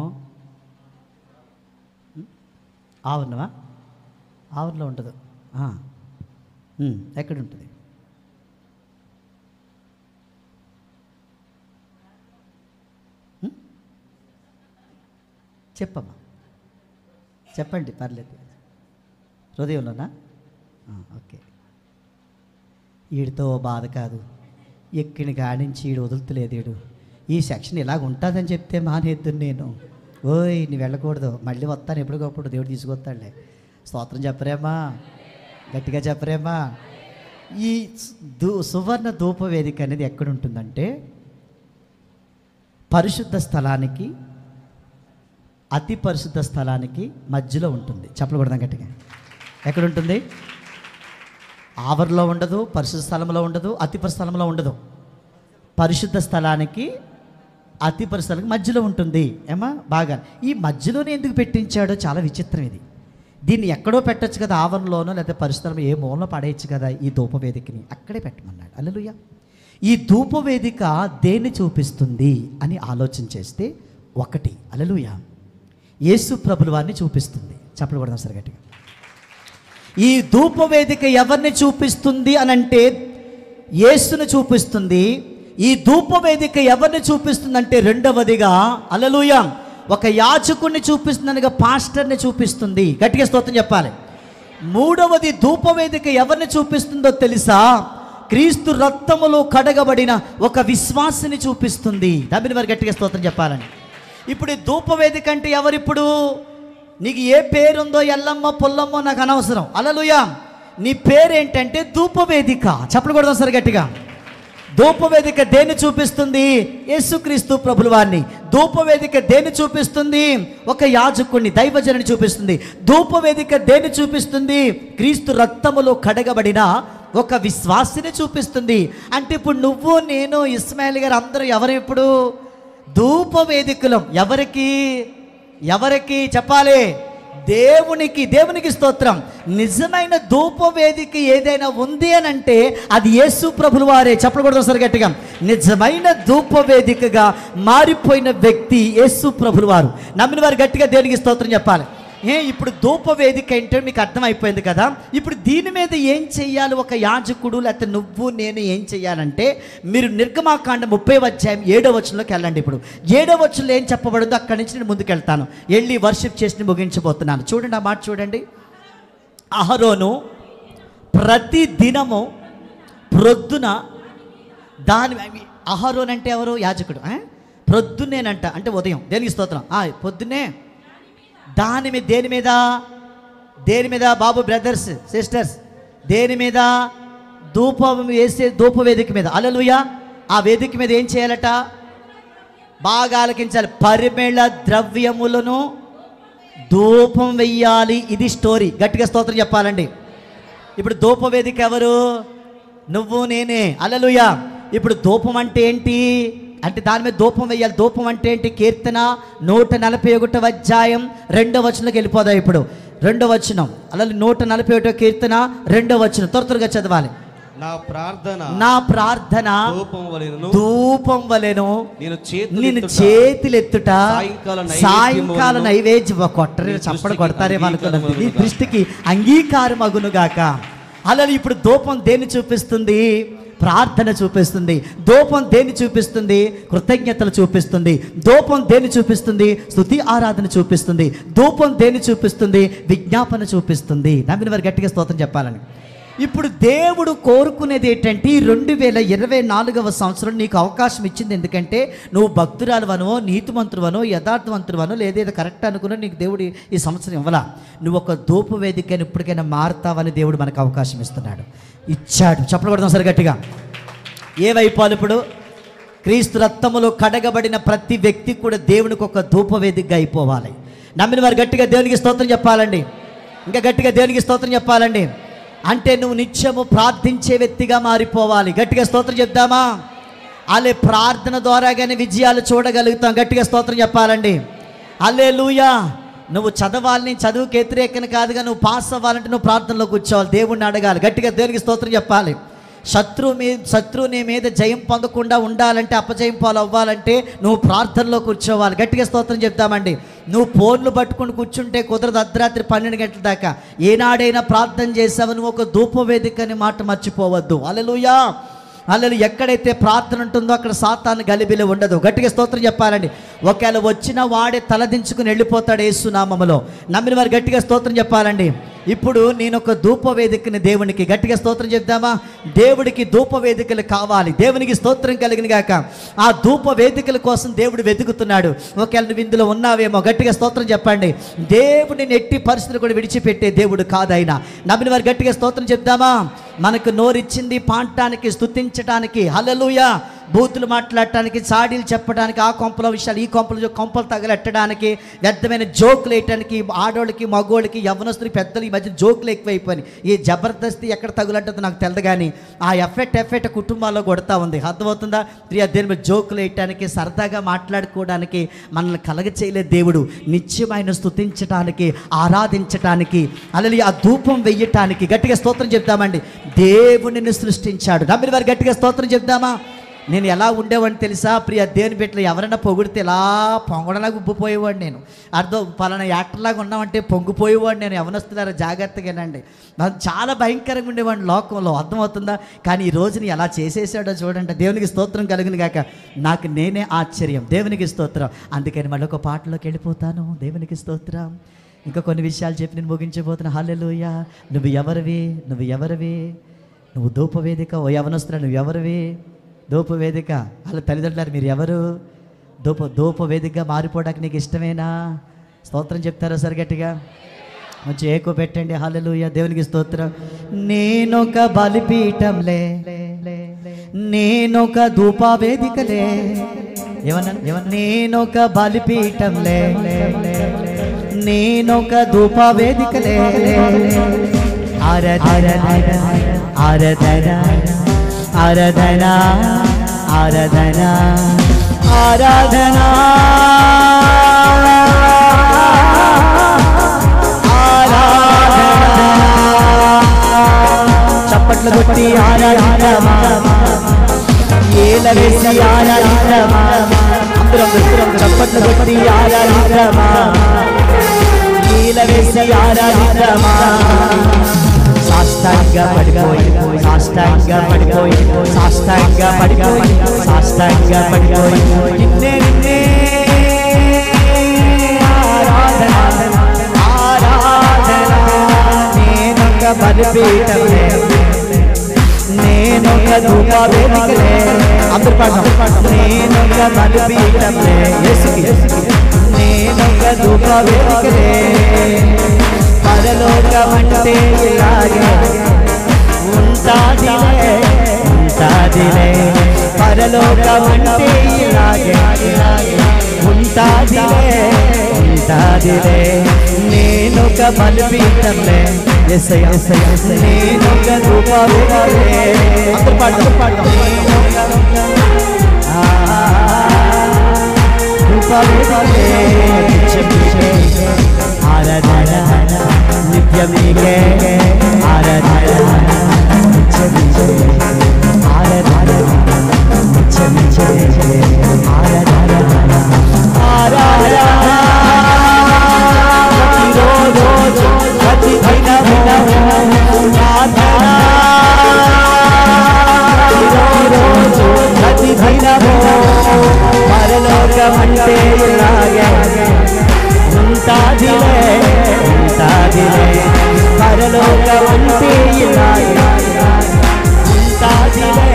ఆవరణమా? ఆవరణలో ఉంటుంది. ఎక్కడ ఉంటుంది? చెప్పమ్మా, చెప్పండి, పర్లేదు. హృదయంలోనా? ఓకే. వీడితో బాధ కాదు, ఎక్కిన గాడించి వీడు వదులుతలేదు. వీడు ఈ సెక్షన్ ఇలాగ ఉంటుందని చెప్తే మానేద్దును నేను. ఓయ్, నువ్వు వెళ్ళకూడదు, మళ్ళీ వస్తాను ఎప్పటికప్పుడు, దేవుడు తీసుకొస్తాడులే. స్తోత్రం చెప్పరేమా? గట్టిగా చెప్పరేమా? ఈ సువర్ణ ధూప వేదిక అనేది ఎక్కడ ఉంటుందంటే పరిశుద్ధ స్థలానికి అతి పరిశుద్ధ స్థలానికి మధ్యలో ఉంటుంది. చెప్పకూడదాం గట్టిగా. ఎక్కడ ఉంటుంది? ఆవరణలో ఉండదు, పరిశుద్ధ స్థలంలో ఉండదు, అతి పరిశుద్ధ స్థలంలో ఉండదు. పరిశుద్ధ స్థలానికి అతి పరిశుద్ధ స్థలానికి మధ్యలో ఉంటుంది. ఏమా బాగా? ఈ మధ్యలోనే ఎందుకు పెట్టించాడో చాలా విచిత్రం ఇది. దీన్ని ఎక్కడో పెట్టచ్చు కదా, ఆవరణలోనో లేకపోతే పరిశుద్ధంలో ఏ మూలలో పడేయచ్చు కదా. ఈ ధూపవేదికని అక్కడే పెట్టమన్నాడు. హల్లెలూయా. ఈ ధూపవేదిక దేన్ని చూపిస్తుంది అని ఆలోచన చేస్తే, ఒకటి హల్లెలూయా, యేసు ప్రభుల వారిని చూపిస్తుంది. చెప్పలు కూడా సరే గట్టిగా. ఈ ధూపవేదిక ఎవరిని చూపిస్తుంది అని అంటే యేసును చూపిస్తుంది. ఈ ధూపవేదిక ఎవరిని చూపిస్తుందంటే రెండవదిగా హల్లెలూయా ఒక యాజకుడిని చూపిస్తుందనగా పాస్టర్ని చూపిస్తుంది. గట్టిగా స్తోత్రం చెప్పాలి. మూడవది ధూపవేదిక ఎవరిని చూపిస్తుందో తెలుసా? క్రీస్తు రక్తములో కడగబడిన ఒక విశ్వాసిని చూపిస్తుంది. దాని వారు గట్టిగా స్తోత్రం చెప్పాలని. ఇప్పుడు ఈ ధూపవేదిక అంటే ఎవరిప్పుడు? నీకు ఏ పేరుందో, ఎల్లమ్మ పుల్లమ్మో నాకు అనవసరం. హల్లెలూయా. నీ పేరేంటంటే ధూపవేదిక. చెప్పలు కొడదాం సరే గట్టిగా. ధూపవేదిక దేన్ని చూపిస్తుంది? యేసుక్రీస్తు ప్రభుల వారిని. ధూపవేదిక దేన్ని చూపిస్తుంది? ఒక యాజకుడిని, దైవజనుని చూపిస్తుంది. ధూపవేదిక దేన్ని చూపిస్తుంది? క్రీస్తు రక్తములో కడగబడిన ఒక విశ్వాసిని చూపిస్తుంది. అంటే ఇప్పుడు నువ్వు, నేను, ఇస్మాయిల్ గారు అందరూ ఎవరు? ఇప్పుడు ధూపవేదికలం. ఎవరికి? ఎవరికి చెప్పాలి? దేవునికి. దేవునికి స్తోత్రం. నిజమైన ధూపవేదిక ఏదైనా ఉంది అని అంటే అది యేసు ప్రభుల వారే. చెప్పకూడదు సరి గట్టిగా. నిజమైన ధూపవేదికగా మారిపోయిన వ్యక్తి యేసు ప్రభుల వారు. నమ్మిన వారు గట్టిగా దేవునికి స్తోత్రం చెప్పాలి. ఇప్పుడు ధూపవేదిక ఏంటో మీకు అర్థమైపోయింది కదా. ఇప్పుడు దీని మీద ఏం చెయ్యాలి ఒక యాజకుడు, లేకపోతే నువ్వు నేను ఏం చెయ్యాలంటే, మీరు నిర్గమాకాండం 30వ అధ్యాయం 7వ వచనంలోకి వెళ్ళండి. ఇప్పుడు 7వ వచనంలో ఏం చెప్పబడిందో అక్కడి నుంచి నేను ముందుకు వెళ్తాను. వెళ్ళి వర్షిప్ చేసి ముగించబోతున్నాను. చూడండి ఆ మాట చూడండి. అహరోను ప్రతి దినము ప్రొద్దున అహరోన్ అంటే ఎవరు? యాజకుడు. ప్రొద్దునేనంట అంటే ఉదయం. దేనికి స్తోత్రం. పొద్దున్నే దాని మీద, దేని మీద? దేని మీద బాబు, బ్రదర్స్ సిస్టర్స్? దేని మీద? ధూపం వేసే ధూపవేదిక మీద. హల్లెలూయా. ఆ వేదిక మీద ఏం చేయాలట? బాగా ఆలకించాలి. పరిమళ ద్రవ్యములను ధూపం వెయ్యాలి. ఇది స్టోరీ. గట్టిగా స్తోత్రం చెప్పాలండి. ఇప్పుడు ధూపవేదిక ఎవరు? నువ్వు, నేనే. హల్లెలూయా. ఇప్పుడు ధూపం అంటే ఏంటి అంటే దాని మీద ధూపం వేయాలి. ధూపం అంటే ఏంటి? కీర్తన 141వ అధ్యాయం 2వ వచనంలోకి వెళ్ళిపోదాం. ఇప్పుడు 2వ వచనం. అలాగే 141వ కీర్తన 2వ వచనం త్వరగా చదవాలి. నా ప్రార్థన ధూపం వలెను. నేను చేతులెత్తుట సాయంకాల నైవేద్యం. కొట్టరే చప్పడ కొడతారేమో అనుకున్నాను. నీ దృష్టికి అంగీకారం అగునుగాక. అలా ఇప్పుడు ధూపం దేన్ని చూపిస్తుంది? ప్రార్థన చూపిస్తుంది. ధూపం దేన్ని చూపిస్తుంది? కృతజ్ఞతలు చూపిస్తుంది. ధూపం దేన్ని చూపిస్తుంది? స్తుతి ఆరాధన చూపిస్తుంది. ధూపం దేన్ని చూపిస్తుంది? విజ్ఞాపన చూపిస్తుంది. నమ్మిన వారు గట్టిగా స్తోత్రం చెప్పాలని. ఇప్పుడు దేవుడు కోరుకునేది ఏంటంటే 2024వ సంవత్సరం నీకు అవకాశం ఇచ్చింది. ఎందుకంటే నువ్వు భక్తురాలువనో, నీతిమంతుడువనో, యథార్థవంతుడువనో, లేదేదో కరెక్ట్ అనుకున్నా నీకు దేవుడు ఈ సంవత్సరం ఇవ్వలా. నువ్వు ఒక ధూప వేదికని ఇప్పటికైనా మారుతావని దేవుడు మనకు అవకాశం ఇస్తున్నాడు, ఇచ్చాడు. చెప్పకూడదాం సరే గట్టిగా. ఏవైపోవాలి ఇప్పుడు? క్రీస్తు రక్తములో కడగబడిన ప్రతి వ్యక్తి కూడా దేవునికి ఒక ధూప వేదికగా అయిపోవాలి. నమ్మిన వారు గట్టిగా దేవునికి స్తోత్రం చెప్పాలండి. ఇంకా గట్టిగా దేవునికి స్తోత్రం చెప్పాలండి. అంటే నువ్వు నిత్యము ప్రార్థించే వ్యక్తిగా మారిపోవాలి. గట్టిగా స్తోత్రం చెప్దామా? అలే ప్రార్థన ద్వారాగానే విజయాలు చూడగలుగుతాం. గట్టిగా స్తోత్రం చెప్పాలండి. హల్లెలూయా. నువ్వు చదవాలని, చదువుకి వ్యతిరేకన కాదుగా, నువ్వు పాస్ అవ్వాలంటే నువ్వు ప్రార్థనలో కూర్చోవాలి, దేవుణ్ణి అడగాలి. గట్టిగా దేవునికి స్తోత్రం చెప్పాలి. శత్రువు నీ మీద జయం పొందకుండా ఉండాలంటే, అపజయం పాలు అవ్వాలంటే నువ్వు ప్రార్థనలో కూర్చోవాలి. గట్టిగా స్తోత్రం చెప్తామండి. నువ్వు ఫోన్లు పట్టుకుని కూర్చుంటే కుదరదు. అర్ధరాత్రి 12 గంటల దాకా ఏనాడైనా ప్రార్థన చేసావు, నువ్వు ఒక ధూపవేదిక అని మాట మర్చిపోవద్దు. హల్లెలూయా. అల్లలు ఎక్కడైతే ప్రార్థన ఉంటుందో అక్కడ సాతాను గలిబిలి ఉండదు. గట్టిగా స్తోత్రం చెప్పాలండి. ఒకవేళ వచ్చిన వాడే తలదించుకుని వెళ్ళిపోతాడు యేసు నామములో. నమ్మిన వారు గట్టిగా స్తోత్రం చెప్పాలండి. ఇప్పుడు నేను ఒక ధూపవేదికని దేవునికి, గట్టిగా స్తోత్రం చెప్దామా? దేవుడికి ధూపవేదికలు కావాలి. దేవునికి స్తోత్రం కలిగిన గాక. ఆ ధూపవేదికల కోసం దేవుడు వెతుకుతున్నాడు. ఒకవేళ నువ్వు ఇందులో ఉన్నావేమో గట్టిగా స్తోత్రం చెప్పండి. దేవుడిని ఎట్టి పరిస్థితులు కూడా విడిచిపెట్టే దేవుడు కాదైనా. నమ్మిన వారు గట్టిగా స్తోత్రం చెప్దామా? మనకు నోరిచ్చింది పాడటానికి, స్తుతించడానికి, హల్లెలూయా, బూతులు మాట్లాడటానికి, చాడీలు చెప్పడానికి, ఆ కొంపల విషయాలు ఈ కొంపలు తగలెట్టడానికి, వ్యర్థమైన జోకులు వేయటానికి, ఆడోళ్ళకి, మగోళ్ళకి, యవ్వనస్తులకి, పెద్దలు ఈ మధ్య జోకులు ఎక్కువైపోయినాయి. ఈ జబర్దస్తి ఎక్కడ తగులంటుందో నాకు తెలియదు, కానీ ఆ ఎఫెక్ట్ కుటుంబాల్లో కొడతా ఉంది. అర్థమవుతుందా? దేని మీద జోకులు వేయటానికి, సరదాగా మాట్లాడుకోవడానికి మనల్ని కలగ చేయలేదు దేవుడు. నిత్యమైన స్తుతించటానికి, ఆరాధించటానికి, అలాగే ఆ ధూపం వెయ్యటానికి. గట్టిగా స్తోత్రం చెప్తామండి. దేవుడిని సృష్టించాడు. నమ్మిన వారు గట్టిగా స్తోత్రం చెప్దామా? నేను ఎలా ఉండేవాడిని తెలుసా? ప్రియ దేవుని బిడ్డలు ఎవరైనా పొగిడితే ఇలా పొంగడలాగా ఉబ్బిపోయేవాడు. నేను పలానా యాక్టర్లాగా ఉన్నామంటే పొంగిపోయేవాడు నేను. యవనస్తులారా జాగ్రత్తగానండి. చాలా భయంకరంగా ఉండేవాడిని లోకంలో. అర్థమవుతుందా? కానీ ఈ రోజుని ఎలా చేసేసాడో చూడండి. దేవునికి స్తోత్రం కలుగును గాక. నాకు నేనే ఆశ్చర్యం. దేవునికి స్తోత్రం. అందుకని మళ్ళీ ఒక పాటలోకి వెళ్ళిపోతాను. దేవునికి స్తోత్రం. ఇంకా కొన్ని విషయాలు చెప్పి నేను ముగించబోతున్నా. హల్లెలూయా. నువ్వు ఎవరివి? నువ్వు ధూపవేదిక. ఓ యవనస్తున్నా, నువ్వు ఎవరివి? ధూపవేదిక. వాళ్ళ తల్లిదండ్రులు మీరు ఎవరు? ధూపవేదికగా మారిపోవడానికి నీకు ఇష్టమేనా? స్తోత్రం చెప్తారా సరి గట్టిగా? మంచి ఏకో పెట్టండి. హల్లెలూయా. దేవునికి స్తోత్రం. నేనొక బలిపీఠంలే, నేనొక ధూపవేదికలే. ఏమన్నా? నేనొక బలిపీఠంలే, నేనొక ధూపవేదికలే. ఆరాధన ఆరాధన ఆరాధన ఆరాధన ఆరాధన ఆరాధన. చప్పట్లు కొట్టి ఆరాధిద్దామా? ఏల వేసి ఆరాధిద్దామా? అందరం చప్పట్లు కొట్టి ఆరాధిద్దామా? ఏల వేసి ఆరాధిద్దామా? సాష్టాంగా పడిపోయి సాష్టాంగా పడిపోయి సాష్టాంగా పడిపోయి సాష్టాంగా పడిపోయి నిన్నే నిన్నే ఆరాధన ఆరాధన. నేనొక బలిపీఠంలే, నేనొక ధూపవేదికలే. అందరూ పాడదాం. నేనొక బలిపీఠంలే యేసుకి, నేనొక ధూపవేదికలే. పరలోకమంటే ఇలాగే ఉంటాదిలే, ఉంటాదిలే. పరలోకమంటే ఇలాగే ఉంటాదిలే, ఉంటాదిలే. నేనొక బలిపీఠంలే యేసయ్యా, నేనొక ధూపవేదికలే. అందరూ పాడదాం. ధూపవేదికలే. ఆరాధన నిత్యమీకే, ఆరాధన పరలోకమంటే ఇలాగే ఉంటాదిలే ఉంటాదిలే పరలోకమంటే ఇలాగే ఉంటాదిలే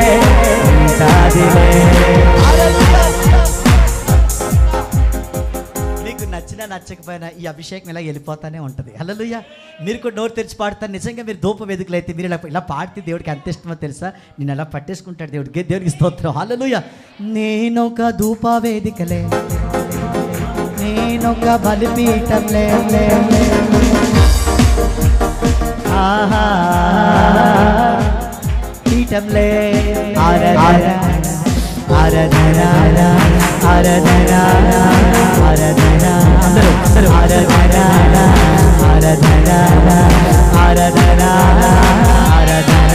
ఉంటాదిలే. మీకు నచ్చినా నచ్చకపోయినా ఈ అభిషేకం ఇలా వెళ్ళిపోతానే ఉంటుంది. హల్లెలూయా. మీరు కూడా నోరు తెరిచి పాడతారు. నిజంగా మీరు ధూప వేదికలు అయితే మీరు ఇలా పాడితే దేవుడికి ఎంత ఇష్టమో తెలుసా? నేను ఎలా పట్టేసుకుంటాడు దేవుడికి. దేవుడికి స్తోత్రం. హల్లెలూయా. నేనొక ధూప వేదికలే, నేనొక బలిపీఠంలే, ఆహా పీఠంలే, ఆరాధన ఆరాధన ఆరాధన ఆరాధన ఆరాధన ఆరాధన ఆరాధన ఆరాధన.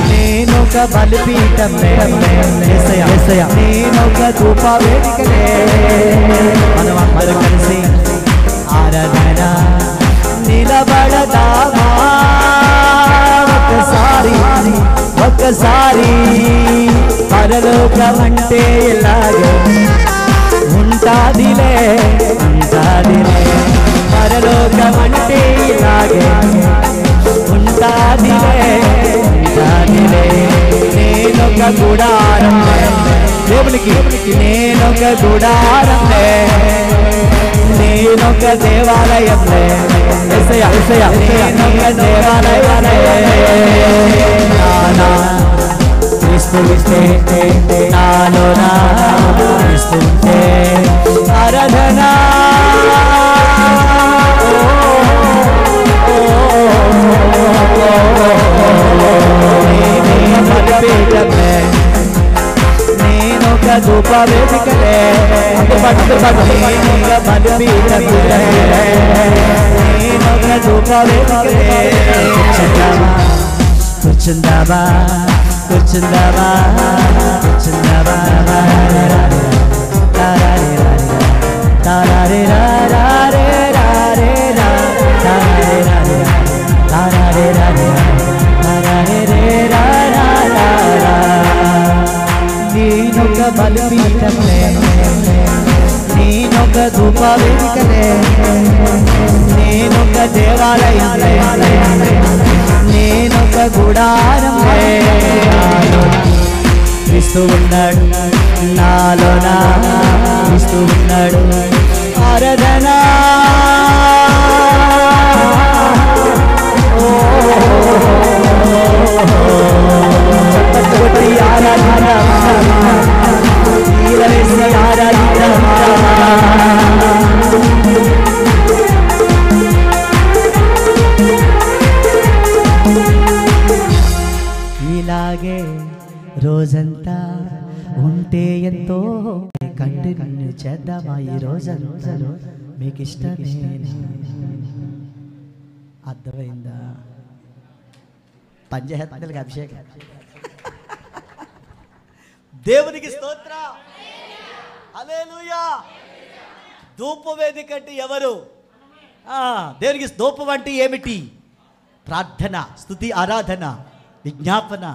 నేనొక బలిపీఠంలే, నేనొక ధూప వేదికలే, మనం అందరం కలిసి ఆరాధన నిలబడదామా ఒకసారి ఒక్కసారి. పరలోకమంటే ఇలాగే ఉంటాదిలే ఉంటాదిలే పరలోకమంటే ఇలాగే ఉంటాదిలే ఉంటాదిలే. నేనొక గుడారంలే దేవునికి, నేనొక గుడారంలే, నేనొక దేవాలయంలే, నేనొక దేవాలయమే. క్రీస్తువిస్తే నాలోనా క్రీస్తువిస్తే ఆరాధన బలిపీఠమే, నేనొక ధూప వేదికలే, నేనొక బలిపీఠమే, నేనొక ధూప వేదికలే. కూర్చుందామా కూర్చుందామా కూర్చుందామా నేనొక బలిపీఠంలే, నేనొక ధూప వేదికలే, నేనొక దేవాలయంలే, నేనొక గుడారంలే. క్రీస్తు ఉన్నాడు నాలోనా క్రీస్తు ఉన్నాడు ఆరాధన ఆరాధన ఆరాధన. ఇలాగే రోజంతా ఉంటే ఎంతో కంటిన్యూ చేద్దామా ఈ రోజంతా మీకు ఇష్టమే. అర్థమైందా? పంచాయతీలకు అభిషేకం. దేవునికి స్తోత్రం. హల్లెలూయా. ధూపవేదిక అంటే ఎవరు? దేవునికి ధూపం అంటే ఏమిటి? ప్రార్థన, స్తుతి, ఆరాధన, విజ్ఞాపన.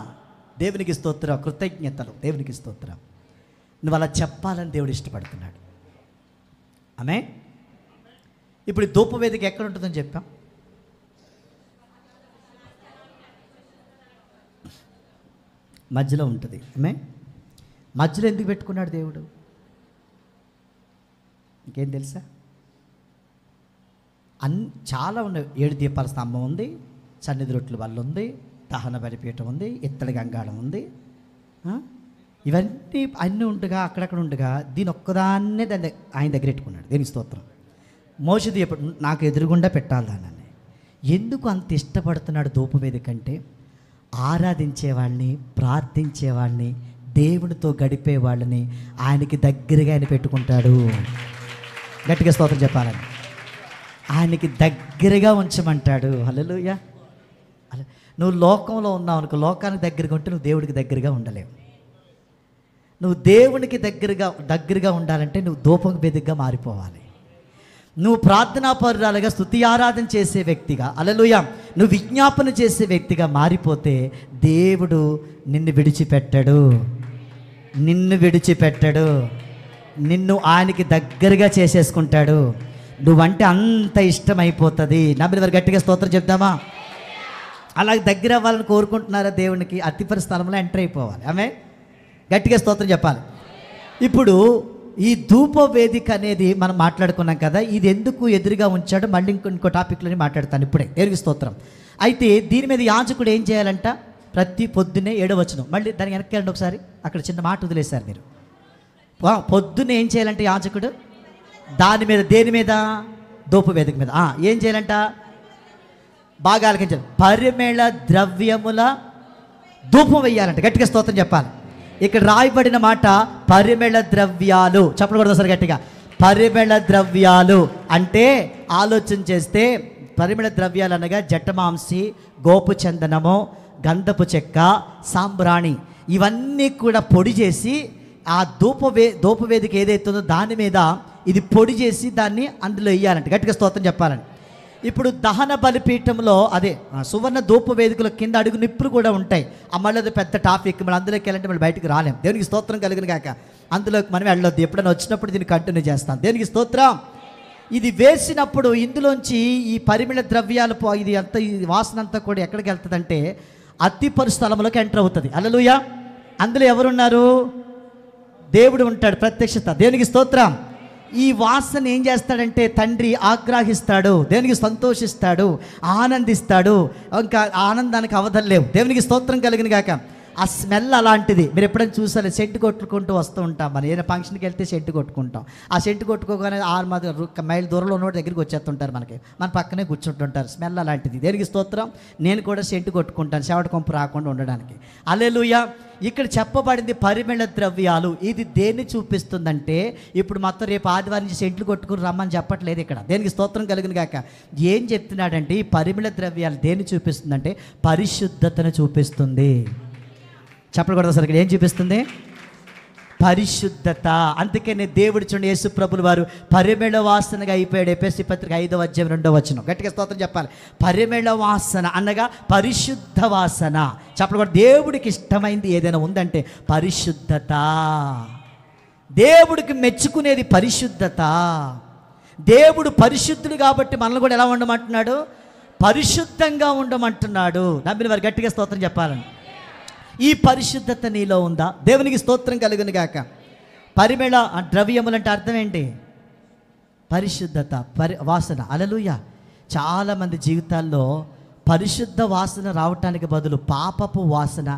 దేవునికి స్తోత్రం, కృతజ్ఞతలు. దేవునికి స్తోత్రం. నువ్వు అలా చెప్పాలని దేవుడు ఇష్టపడుతున్నాడు. ఆమేన్. ఇప్పుడు ధూపవేదిక ఎక్కడ ఉంటుందని చెప్పాం? మధ్యలో ఉంటుంది. ఆమేన్. మధ్యలో ఎందుకు పెట్టుకున్నాడు దేవుడు? ఇంకేం తెలుసా? చాలా ఉన్నాయి. 7 దీపాల స్తంభం ఉంది, సన్నిధి రొట్టెల వల్ల ఉంది, దహన బలిపీఠం ఉంది, ఇత్తడి గంగాళం ఉంది. ఇవన్నీ అన్నీ ఉండగా అక్కడక్కడ ఉండగా దీని ఒక్కదాన్నే ఆయన దగ్గర పెట్టుకున్నాడు. దేనికి స్తోత్రం. మోషేది ఎప్పుడు నాకు ఎదురుగుండా పెట్టాలి దాన్ని. ఎందుకు అంత ఇష్టపడుతున్నాడు ధూపవేదిక అంటే? ఆరాధించేవాళ్ళని, ప్రార్థించేవాళ్ళని, దేవునితో గడిపే వాళ్ళని ఆయనకి దగ్గరగా ఆయన పెట్టుకుంటాడు. గట్టిగా స్తోత్రం చెప్పాలని. ఆయనకి దగ్గరగా ఉంచమంటాడు. హల్లెలూయా. నువ్వు లోకంలో ఉన్నావు అనుకో, లోకానికి దగ్గరగా ఉంటే నువ్వు దేవుడికి దగ్గరగా ఉండలేవు. నువ్వు దేవునికి దగ్గరగా ఉండాలంటే నువ్వు ధూపం వేదికగా మారిపోవాలి. నువ్వు ప్రార్థనాపరురాలుగా స్తుతి ఆరాధన చేసే వ్యక్తిగా, హల్లెలూయా, నువ్వు విజ్ఞాపన చేసే వ్యక్తిగా మారిపోతే దేవుడు నిన్ను విడిచిపెట్టడు. నిన్ను ఆయనకి దగ్గరగా చేసేసుకుంటాడు. నువ్వంటే అంత ఇష్టమైపోతుంది. నమ్మిన వారు గట్టిగా స్తోత్రం చెప్దామా? అలాగే దగ్గర అవ్వాలని కోరుకుంటున్నారా దేవునికి? అతిపరి స్థలంలో ఎంటర్ అయిపోవాలి. ఆమె గట్టిగా స్తోత్రం చెప్పాలి. ఇప్పుడు ఈ ధూప వేదిక అనేది మనం మాట్లాడుకున్నాం కదా, ఇది ఎందుకు ఎదురుగా ఉంచాడో మళ్ళీ ఇంకో టాపిక్లోనే మాట్లాడతాను ఇప్పుడే. దేవునికి స్తోత్రం. అయితే దీని మీద యాజకుడు ఏం చేయాలంట? ప్రతి పొద్దున్నే 7వ వచనం, మళ్ళీ దానికి వెనక్కి వెళ్ళండి ఒకసారి, అక్కడ చిన్న మాట వదిలేశారు మీరు. పొద్దున్నే ఏం చేయాలంటే యాజకుడు దాని మీద, దేని మీద? ధూప వేదిక మీద ఏం చేయాలంట? బాగా ఆలకించాలి. పరిమళ ద్రవ్యముల ధూపం వేయాలంట. గట్టిగా స్తోత్రం చెప్పాలి. ఇక్కడ రాయబడిన మాట పరిమళ ద్రవ్యాలు. చెప్పకూడదు సార్ గట్టిగా? పరిమళ ద్రవ్యాలు అంటే ఆలోచన చేస్తే పరిమళ ద్రవ్యాలు అనగా జటమాంసి, గోపు చందనము, గంధపు చెక్క, సాంబ్రాణి, ఇవన్నీ కూడా పొడి చేసి ఆ ధూప వేదిక ఏదైతుందో దాని మీద ఇది పొడి చేసి దాన్ని అందులో వేయాలంట. గట్టిగా స్తోత్రం చెప్పాలండి. ఇప్పుడు దహన బలిపీఠంలో అదే సువర్ణ ధూప వేదికల కింద అడుగు నిప్పులు కూడా ఉంటాయి. మళ్ళీ అది పెద్ద టాపిక్, మళ్ళీ అందులోకి వెళ్ళంటే మళ్ళీ బయటకు రాలేం. దేవునికి స్తోత్రం కలిగిన కాక అందులోకి మనం వెళ్ళొద్దు. ఎప్పుడైనా వచ్చినప్పుడు దీన్ని కంటిన్యూ చేస్తాం. దేవునికి స్తోత్రం. ఇది వేసినప్పుడు ఇందులోంచి ఈ పరిమళ ద్రవ్యాలు ఇది అంతా, ఈ వాసన అంతా కూడా ఎక్కడికి వెళ్తుందంటే అతి పరిస్థలంలోకి ఎంటర్ అవుతుంది. హల్లెలూయా. అందులో ఎవరున్నారు? దేవుడు ఉంటాడు, ప్రత్యక్షత. దేవునికి స్తోత్రం. ఈ వాసన ఏం చేస్తాడంటే తండ్రి ఆగ్రహిస్తాడు, దేవునికి సంతోషిస్తాడు, ఆనందిస్తాడు. ఇంకా ఆనందానికి అవధులు లేవు. దేవునికి స్తోత్రం కలిగిన గాక. ఆ స్మెల్ అలాంటిది. మీరు ఎప్పుడైనా చూసారు, సెంటు కొట్టుకుంటూ వస్తూ ఉంటాం. మనం ఏదైనా ఫంక్షన్కి వెళ్తే సెంటు కొట్టుకుంటాం. ఆ సెంటు కొట్టుకోగానే 6 మైల్ దూరంలో ఉన్నోటి దగ్గరికి వచ్చేస్తుంటారు, మన పక్కనే కూర్చుంటుంటారు. స్మెల్ అలాంటిది. దేనికి స్తోత్రం. నేను కూడా సెంటు కొట్టుకుంటాను, చెవట కొంపు రాకుండా ఉండడానికి. హల్లెలూయా. ఇక్కడ చెప్పబడింది పరిమళ ద్రవ్యాలు. ఇది దేన్ని చూపిస్తుందంటే, ఇప్పుడు మొత్తం రేపు ఆదివారం నుంచి సెంట్లు కొట్టుకుని రమ్మని చెప్పట్లేదు ఇక్కడ. దేనికి స్తోత్రం కలిగిన గాక. ఏం చెప్తున్నాడంటే ఈ పరిమళ ద్రవ్యాలు దేన్ని చూపిస్తుందంటే పరిశుద్ధతను చూపిస్తుంది. చెప్పకూడదు సార్. ఇక్కడ ఏం చూపిస్తుంది? పరిశుద్ధత. అందుకనే దేవుడు చూడండి, యేసు ప్రభులు వారు పరిమళ వాసనగా అయిపోయాడు. ఎఫెసీ పత్రిక 5వ అధ్యాయం 2వ వచనం. గట్టిగా స్తోత్రం చెప్పాలి. పరిమళ వాసన అనగా పరిశుద్ధ వాసన. చెప్పకూడదు. దేవుడికి ఇష్టమైంది ఏదైనా ఉందంటే పరిశుద్ధత. దేవుడికి మెచ్చుకునేది పరిశుద్ధత. దేవుడు పరిశుద్ధుడు కాబట్టి మనల్ని కూడా ఎలా ఉండమంటున్నాడు? పరిశుద్ధంగా ఉండమంటున్నాడు. నమ్మిన వారు గట్టిగా స్తోత్రం చెప్పాలని. ఈ పరిశుద్ధత నీలో ఉందా? దేవునికి స్తోత్రం కలుగును గాక. పరిమళ ద్రవ్యములు అంటే అర్థం ఏంటి? పరిశుద్ధత, వాసన. హల్లెలూయా. చాలామంది జీవితాల్లో పరిశుద్ధ వాసన రావటానికి బదులు పాపపు వాసన,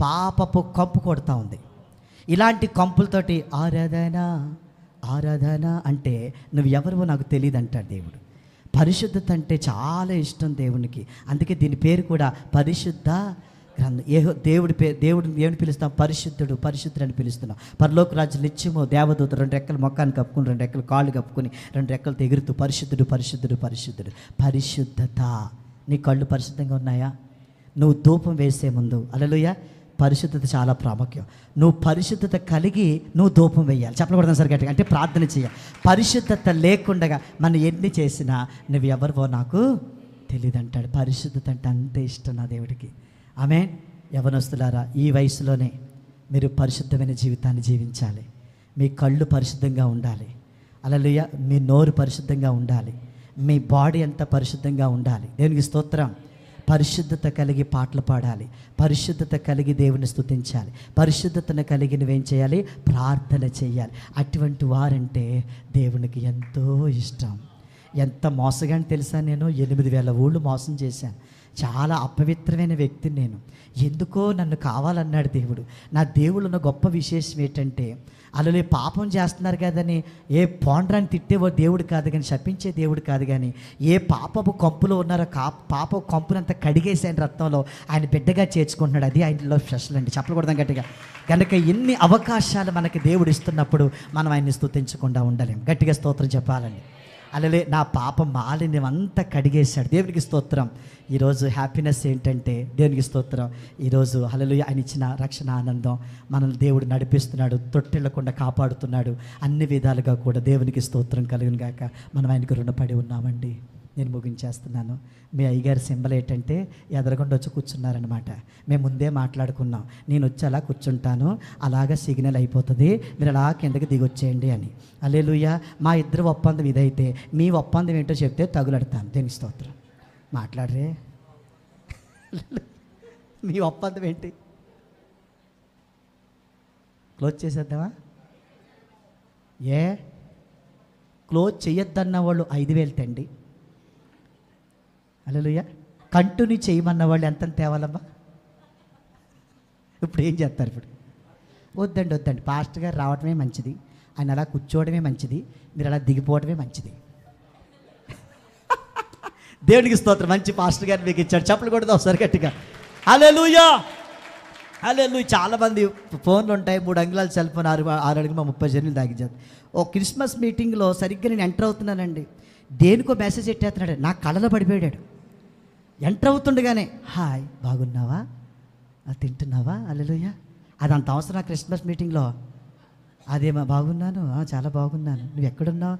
పాపపు కంపు కొడతా ఉంది. ఇలాంటి కంపులతోటి ఆరాధన ఆరాధన అంటే నువ్వు ఎవరివో నాకు తెలియదు అంటాడు దేవుడు. పరిశుద్ధత అంటే చాలా ఇష్టం దేవునికి. అందుకే దీని పేరు కూడా పరిశుద్ధ గ్రంథం. దేవుడు ఏమని పిలుస్తాం? పరిశుద్ధుడు, పరిశుద్ధుడు అని పిలుస్తున్నాం. పరలోక రాజు నిత్యము దేవదూత 2 రెక్కలు మొక్కాన్ని కప్పుకుని, 2 రెక్కలు కాళ్ళు కప్పుకుని, 2 రెక్కలతో ఎగురుతూ పరిశుద్ధుడు, పరిశుద్ధుడు, పరిశుద్ధుడు. పరిశుద్ధత. నీ కళ్ళు పరిశుద్ధంగా ఉన్నాయా? నువ్వు ధూపం వేసే ముందు, హల్లెలూయా, పరిశుద్ధత చాలా ప్రాముఖ్యం. నువ్వు పరిశుద్ధత కలిగి నువ్వు ధూపం వేయాలి. చెప్పకూడదు సార్ గట్టిగా. అంటే ప్రార్థన చేయాలి. పరిశుద్ధత లేకుండా మనం ఎన్ని చేసినా నువ్వు ఎవరివో నాకు తెలియదు అంటాడు. పరిశుద్ధత అంటే అంతే ఇష్టం నా దేవుడికి. ఆమేన్. యవనస్తులారా, ఈ వయసులోనే మీరు పరిశుద్ధమైన జీవితాన్ని జీవించాలి. మీ కళ్ళు పరిశుద్ధంగా ఉండాలి. హల్లెలూయా. మీ నోరు పరిశుద్ధంగా ఉండాలి. మీ బాడీ అంతా పరిశుద్ధంగా ఉండాలి. దేవునికి స్తోత్రం. పరిశుద్ధత కలిగి పాటలు పాడాలి. పరిశుద్ధత కలిగి దేవుని స్తుతించాలి. పరిశుద్ధతను కలిగి నువ్వేం చేయాలి? ప్రార్థన చేయాలి. అటువంటి వారంటే దేవునికి ఎంతో ఇష్టం. ఎంత మోసగాని తెలుసా? నేను 8,000 ఊళ్ళు మోసం చేశాను. చాలా అపవిత్రమైన వ్యక్తిని నేను. ఎందుకో నన్ను కావాలన్నాడు దేవుడు. నా దేవుళ్ళున్న గొప్ప విశేషం ఏంటంటే, అలా పాపం చేస్తున్నారు కదని ఏ పోండ్రాన్ని తిట్టేవో దేవుడు కాదు కానీ, శపించే దేవుడు కాదు కానీ, ఏ పాపపు కంపులో ఉన్నారో పాప కంపునంతా కడిగేసాయని రక్తంలో ఆయన బిడ్డగా చేర్చుకుంటున్నాడు. అది ఆయనలో స్పెషల్ అండి. చెప్పకూడదాం గట్టిగా. కనుక ఎన్ని అవకాశాలు మనకి దేవుడు ఇస్తున్నప్పుడు మనం ఆయన్ని స్తుతించకుండా ఉండలేం. గట్టిగా స్తోత్రం చెప్పాలండి. అలలే నా పాప మాలిన్యం అంతా కడిగేశాడు. దేవునికి స్తోత్రం. ఈరోజు హ్యాపీనెస్ ఏంటంటే దేవునికి స్తోత్రం, ఈరోజు హల్లెలూయా ఆయన ఇచ్చిన రక్షణ ఆనందం, మనల్ని దేవుడు నడిపిస్తున్నాడు, తొట్టెళ్లకుండా కాపాడుతున్నాడు. అన్ని విధాలుగా కూడా దేవునికి స్తోత్రం కలుగును గాక. మనం ఆయనకు రుణపడి ఉన్నామండి. నేను ముగించేస్తున్నాను. మీ అయ్యగారి సింబల్ ఏంటంటే ఎదరకుండా వచ్చి కూర్చున్నారనమాట. మేము ముందే మాట్లాడుకున్నాం, నేను వచ్చి అలా కూర్చుంటాను, అలాగా సిగ్నల్ అయిపోతుంది, మీరు అలా కిందకి దిగొచ్చేయండి అని. హల్లెలూయా. మా ఇద్దరు ఒప్పందం ఇదైతే మీ ఒప్పందం ఏంటో చెప్తే తగులెడతాను. దేవుని స్తోత్రం. మాట్లాడరే, మీ ఒప్పందం ఏంటి? క్లోజ్ చేసేద్దామా? క్లోజ్ చేయొద్దన్న వాళ్ళు 5,000 తండి. హల్లెలూయా. కంటిన్యూ చేయమన్న వాళ్ళు ఎంత తేవాలమ్మా? ఇప్పుడు ఏం చేస్తారు? ఇప్పుడు వద్దండి, పాస్టర్ గారు రావడమే మంచిది, ఆయన అలా కూర్చోవడమే మంచిది, మీరు అలా దిగిపోవడమే మంచిది. దేవునికి స్తోత్రం. మంచి పాస్టర్ గారు మీకు ఇచ్చాడు. చెప్పలు కూడా ఒకసారి గట్టిగా హల్లెలూయా. హల్లెలూయా. చాలామంది ఫోన్లు ఉంటాయి, 3 అంగుళాల సెల్ ఫోన్, 6 అడుగులు 30 జర్నీలు దాగించారు. ఓ క్రిస్మస్ మీటింగ్లో సరిగ్గా నేను ఎంటర్ అవుతున్నానండి, దేనికో మెసేజ్ ఎట్టేస్తున్నాడు, నా కళ్ళలో పడిపోయాడు. ఎంటర్ అవుతుండగానే హాయ్ బాగున్నావా, అది తింటున్నావా, హల్లెలూయా. అది అంత అవసరం క్రిస్మస్ మీటింగ్లో. అదేమా బాగున్నాను, చాలా బాగున్నాను, నువ్వు ఎక్కడున్నావు,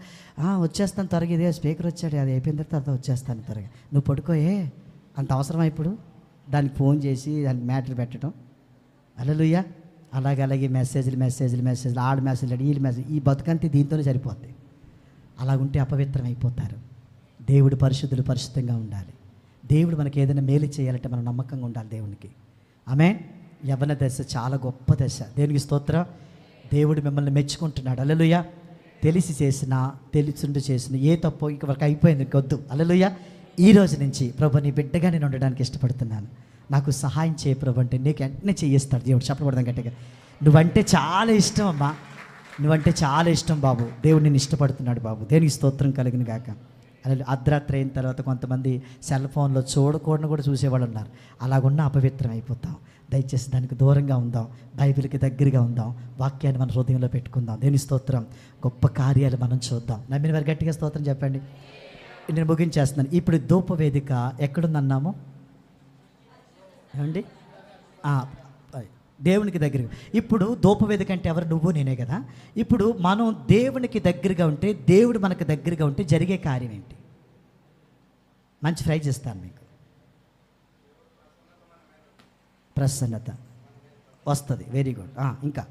వచ్చేస్తాను త్వరగా, ఇదే స్పీకర్ వచ్చాడు, అది అయిపోయిన తర్వాత వచ్చేస్తాను త్వరగా, నువ్వు పడుకోయే. అంత అవసరమా ఇప్పుడు దానికి ఫోన్ చేసి దానికి మ్యాటర్ పెట్టడం? హల్లెలూయా. అలాగే మెసేజ్లు ఆడ మెసేజ్ వీళ్ళ మెసేజ్, ఈ బతుకంతే దీంతోనే సరిపోద్ది. అలాగుంటే అపవిత్రం అయిపోతారు. దేవుడు పరిశుద్ధులు పరిశుద్ధంగా ఉండాలి. దేవుడు మనకి ఏదైనా మేలు చేయాలంటే మనం నమ్మకంగా ఉండాలి దేవునికి. ఆమేన్. యవ్వన దశ చాలా గొప్ప దశ. దేవునికి స్తోత్రం. దేవుడు మిమ్మల్ని మెచ్చుకుంటున్నాడు. హల్లెలూయా. తెలిసి చేసినా తెలిసిండు చేసిన ఏ తప్పు ఇంక వరకు అయిపోయింది, ఇంకొద్దు. హల్లెలూయా. ఈ రోజు నుంచి ప్రభు నీ బిడ్డగా నేను ఉండడానికి ఇష్టపడుతున్నాను, నాకు సహాయం చేయ ప్రభు అంటే నీకు వెంటనే చేయిస్తాడు దేవుడు. చెప్పకూడదు గట్టిగా. నువ్వంటే చాలా ఇష్టం అమ్మా, నువ్వంటే చాలా ఇష్టం బాబు, దేవుడు నేను ఇష్టపడుతున్నాడు బాబు. దేవునికి స్తోత్రం కలుగును గాక. అలా అర్ధరాత్రి అయిన తర్వాత కొంతమంది సెల్ ఫోన్లో చూడకూడని కూడా చూసేవాళ్ళు ఉన్నారు. అలాగున్న అపవిత్రం అయిపోతాం. దయచేసి దానికి దూరంగా ఉందాం, బైబిల్కి దగ్గరగా ఉందాం, వాక్యాన్ని మన హృదయంలో పెట్టుకుందాం. దేవుని స్తోత్రం. గొప్ప కార్యాలు మనం చూద్దాం. నమ్మిన వారు గట్టిగా స్తోత్రం చెప్పండి. నేను ముగించేస్తున్నాను. ఇప్పుడు ధూపవేదిక ఎక్కడుందన్నాము ఏమండి? దేవునికి దగ్గరగా. ఇప్పుడు ధూపవేదిక అంటే ఎవరు? నువ్వు నేనే కదా. ఇప్పుడు మనం దేవునికి దగ్గరగా ఉంటే, దేవుడు మనకు దగ్గరగా ఉంటే జరిగే కార్యం ఏంటి? మంచి ప్రైజ్ ఇస్తాను మీకు. ప్రసన్నత వస్తుంది. Very good. ఇంకా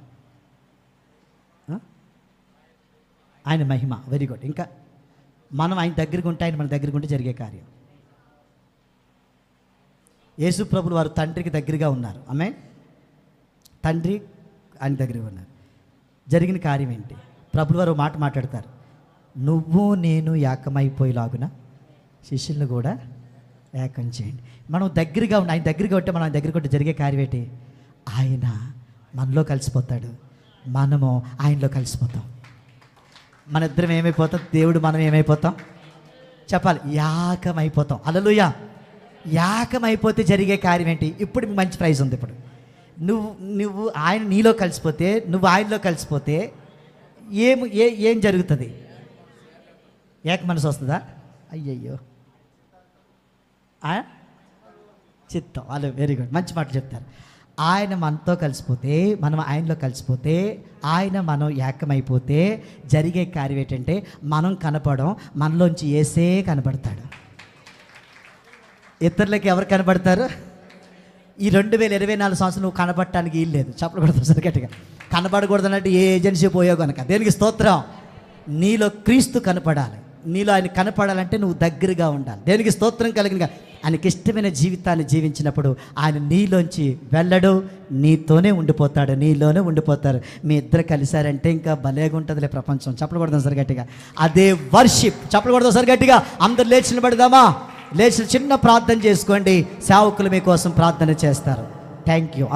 ఆయన మహిమ. Very good. ఇంకా మనం ఆయన దగ్గరగా ఉంటే, ఆయన మన దగ్గరగా ఉంటే జరిగే కార్యం. యేసు ప్రభులు వారు తండ్రికి దగ్గరగా ఉన్నారు. ఆమె తండ్రి ఆయన దగ్గరగా ఉన్నారు. జరిగిన కార్యం ఏంటి? ప్రభులు వారు మాట మాట్లాడతారు, నువ్వు నేను ఏకమైపోయేలాగున శిష్యులను కూడా ఏకం చేయండి. మనం దగ్గరగా ఉండి, ఆయన దగ్గరగా ఉంటే, మనం ఆయన దగ్గరగా ఉంటే జరిగే కార్యం ఏంటి? ఆయన మనలో కలిసిపోతాడు, మనము ఆయనలో కలిసిపోతాం. మన ఇద్దరం ఏమైపోతాం? దేవుడు మనం ఏమైపోతాం చెప్పాలి? ఏకమైపోతాం. హల్లెలూయా. ఏకమైపోతే జరిగే కార్యం ఏంటి? ఇప్పుడు మీకు మంచి ప్రైజ్ ఉంది. ఇప్పుడు నువ్వు ఆయన నీలో కలిసిపోతే, నువ్వు ఆయనలో కలిసిపోతే ఏం జరుగుతుంది? ఏక మనసు వస్తుందా? అయ్యయ్యో, చిత్తం. అలా వెరీ గుడ్. మంచి మాటలు చెప్తారు. ఆయన మనతో కలిసిపోతే, మనం ఆయనలో కలిసిపోతే, ఆయన మనం ఏకమైపోతే జరిగే కార్యం ఏంటంటే, మనం కనపడం, మనలోంచి యేసే కనపడతాడు. ఇతరులకి ఎవరు కనపడతారు? ఈ 2024 సంవత్సరం నువ్వు కనబడటానికి వీలు లేదు. చెప్పకూడదు సరిగట్టుగా. కనబడకూడదు అన్నట్టు ఏ ఏజెన్సీ పోయావు కనుక. దేనికి స్తోత్రం. నీలో క్రీస్తు కనపడాలి. నీలో ఆయన కనపడాలంటే నువ్వు దగ్గరగా ఉండాలి. దేనికి స్తోత్రం కలిగినగా. ఆయనకి ఇష్టమైన జీవితాన్ని జీవించినప్పుడు ఆయన నీలోంచి వెళ్ళడు, నీతోనే ఉండిపోతాడు, నీలోనే ఉండిపోతారు. మీ ఇద్దరు కలిశారంటే ఇంకా భలేగా ఉంటుందిలే ప్రపంచం. చెప్పకూడదు సరి గట్టిగా. అదే వర్షిప్. చెప్పకూడదు సరి గట్టిగా. అందరు లేచి నిలబడదామా? లేచి చిన్న ప్రార్థన చేసుకోండి. సేవకులు మీకోసం ప్రార్థన చేస్తారు. Thank you.